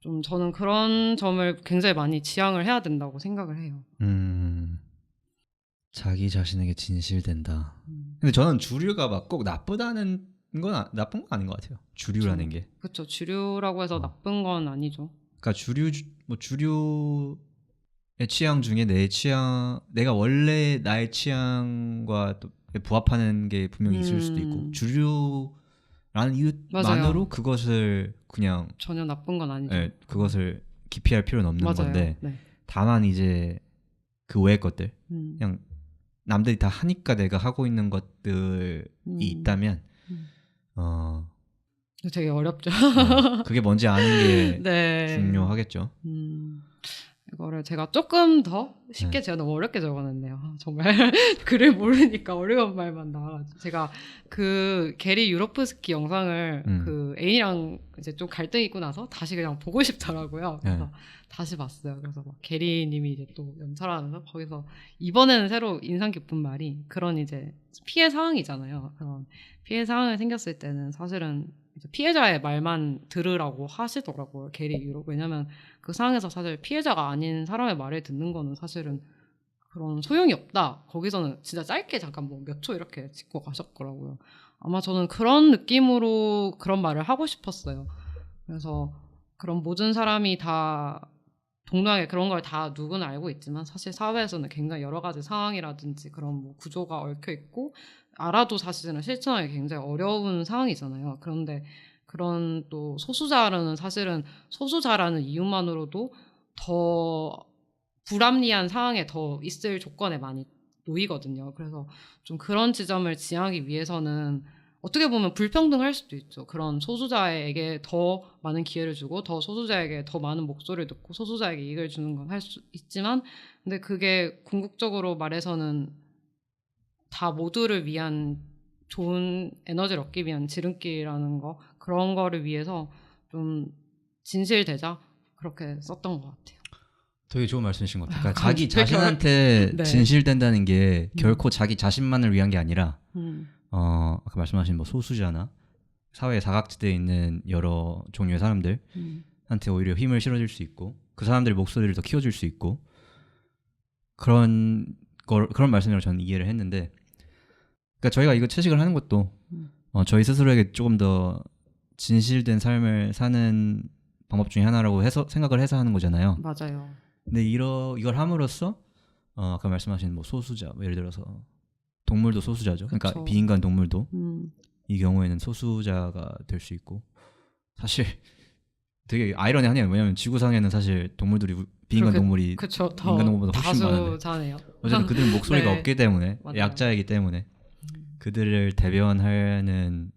좀 저는 그런 점을 굉장히 많이 지향을 해야 된다고 생각을 해요. 자기 자신에게 진실된다. 근데 저는 주류가 막 꼭 나쁜 건 아닌 것 같아요. 주류라는 게. 그렇죠. 주류라고 해서 나쁜 건 아니죠. 그러니까 주류의 취향 중에 내가 원래 나의 취향과 또 부합하는 게 분명히 있을 수도 있고 주류라는 이유만으로 그것을 그냥 전혀 나쁜 건 아니죠. 예, 그것을 기피할 필요는 없는 맞아요. 건데 네. 다만 이제 그 외의 것들 그냥 남들이 다 하니까 내가 하고 있는 것들이 있다면 어, 되게 어렵죠. 그게 뭔지 아는 게 네. 중요하겠죠. 이거를 제가 조금 더 쉽게 네. 제가 너무 어렵게 적어놨네요. 정말 글을 모르니까 어려운 말만 나와가지고 제가 그 게리 유로프스키 영상을 그 애인이랑 이제 좀 갈등이 있고 나서 다시 그냥 보고 싶더라고요. 그래서 네. 다시 봤어요. 그래서 막 게리님이 이제 또 연설하면서 거기서 이번에는 새로 인상 깊은 말이 그런 이제 피해 상황이잖아요. 그런 피해 상황이 생겼을 때는 사실은 이제 피해자의 말만 들으라고 하시더라고요. 게리 유로. 왜냐면 그 상황에서 사실 피해자가 아닌 사람의 말을 듣는 거는 사실은 그런 소용이 없다. 거기서는 진짜 짧게 잠깐 뭐 몇 초 이렇게 짚고 가셨더라고요. 아마 저는 그런 느낌으로 그런 말을 하고 싶었어요. 그래서 그런 모든 사람이 다 동등하게 그런 걸 다 누구는 알고 있지만 사실 사회에서는 굉장히 여러 가지 상황이라든지 그런 뭐 구조가 얽혀 있고 알아도 사실은 실천하기 굉장히 어려운 상황이잖아요. 그런데 그런 또 소수자라는 사실은 소수자라는 이유만으로도 더 불합리한 상황에 더 있을 조건에 많이 놓이거든요. 그래서 좀 그런 지점을 지향하기 위해서는 어떻게 보면 불평등할 수도 있죠. 그런 소수자에게 더 많은 기회를 주고 더 소수자에게 더 많은 목소리를 듣고 소수자에게 이익을 주는 건 할 수 있지만 근데 그게 궁극적으로 말해서는 다 모두를 위한 좋은 에너지를 얻기 위한 지름길이라는 거 그런 거를 위해서 좀 진실되자 그렇게 썼던 것 같아요. 되게 좋은 말씀이신 것 같아요. 그러니까 감사해요. 자기 자신한테 네. 진실된다는 게 결코 자기 자신만을 위한 게 아니라 아까 말씀하신 뭐 소수자나 사회에 사각지대에 있는 여러 종류의 사람들한테 오히려 힘을 실어줄 수 있고 그 사람들의 목소리를 더 키워줄 수 있고 그런 말씀으로 저는 이해를 했는데 그러니까 저희가 이거 채식을 하는 것도 저희 스스로에게 조금 더 진실된 삶을 사는 방법 중에 하나라고 해서 생각을 해서 하는 거잖아요. 맞아요. 근데 이걸 함으로써 아까 말씀하신 뭐 소수자 뭐 예를 들어서 동물도 소수자죠. 그러니까 그쵸. 비인간 동물도 이 경우에는 소수자가 될 수 있고 사실 되게 아이러니하네요. 왜냐하면 지구상에는 사실 동물들이 비인간 동물이 그쵸. 인간 동물보다 훨씬 많은데 다수잖아요. 어쨌든 그들은 목소리가 네. 없기 때문에 맞아요. 약자이기 때문에 그들을 대변하는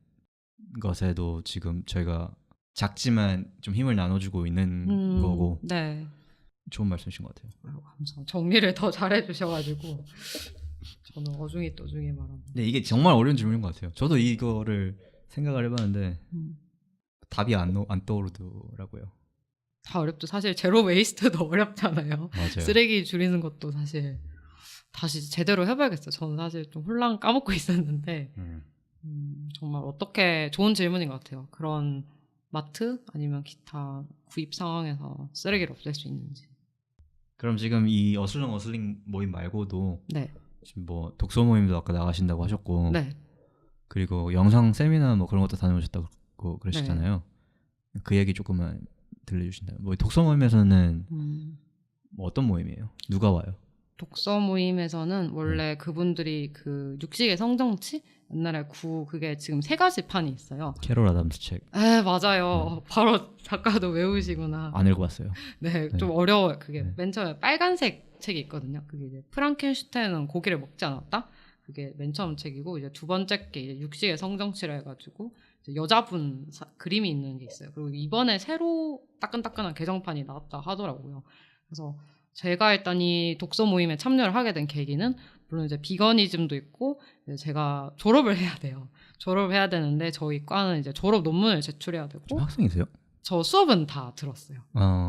것에도 지금 저희가 작지만 좀 힘을 나눠주고 있는 거고 네. 좋은 말씀이신 것 같아요. 아유, 감사합니다. 정리를 더 잘해주셔가지고 저는 어중이 떠중이 말하는. 근데 이게 정말 어려운 질문인 것 같아요. 저도 이거를 생각을 해봤는데 답이 안 떠오르더라고요. 다 어렵죠. 사실 제로 웨이스트도 어렵잖아요. 맞아요. 쓰레기 줄이는 것도 사실 다시 제대로 해봐야겠어요. 저는 사실 좀 홀랑 까먹고 있었는데 정말 어떻게 좋은 질문인 것 같아요. 그런 마트 아니면 기타 구입 상황에서 쓰레기를 없앨 수 있는지. 그럼 지금 이 어슬렁 모임 말고도 네. 지금 뭐 독서 모임도 아까 나가신다고 하셨고 네. 그리고 영상 세미나 뭐 그런 것도 다녀오셨다고 그러셨잖아요. 그 얘기 조금만 들려주신다면 뭐 독서 모임에서는 뭐 어떤 모임이에요? 누가 와요? 독서 모임에서는 원래 그분들이 그 육식의 성정치 옛날에 그게 지금 3가지 판이 있어요. 캐롤 아담스 책. 맞아요. 바로 작가도 외우시구나. 안 읽어봤어요. 네, 좀 어려워요. 그게 맨 처음에 빨간색 책이 있거든요. 그게 이제 프랑켄슈타인은 고기를 먹지 않았다. 그게 맨 처음 책이고 이제 두 번째 게 이제 육식의 성정치라 해가지고 이제 여자분 그림이 있는 게 있어요. 그리고 이번에 새로 따끈따끈한 개정판이 나왔다 하더라고요. 그래서 제가 일단 이 독서 모임에 참여를 하게 된 계기는 물론 이제 비거니즘도 있고 이제 제가 졸업을 해야 돼요. 졸업을 해야 되는데 저희 과는 이제 졸업 논문을 제출해야 되고 지금 학생이세요? 저 수업은 다 들었어요.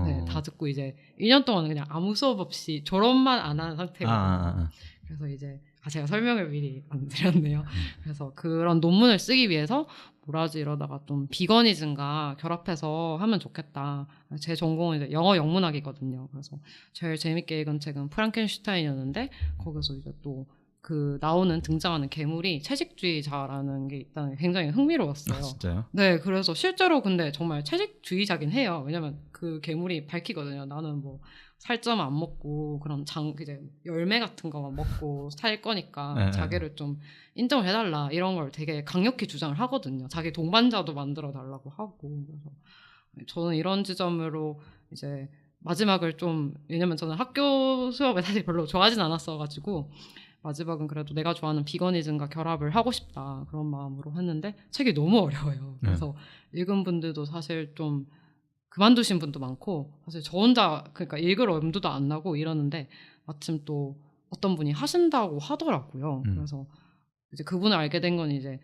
네, 다 듣고 이제 1년 동안은 그냥 아무 수업 없이 졸업만 안 한 상태거든요. 그래서 이제 제가 설명을 미리 안 드렸네요. 그래서 그런 논문을 쓰기 위해서 뭐라지 이러다가 좀 비거니즘과 결합해서 하면 좋겠다. 제 전공은 이제 영어 영문학이거든요. 그래서 제일 재밌게 읽은 책은 프랑켄슈타인이었는데 거기서 이제 또 그 나오는 등장하는 괴물이 채식주의자라는 게 있다는 게 굉장히 흥미로웠어요. 진짜요? 네, 그래서 실제로 근데 정말 채식주의자긴 해요. 왜냐면 그 괴물이 밝히거든요. 나는 뭐 살점 안 먹고 그런 이제 열매 같은 거만 먹고 살 거니까 자기를 좀 인정을 해달라 이런 걸 되게 강력히 주장을 하거든요. 자기 동반자도 만들어 달라고 하고 그래서 저는 이런 지점으로 이제 마지막을 좀, 왜냐면 저는 학교 수업을 사실 별로 좋아하진 않았어가지고 마지막은 그래도 내가 좋아하는 비거니즘과 결합을 하고 싶다 그런 마음으로 했는데 책이 너무 어려워요. 그래서 읽은 분들도 사실 좀 그만두신 분도 많고, 사실 저 혼자 그러니까 읽을 엄두도 안 나고 이러는데 마침 또 어떤 분이 하신다고 하더라고요. 그래서 이제 그분을 알게 된 건 이제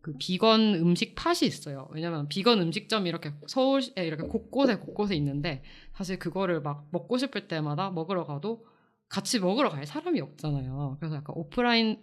그 비건 음식 팟이 있어요. 왜냐면 비건 음식점이 이렇게 서울에 이렇게 곳곳에 있는데 사실 그거를 막 먹고 싶을 때마다 먹으러 가도 같이 먹으러 갈 사람이 없잖아요. 그래서 약간 오프라인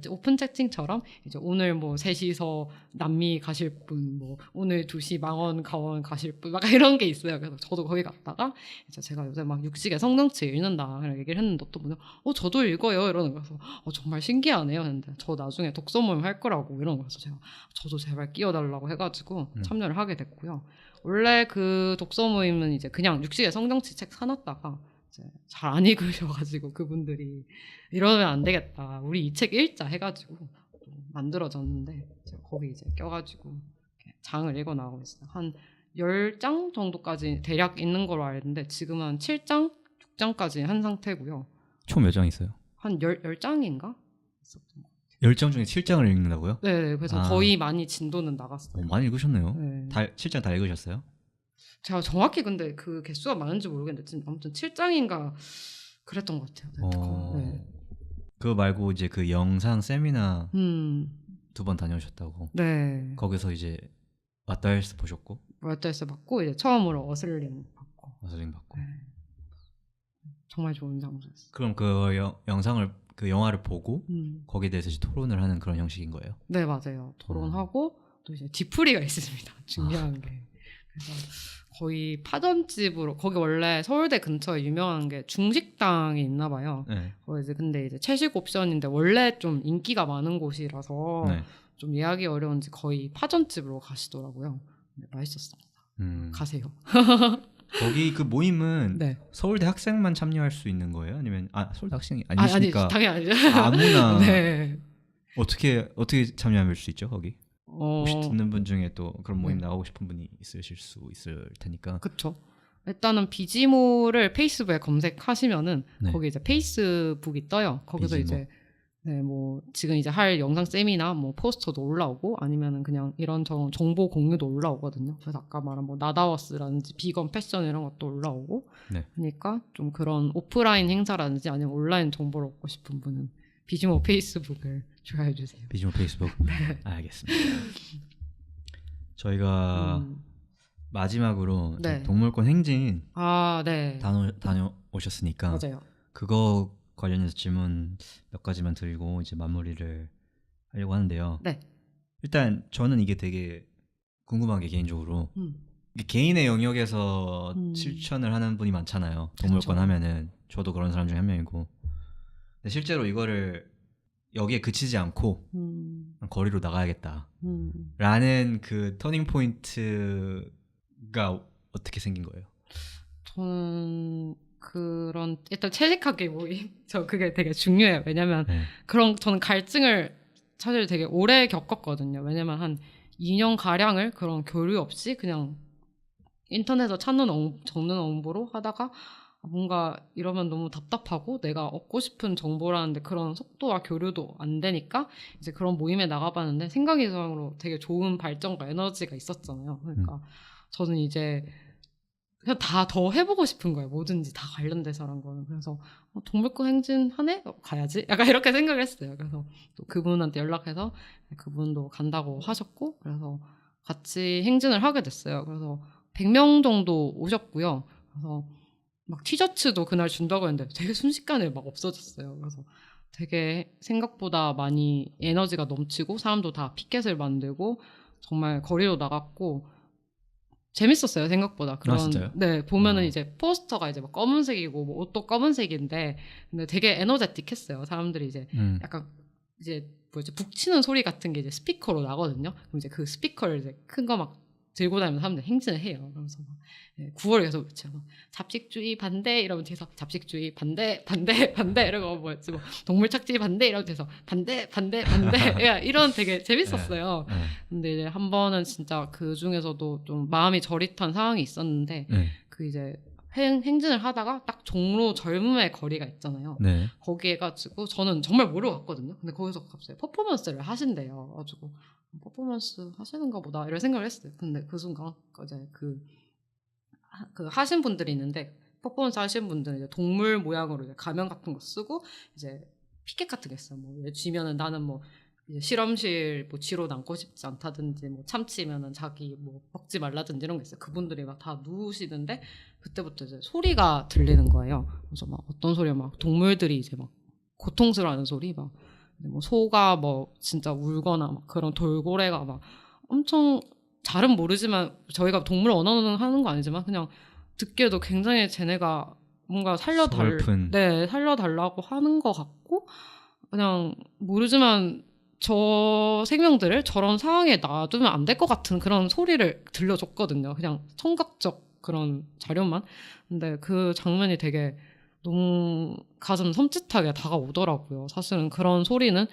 오픈 채팅처럼 이제 오늘 뭐 셋이서 남미 가실 분, 뭐 오늘 2시 망원 가원 가실 분, 막 이런 게 있어요. 그래서 저도 거기 갔다가 이제 제가 요새 막 육식의 성경책 읽는다 그런 얘기를 했는데 어떤 분은 저도 읽어요 이러는 거여서 정말 신기하네요. 했는데 저 나중에 독서 모임 할 거라고 이러는 거여서 제가 저도 제발 끼워달라고 해가지고 참여를 하게 됐고요. 원래 그 독서 모임은 이제 그냥 육식의 성경책 책 사놨다가 잘 안 읽으셔가지고 그분들이 이러면 안 되겠다, 우리 이 책 읽자 해가지고 만들어졌는데 제가 거기 이제 껴가지고 장을 읽어 나가고 있어요. 한 10장 정도까지 대략 있는 걸로 알는데 지금은 한 7장, 6장까지 한 상태고요. 총 몇 장 있어요? 한 10장인가? 10장 중에 7장을 읽는다고요? 네, 그래서 거의 많이 진도는 나갔어요. 많이 읽으셨네요. 네. 7장 다 읽으셨어요? 제가 정확히 근데 그 개수가 많은지 모르겠는데 지금 아무튼 7장인가 그랬던 것 같아요. 네. 그거 말고 이제 그 영상 세미나 2번 다녀오셨다고. 네. 거기서 이제 왓다헬스 보셨고, 왓다헬스 받고 이제 처음으로 어슬링 받고. 네. 정말 좋은 장소였어요. 그럼 그 영상을 그 영화를 보고 거기에 대해서 이제 토론을 하는 그런 형식인 거예요? 네, 맞아요. 토론하고 또 이제 뒤풀이가 있습니다. 중요한 게. 그래서 거의 파전집으로, 거기 원래 서울대 근처에 유명한 게 중식당이 있나 봐요. 네. 이제 근데 이제 채식 옵션인데 원래 좀 인기가 많은 곳이라서 네. 좀 예약이 어려운지 거의 파전집으로 가시더라고요. 네, 맛있었습니다. 가세요. 거기 그 모임은 네. 서울대 학생만 참여할 수 있는 거예요? 아니면 서울대 학생이 아니시니까 아니, 당연히 아니죠. 아무나 네. 어떻게 참여할 수 있죠 거기? 혹시 듣는 분 중에 또 그런 모임 네. 나가고 싶은 분이 있으실 수 있을 테니까. 그렇죠. 일단은 비지모를 페이스북에 검색하시면은 네. 거기 이제 페이스북이 떠요. 거기서 비지모. 이제 뭐 지금 이제 할 영상 셈이나 뭐 포스터도 올라오고 아니면은 그냥 이런저런 정보 공유도 올라오거든요. 그래서 아까 말한 뭐 나다워스라든지 비건 패션 이런 것도 올라오고. 네. 그러니까 좀 그런 오프라인 행사라든지 아니면 온라인 정보를 얻고 싶은 분은 비지모 페이스북을 좋아해 주세요. 비지모 페이스북. 네. 알겠습니다. 저희가 마지막으로 네. 동물권 행진 네. 다녀오셨으니까 맞아요. 그거 관련해서 질문 몇 가지만 드리고 이제 마무리를 하려고 하는데요. 네. 일단 저는 이게 되게 궁금한 게 개인적으로 이게 개인의 영역에서 실천을 하는 분이 많잖아요. 동물권 그쵸. 하면은 저도 그런 사람 중에 한 명이고. 근데 실제로 이거를 여기에 그치지 않고 거리로 나가야겠다 라는 그 터닝 포인트가 어떻게 생긴 거예요? 저는 그런 일단 채식하게 모임 저 그게 되게 중요해요. 왜냐면 네. 저는 갈증을 사실 되게 오래 겪었거든요. 왜냐면 한 2년 가량을 그런 교류 없이 그냥 인터넷에서 적는 정보로 하다가 뭔가 이러면 너무 답답하고 내가 얻고 싶은 정보라는데 그런 속도와 교류도 안 되니까 이제 그런 모임에 나가봤는데 생각 이상으로 되게 좋은 발전과 에너지가 있었잖아요. 그러니까 저는 이제 그냥 다 더 해보고 싶은 거예요. 뭐든지 다 관련돼서란 거는. 그래서 동물권 행진 하네? 가야지? 약간 이렇게 생각을 했어요. 그래서 또 그분한테 연락해서 그분도 간다고 하셨고 그래서 같이 행진을 하게 됐어요. 그래서 100명 정도 오셨고요. 그래서 막 티셔츠도 그날 준다고 했는데 되게 순식간에 막 없어졌어요. 그래서 되게 생각보다 많이 에너지가 넘치고 사람도 다 피켓을 만들고 정말 거리로 나갔고 재밌었어요. 생각보다. 진짜요? 네, 보면은 이제 포스터가 이제 막 검은색이고 뭐 옷도 검은색인데 근데 되게 에너제틱했어요. 사람들이 이제 약간 이제 북치는 소리 같은 게 이제 스피커로 나거든요. 그럼 이제 그 스피커를 이제 큰 거 막 들고 다니면 사람들이 행진을 해요. 그러면서 막 구호를 계속 외쳐요. 막 잡식주의 반대 이러면 뒤에서 잡식주의 반대 반대 반대 이러고 뭐였지 뭐 동물 착취 반대 이러면 뒤에서 반대 반대 반대 야, 이런 되게 재밌었어요. 네. 근데 이제 한 번은 진짜 그 중에서도 좀 마음이 저릿한 상황이 있었는데 네. 그 이제 행진을 하다가 딱 종로 젊음의 거리가 있잖아요. 네. 거기에 가지고 저는 정말 모르고 갔거든요. 근데 거기서 갑자기 퍼포먼스를 하신대요. 가지고 퍼포먼스 하시는가 보다 이런 생각을 했어요. 근데 그 순간 이제 그 하신 분들이 있는데 퍼포먼스 하신 분들은 이제 동물 모양으로 이제 가면 같은 거 쓰고 이제 피켓 같은 게 있어요. 뭐 쥐면은 나는 뭐 이제 실험실 뭐 쥐로 남고 싶지 않다든지 뭐 참치면은 자기 뭐 먹지 말라든지 이런 게 있어요. 그분들이 막 다 누우시는데 그때부터 이제 소리가 들리는 거예요. 그래서 막 어떤 소리야 막 동물들이 이제 막 고통스러워하는 소리 막 뭐 소가 뭐 진짜 울거나 막 그런 돌고래가 막 엄청 잘은 모르지만 저희가 동물 언어는 하는 거 아니지만 그냥 듣기에도 굉장히 쟤네가 뭔가 서글픈. 살려달라고 하는 것 같고 그냥 모르지만 저 생명들을 저런 상황에 놔두면 안 될 것 같은 그런 소리를 들려줬거든요. 그냥 청각적 그런 자료만. 근데 그 장면이 되게 너무 가슴 섬찟하게 다가오더라고요. 사실은 그런 소리는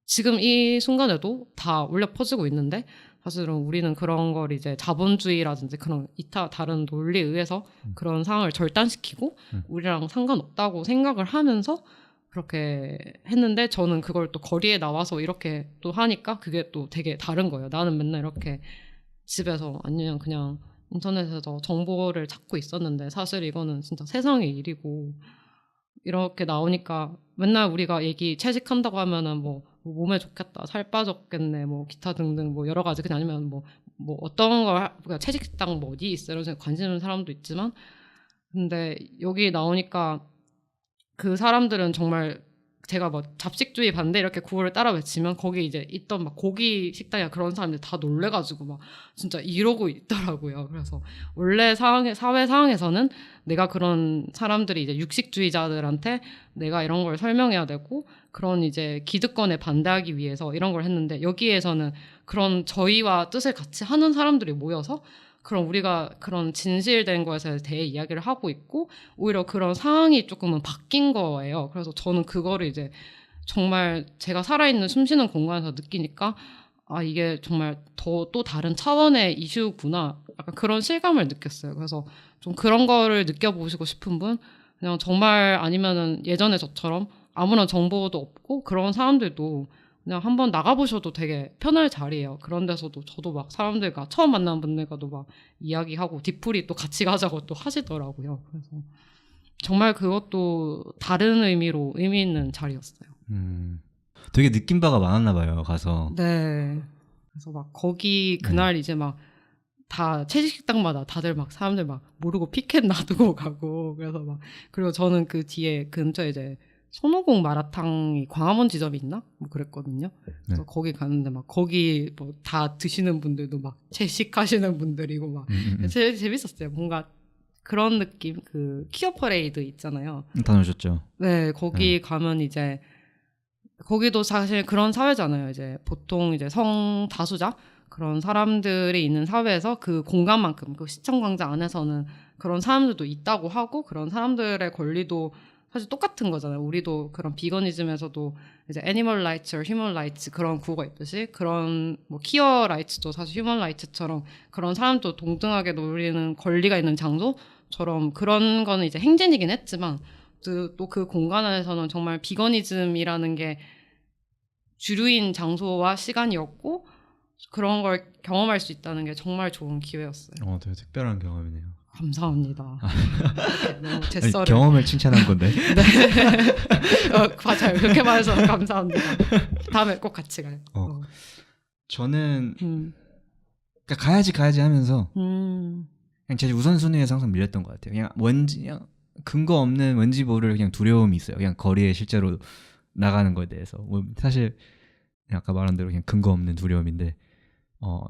지금 이 순간에도 다 울려 퍼지고 있는데 사실은 우리는 그런 걸 이제 자본주의라든지 그런 이타 다른 논리에 의해서 그런 상황을 절단시키고 우리랑 상관없다고 생각을 하면서 그렇게 했는데 저는 그걸 또 거리에 나와서 이렇게 또 하니까 그게 또 되게 다른 거예요. 나는 맨날 이렇게 집에서 아니면 그냥 인터넷에서 정보를 찾고 있었는데 사실 이거는 진짜 세상의 일이고 이렇게 나오니까 맨날 우리가 채식한다고 하면은 뭐 몸에 좋겠다, 살 빠졌겠네, 뭐 기타 등등 뭐 여러 가지 그냥 아니면 뭐 어떤 걸 그러니까 채식당 뭐 어디 있어 이런 관심 있는 사람도 있지만 근데 여기 나오니까 그 사람들은 정말 제가 뭐 잡식주의 반대 이렇게 구호를 따라 외치면 거기 이제 있던 막 고기 식당이나 그런 사람들 다 놀래가지고 막 진짜 이러고 있더라고요. 그래서 원래 사회 상황에서는 내가 그런 사람들이 이제 육식주의자들한테 내가 이런 걸 설명해야 되고 그런 이제 기득권에 반대하기 위해서 이런 걸 했는데 여기에서는 그런 저희와 뜻을 같이 하는 사람들이 모여서 그럼 우리가 그런 진실된 것에 대해 이야기를 하고 있고 오히려 그런 상황이 조금은 바뀐 거예요. 그래서 저는 그거를 이제 정말 제가 살아있는 숨쉬는 공간에서 느끼니까 아 이게 정말 더 또 다른 차원의 이슈구나 약간 그런 실감을 느꼈어요. 그래서 좀 그런 거를 느껴보시고 싶은 분 그냥 정말 아니면은 예전에 저처럼 아무런 정보도 없고 그런 사람들도 그냥 한번 나가보셔도 되게 편할 자리예요. 그런 데서도 저도 막 사람들과 처음 만난 분들과도 막 이야기하고 뒤풀이 또 같이 가자고 또 하시더라고요. 그래서 정말 그것도 다른 의미로 의미 있는 자리였어요. 되게 느낀 바가 많았나 봐요. 가서. 네. 그래서 막 거기 그날 이제 막 다 채식식당마다 다들 막 사람들 막 모르고 피켓 놔두고 가고 그래서 막 그리고 저는 그 뒤에 근처에 이제 손오공 마라탕이 광화문 지점이 있나? 뭐 그랬거든요. 그래서 거기 가는데 막 거기 뭐 다 드시는 분들도 막 채식하시는 분들이고 막 제일 재밌었어요. 뭔가 그런 느낌 그 키어 퍼레이드 있잖아요. 다녀오셨죠? 네, 거기 가면 이제 거기도 사실 그런 사회잖아요. 이제 보통 이제 성다수자 그런 사람들이 있는 사회에서 그 공간만큼 그 시청광장 안에서는 그런 사람들도 있다고 하고 그런 사람들의 권리도 사실 똑같은 거잖아요. 우리도 그런 비거니즘에서도 이제 애니멀 라이츠, 휴먼 라이츠 그런 구호가 있듯이 그런 뭐 키어 라이츠도 사실 휴먼 라이츠처럼 그런 사람도 동등하게 누리는 권리가 있는 장소처럼 그런 거는 이제 행진이긴 했지만 또 그 공간 안에서는 정말 비거니즘이라는 게 주류인 장소와 시간이었고 그런 걸 경험할 수 있다는 게 정말 좋은 기회였어요. 되게 특별한 경험이네요. 감사합니다. 너무 제 아니, 썰을 경험을 칭찬한 건데. 네. 맞아요. 그렇게 말해서 감사합니다. 다음에 꼭 같이 가요. 저는 그러니까 가야지 하면서 그냥 제 우선순위에서 항상 밀렸던 것 같아요. 그냥 근거 없는 왠지 모를 그냥 두려움이 있어요. 그냥 거리에 실제로 나가는 거에 대해서 뭐 사실 아까 말한 대로 그냥 근거 없는 두려움인데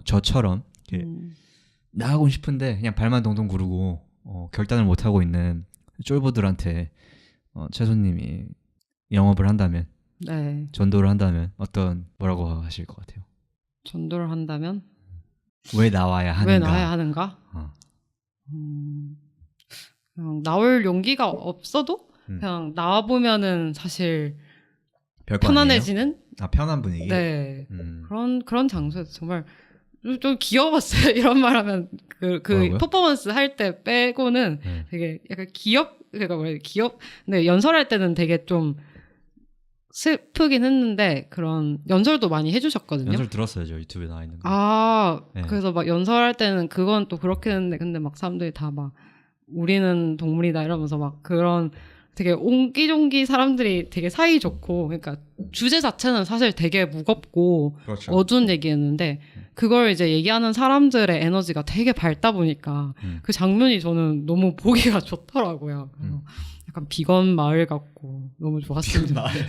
저처럼 이렇게 나가고 싶은데 그냥 발만 동동 구르고 결단을 못 하고 있는 쫄보들한테 채소님이 영업을 한다면, 네. 전도를 한다면 뭐라고 하실 것 같아요? 전도를 한다면 왜 나와야 하는가? 왜 나와야 하는가? 어. 그냥 나올 용기가 없어도 음. 그냥 나와 보면은 사실 별거 편안해지는 아니에요? 편한 분위기. 네 음. 그런 장소에서 정말 좀 귀여웠어요. 이런 말하면 그 뭐라고요? 퍼포먼스 할 때 빼고는 네. 되게 약간 그러니까 뭐야 근데 연설할 때는 되게 좀 슬프긴 했는데 그런 연설도 많이 해주셨거든요. 연설 들었어요, 저 유튜브에 나와 있는 거. 네. 그래서 막 연설할 때는 그건 또 그렇게 했는데 근데 막 사람들이 다 막 우리는 동물이다 이러면서 막 그런 되게 옹기종기 사람들이 되게 사이 좋고 그러니까 주제 자체는 사실 되게 무겁고 그렇죠. 어두운 얘기였는데 그걸 이제 얘기하는 사람들의 에너지가 되게 밝다 보니까 그 장면이 저는 너무 보기가 좋더라고요. 그래서 약간 비건 마을 같고 너무 좋았습니다. 네,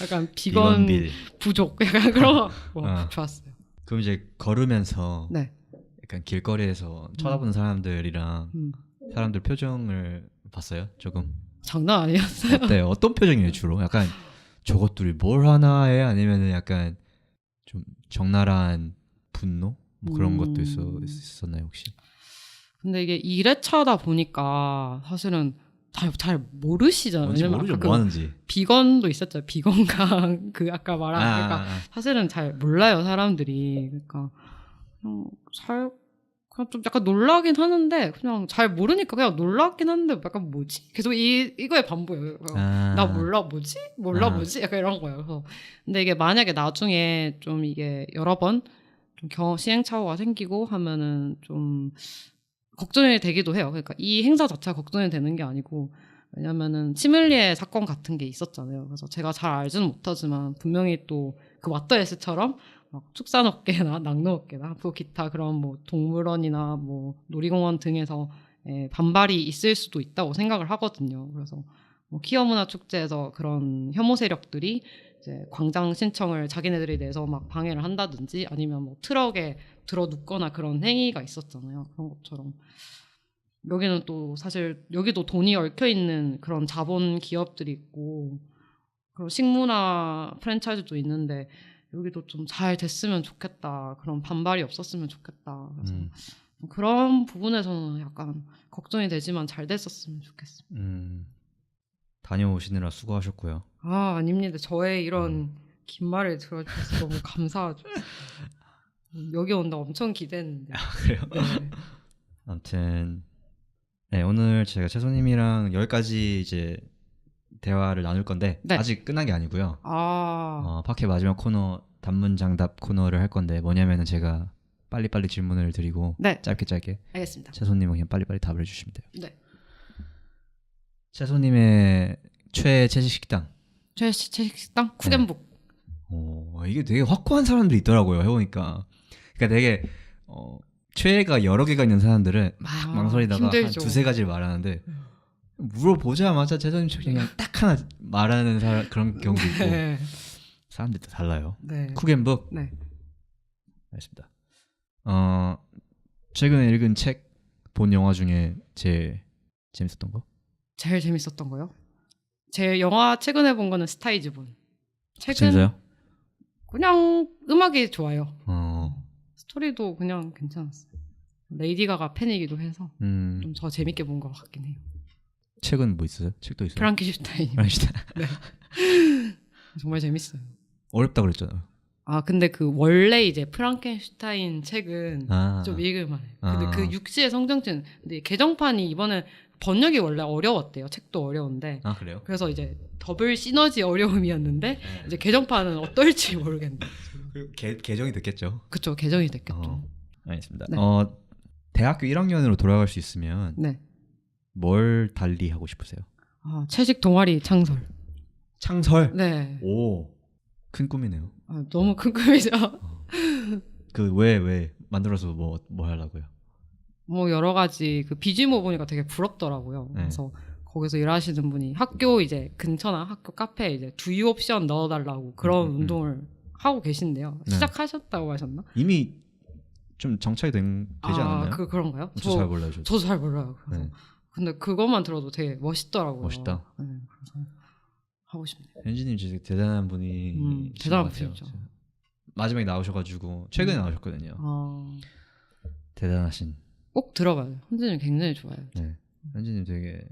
약간 비건 비건빌. 부족 약간 그런 거 같고 좋았어요. 그럼 이제 걸으면서 네. 약간 길거리에서 쳐다보는 사람들이랑 사람들 표정을 봤어요? 조금? 장난 아니었어요. 어때요? 어떤 표정이에요 주로? 약간 저것들이 뭘 하나에 아니면은 약간 좀 적나라한 분노? 뭐 그런 것도 있었나요 혹시? 근데 이게 2회차다 보니까 사실은 잘 모르시잖아요. 뭔지 왜냐면 모르죠. 아까 뭐 하는지. 비건도 있었죠. 비건강 그 아까 말한 그러니까 사실은 잘 몰라요 사람들이. 그러니까 그냥 좀 약간 놀라긴 하는데 그냥 잘 모르니까 그냥 놀랐긴 한데 약간 뭐지? 계속 이거에 반복해요. 나 몰라 뭐지? 몰라 뭐지? 약간 이런 거예요. 그래서 근데 이게 만약에 나중에 좀 이게 여러 번 좀 시행착오가 생기고 하면은 좀 걱정이 되기도 해요. 그러니까 이 행사 자체가 걱정이 되는 게 아니고 왜냐면은 치밀리에 사건 같은 게 있었잖아요. 그래서 제가 잘 알지는 못하지만 분명히 또 그 왓더에스처럼 막 축산업계나 낙농업계나 그 기타 그런 뭐 동물원이나 뭐 놀이공원 등에서 반발이 있을 수도 있다고 생각을 하거든요. 그래서 뭐 키어문화 축제에서 그런 혐오 세력들이 이제 광장 신청을 자기네들이 내서 막 방해를 한다든지 아니면 뭐 트럭에 들어 눕거나 그런 행위가 있었잖아요. 그런 것처럼 여기는 또 사실 여기도 돈이 얽혀 있는 그런 자본 기업들이 있고 그리고 식문화 프랜차이즈도 있는데 여기도 좀 잘 됐으면 좋겠다. 그런 반발이 없었으면 좋겠다. 그래서 그런 부분에서는 약간 걱정이 되지만 잘 됐었으면 좋겠어요. 다녀오시느라 수고하셨고요. 아닙니다. 저의 이런 긴 말을 들어주셔서 너무 감사하죠. 여기 온다 엄청 기대했는데. 그래요? 네. 아무튼 네, 오늘 제가 채소님이랑 여기까지 이제 대화를 나눌 건데 네. 아직 끝난 게 아니고요. 아, 팟캐 마지막 코너 단문장답 코너를 할 건데 뭐냐면은 제가 빨리빨리 질문을 드리고 네. 짧게 알겠습니다. 채소님은 그냥 빨리빨리 답을 해주시면 돼요. 네. 채소님의 최애 채식 식당. 최 식당 쿠겐북. 이게 되게 확고한 사람들이 있더라고요. 해보니까. 그러니까 되게 최애가 여러 개가 있는 사람들은 막 망설이다가 한 힘들죠. 두세 가지를 말하는데 물어보자마자 채소님 그냥 딱 하나 말하는 그런 경우도 있고 네. 사람들이 다 달라요. 네. 쿠겐북. 네. 알겠습니다. 최근에 읽은 책, 본 영화 중에 제일 재밌었던 거? 제일 재밌었던 거요? 제 영화 최근에 본 거는 스타이즈본. 진짜요? 그냥 음악이 좋아요. 스토리도 그냥 괜찮았어요. 레이디 가가 팬이기도 해서 좀 더 재밌게 본 것 같긴 해요. 책은 뭐 있어요? 책도 있어요? 프랑켄슈타인. 프랑켄슈타인. 네. 정말 재밌어요. 어렵다 그랬잖아요. 근데 그 원래 이제 프랑켄슈타인 책은 좀 읽을만해요. 근데 그 육지의 성정진 근데 개정판이 이번에 번역이 원래 어려웠대요. 책도 어려운데. 그래요? 그래서 이제 더블 시너지 어려움이었는데 이제 개정판은 어떨지 모르겠네요. 개정이 됐겠죠. 그쵸, 개정이 됐겠죠. 알겠습니다. 네. 대학교 1학년으로 돌아갈 수 있으면 네. 뭘 달리 하고 싶으세요? 채식 동아리 창설. 창설? 네. 오, 큰 꿈이네요. 너무 큰 꿈이죠. 왜 만들어서 뭐 하려고요? 뭐 여러 가지 그 비즈모 보니까 되게 부럽더라고요. 네. 그래서 거기서 일하시는 분이 학교 이제 근처나 학교 카페에 이제 두유 옵션 넣어달라고 그런 운동을 하고 계신데요. 네. 시작하셨다고 하셨나? 이미 좀 정착이 되지 않았나요? 그런가요? 저 잘 몰라요. 저도 잘 몰라요. 그래서 네. 근데 그것만 들어도 되게 멋있더라고요. 멋있다. 네, 그래서 하고 싶네요. 현진님 진짜 대단한 분이 대단한 분이죠. 마지막에 나오셔가지고 최근에 나오셨거든요. 대단하신. 꼭 들어봐요. 현진님 굉장히 좋아요. 네. 현진님 되게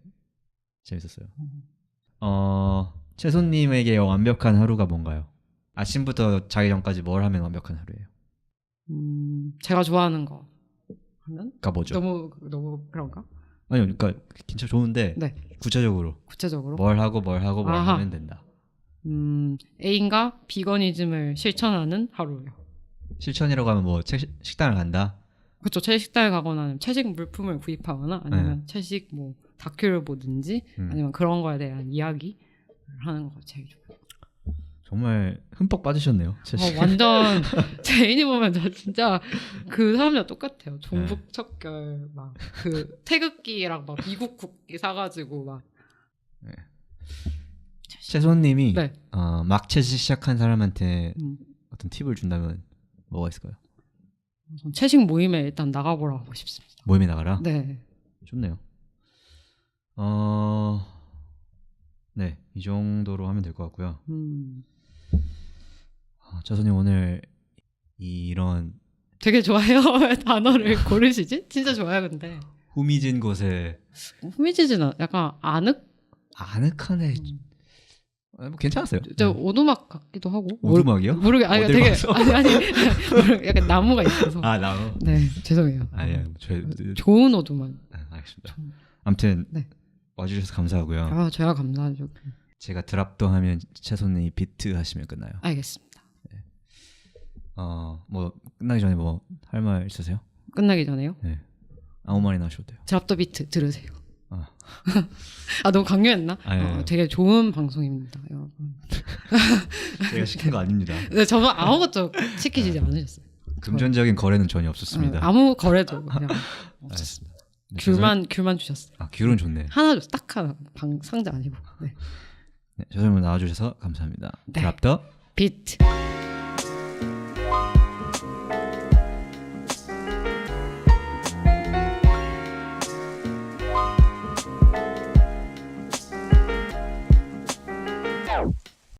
재밌었어요. 채소님에게 완벽한 하루가 뭔가요? 아침부터 자기 전까지 뭘 하면 완벽한 하루예요? 제가 좋아하는 거 하면 그러니까 뭐죠? 너무 그런가? 아니요, 그러니까 진짜 좋은데 네. 구체적으로 구체적으로 뭘 아하. 하면 된다. 애인과 비건이즘을 실천하는 하루예요. 실천이라고 하면 뭐 식당을 간다. 그렇죠. 채식당에 가거나 아니면 채식 물품을 구입하거나 아니면 채식 뭐 다큐를 보든지 아니면 그런 거에 대한 이야기 하는 거 제일 좋아요. 정말 흠뻑 빠지셨네요. 완전 제 애인이 보면 저 진짜 그 사람이랑 똑같아요. 종북 척결 막 그 태극기랑 막 미국 국기 사가지고 막 채소님이 네. 막 채식 시작한 사람한테 음. 어떤 팁을 준다면 뭐가 있을까요? 전 채식 모임에 일단 나가보라고 싶습니다. 모임에 나가라. 네. 좋네요. 네, 이 정도로 하면 될 것 같고요. 채소님 오늘 이런 되게 좋아요. 왜 단어를 고르시지? 진짜 좋아요. 근데 후미진 곳에 후미지진 약간 아늑하네. 뭐 괜찮았어요. 저 오두막 같기도 하고. 오두막이요? 모르게 아니 어딜 되게 봤어? 아니 약간 나무가 있어서. 나무. 네 죄송해요. 아니야, 좋은 오두막. 알겠습니다. 아무튼 네. 와주셔서 감사하고요. 아 저야 감사하죠. 제가 드랍도 하면 채소님이 비트 하시면 끝나요. 알겠습니다. 뭐 끝나기 전에 뭐 할 말 있으세요? 끝나기 전에요. 네. 아무 말이나 하셔도 돼요. 드랍더 비트 들으세요. 아. 너무 강요했나? 아니. 되게 좋은 방송입니다, 여러분. 제가 시킨 거 아닙니다. 네, 저는 아무것도 시키지 않으셨어요. 금전적인 거래는 전혀 없었습니다. 아무 거래도 그냥 없었습니다. 알겠습니다. 귤만 주셨어요. 귤은 좋네. 하나 줬어, 딱 하나. 상자 아니고. 네. 네, 죄송합니다. 나와주셔서 감사합니다. 네. 드랍 더 비트.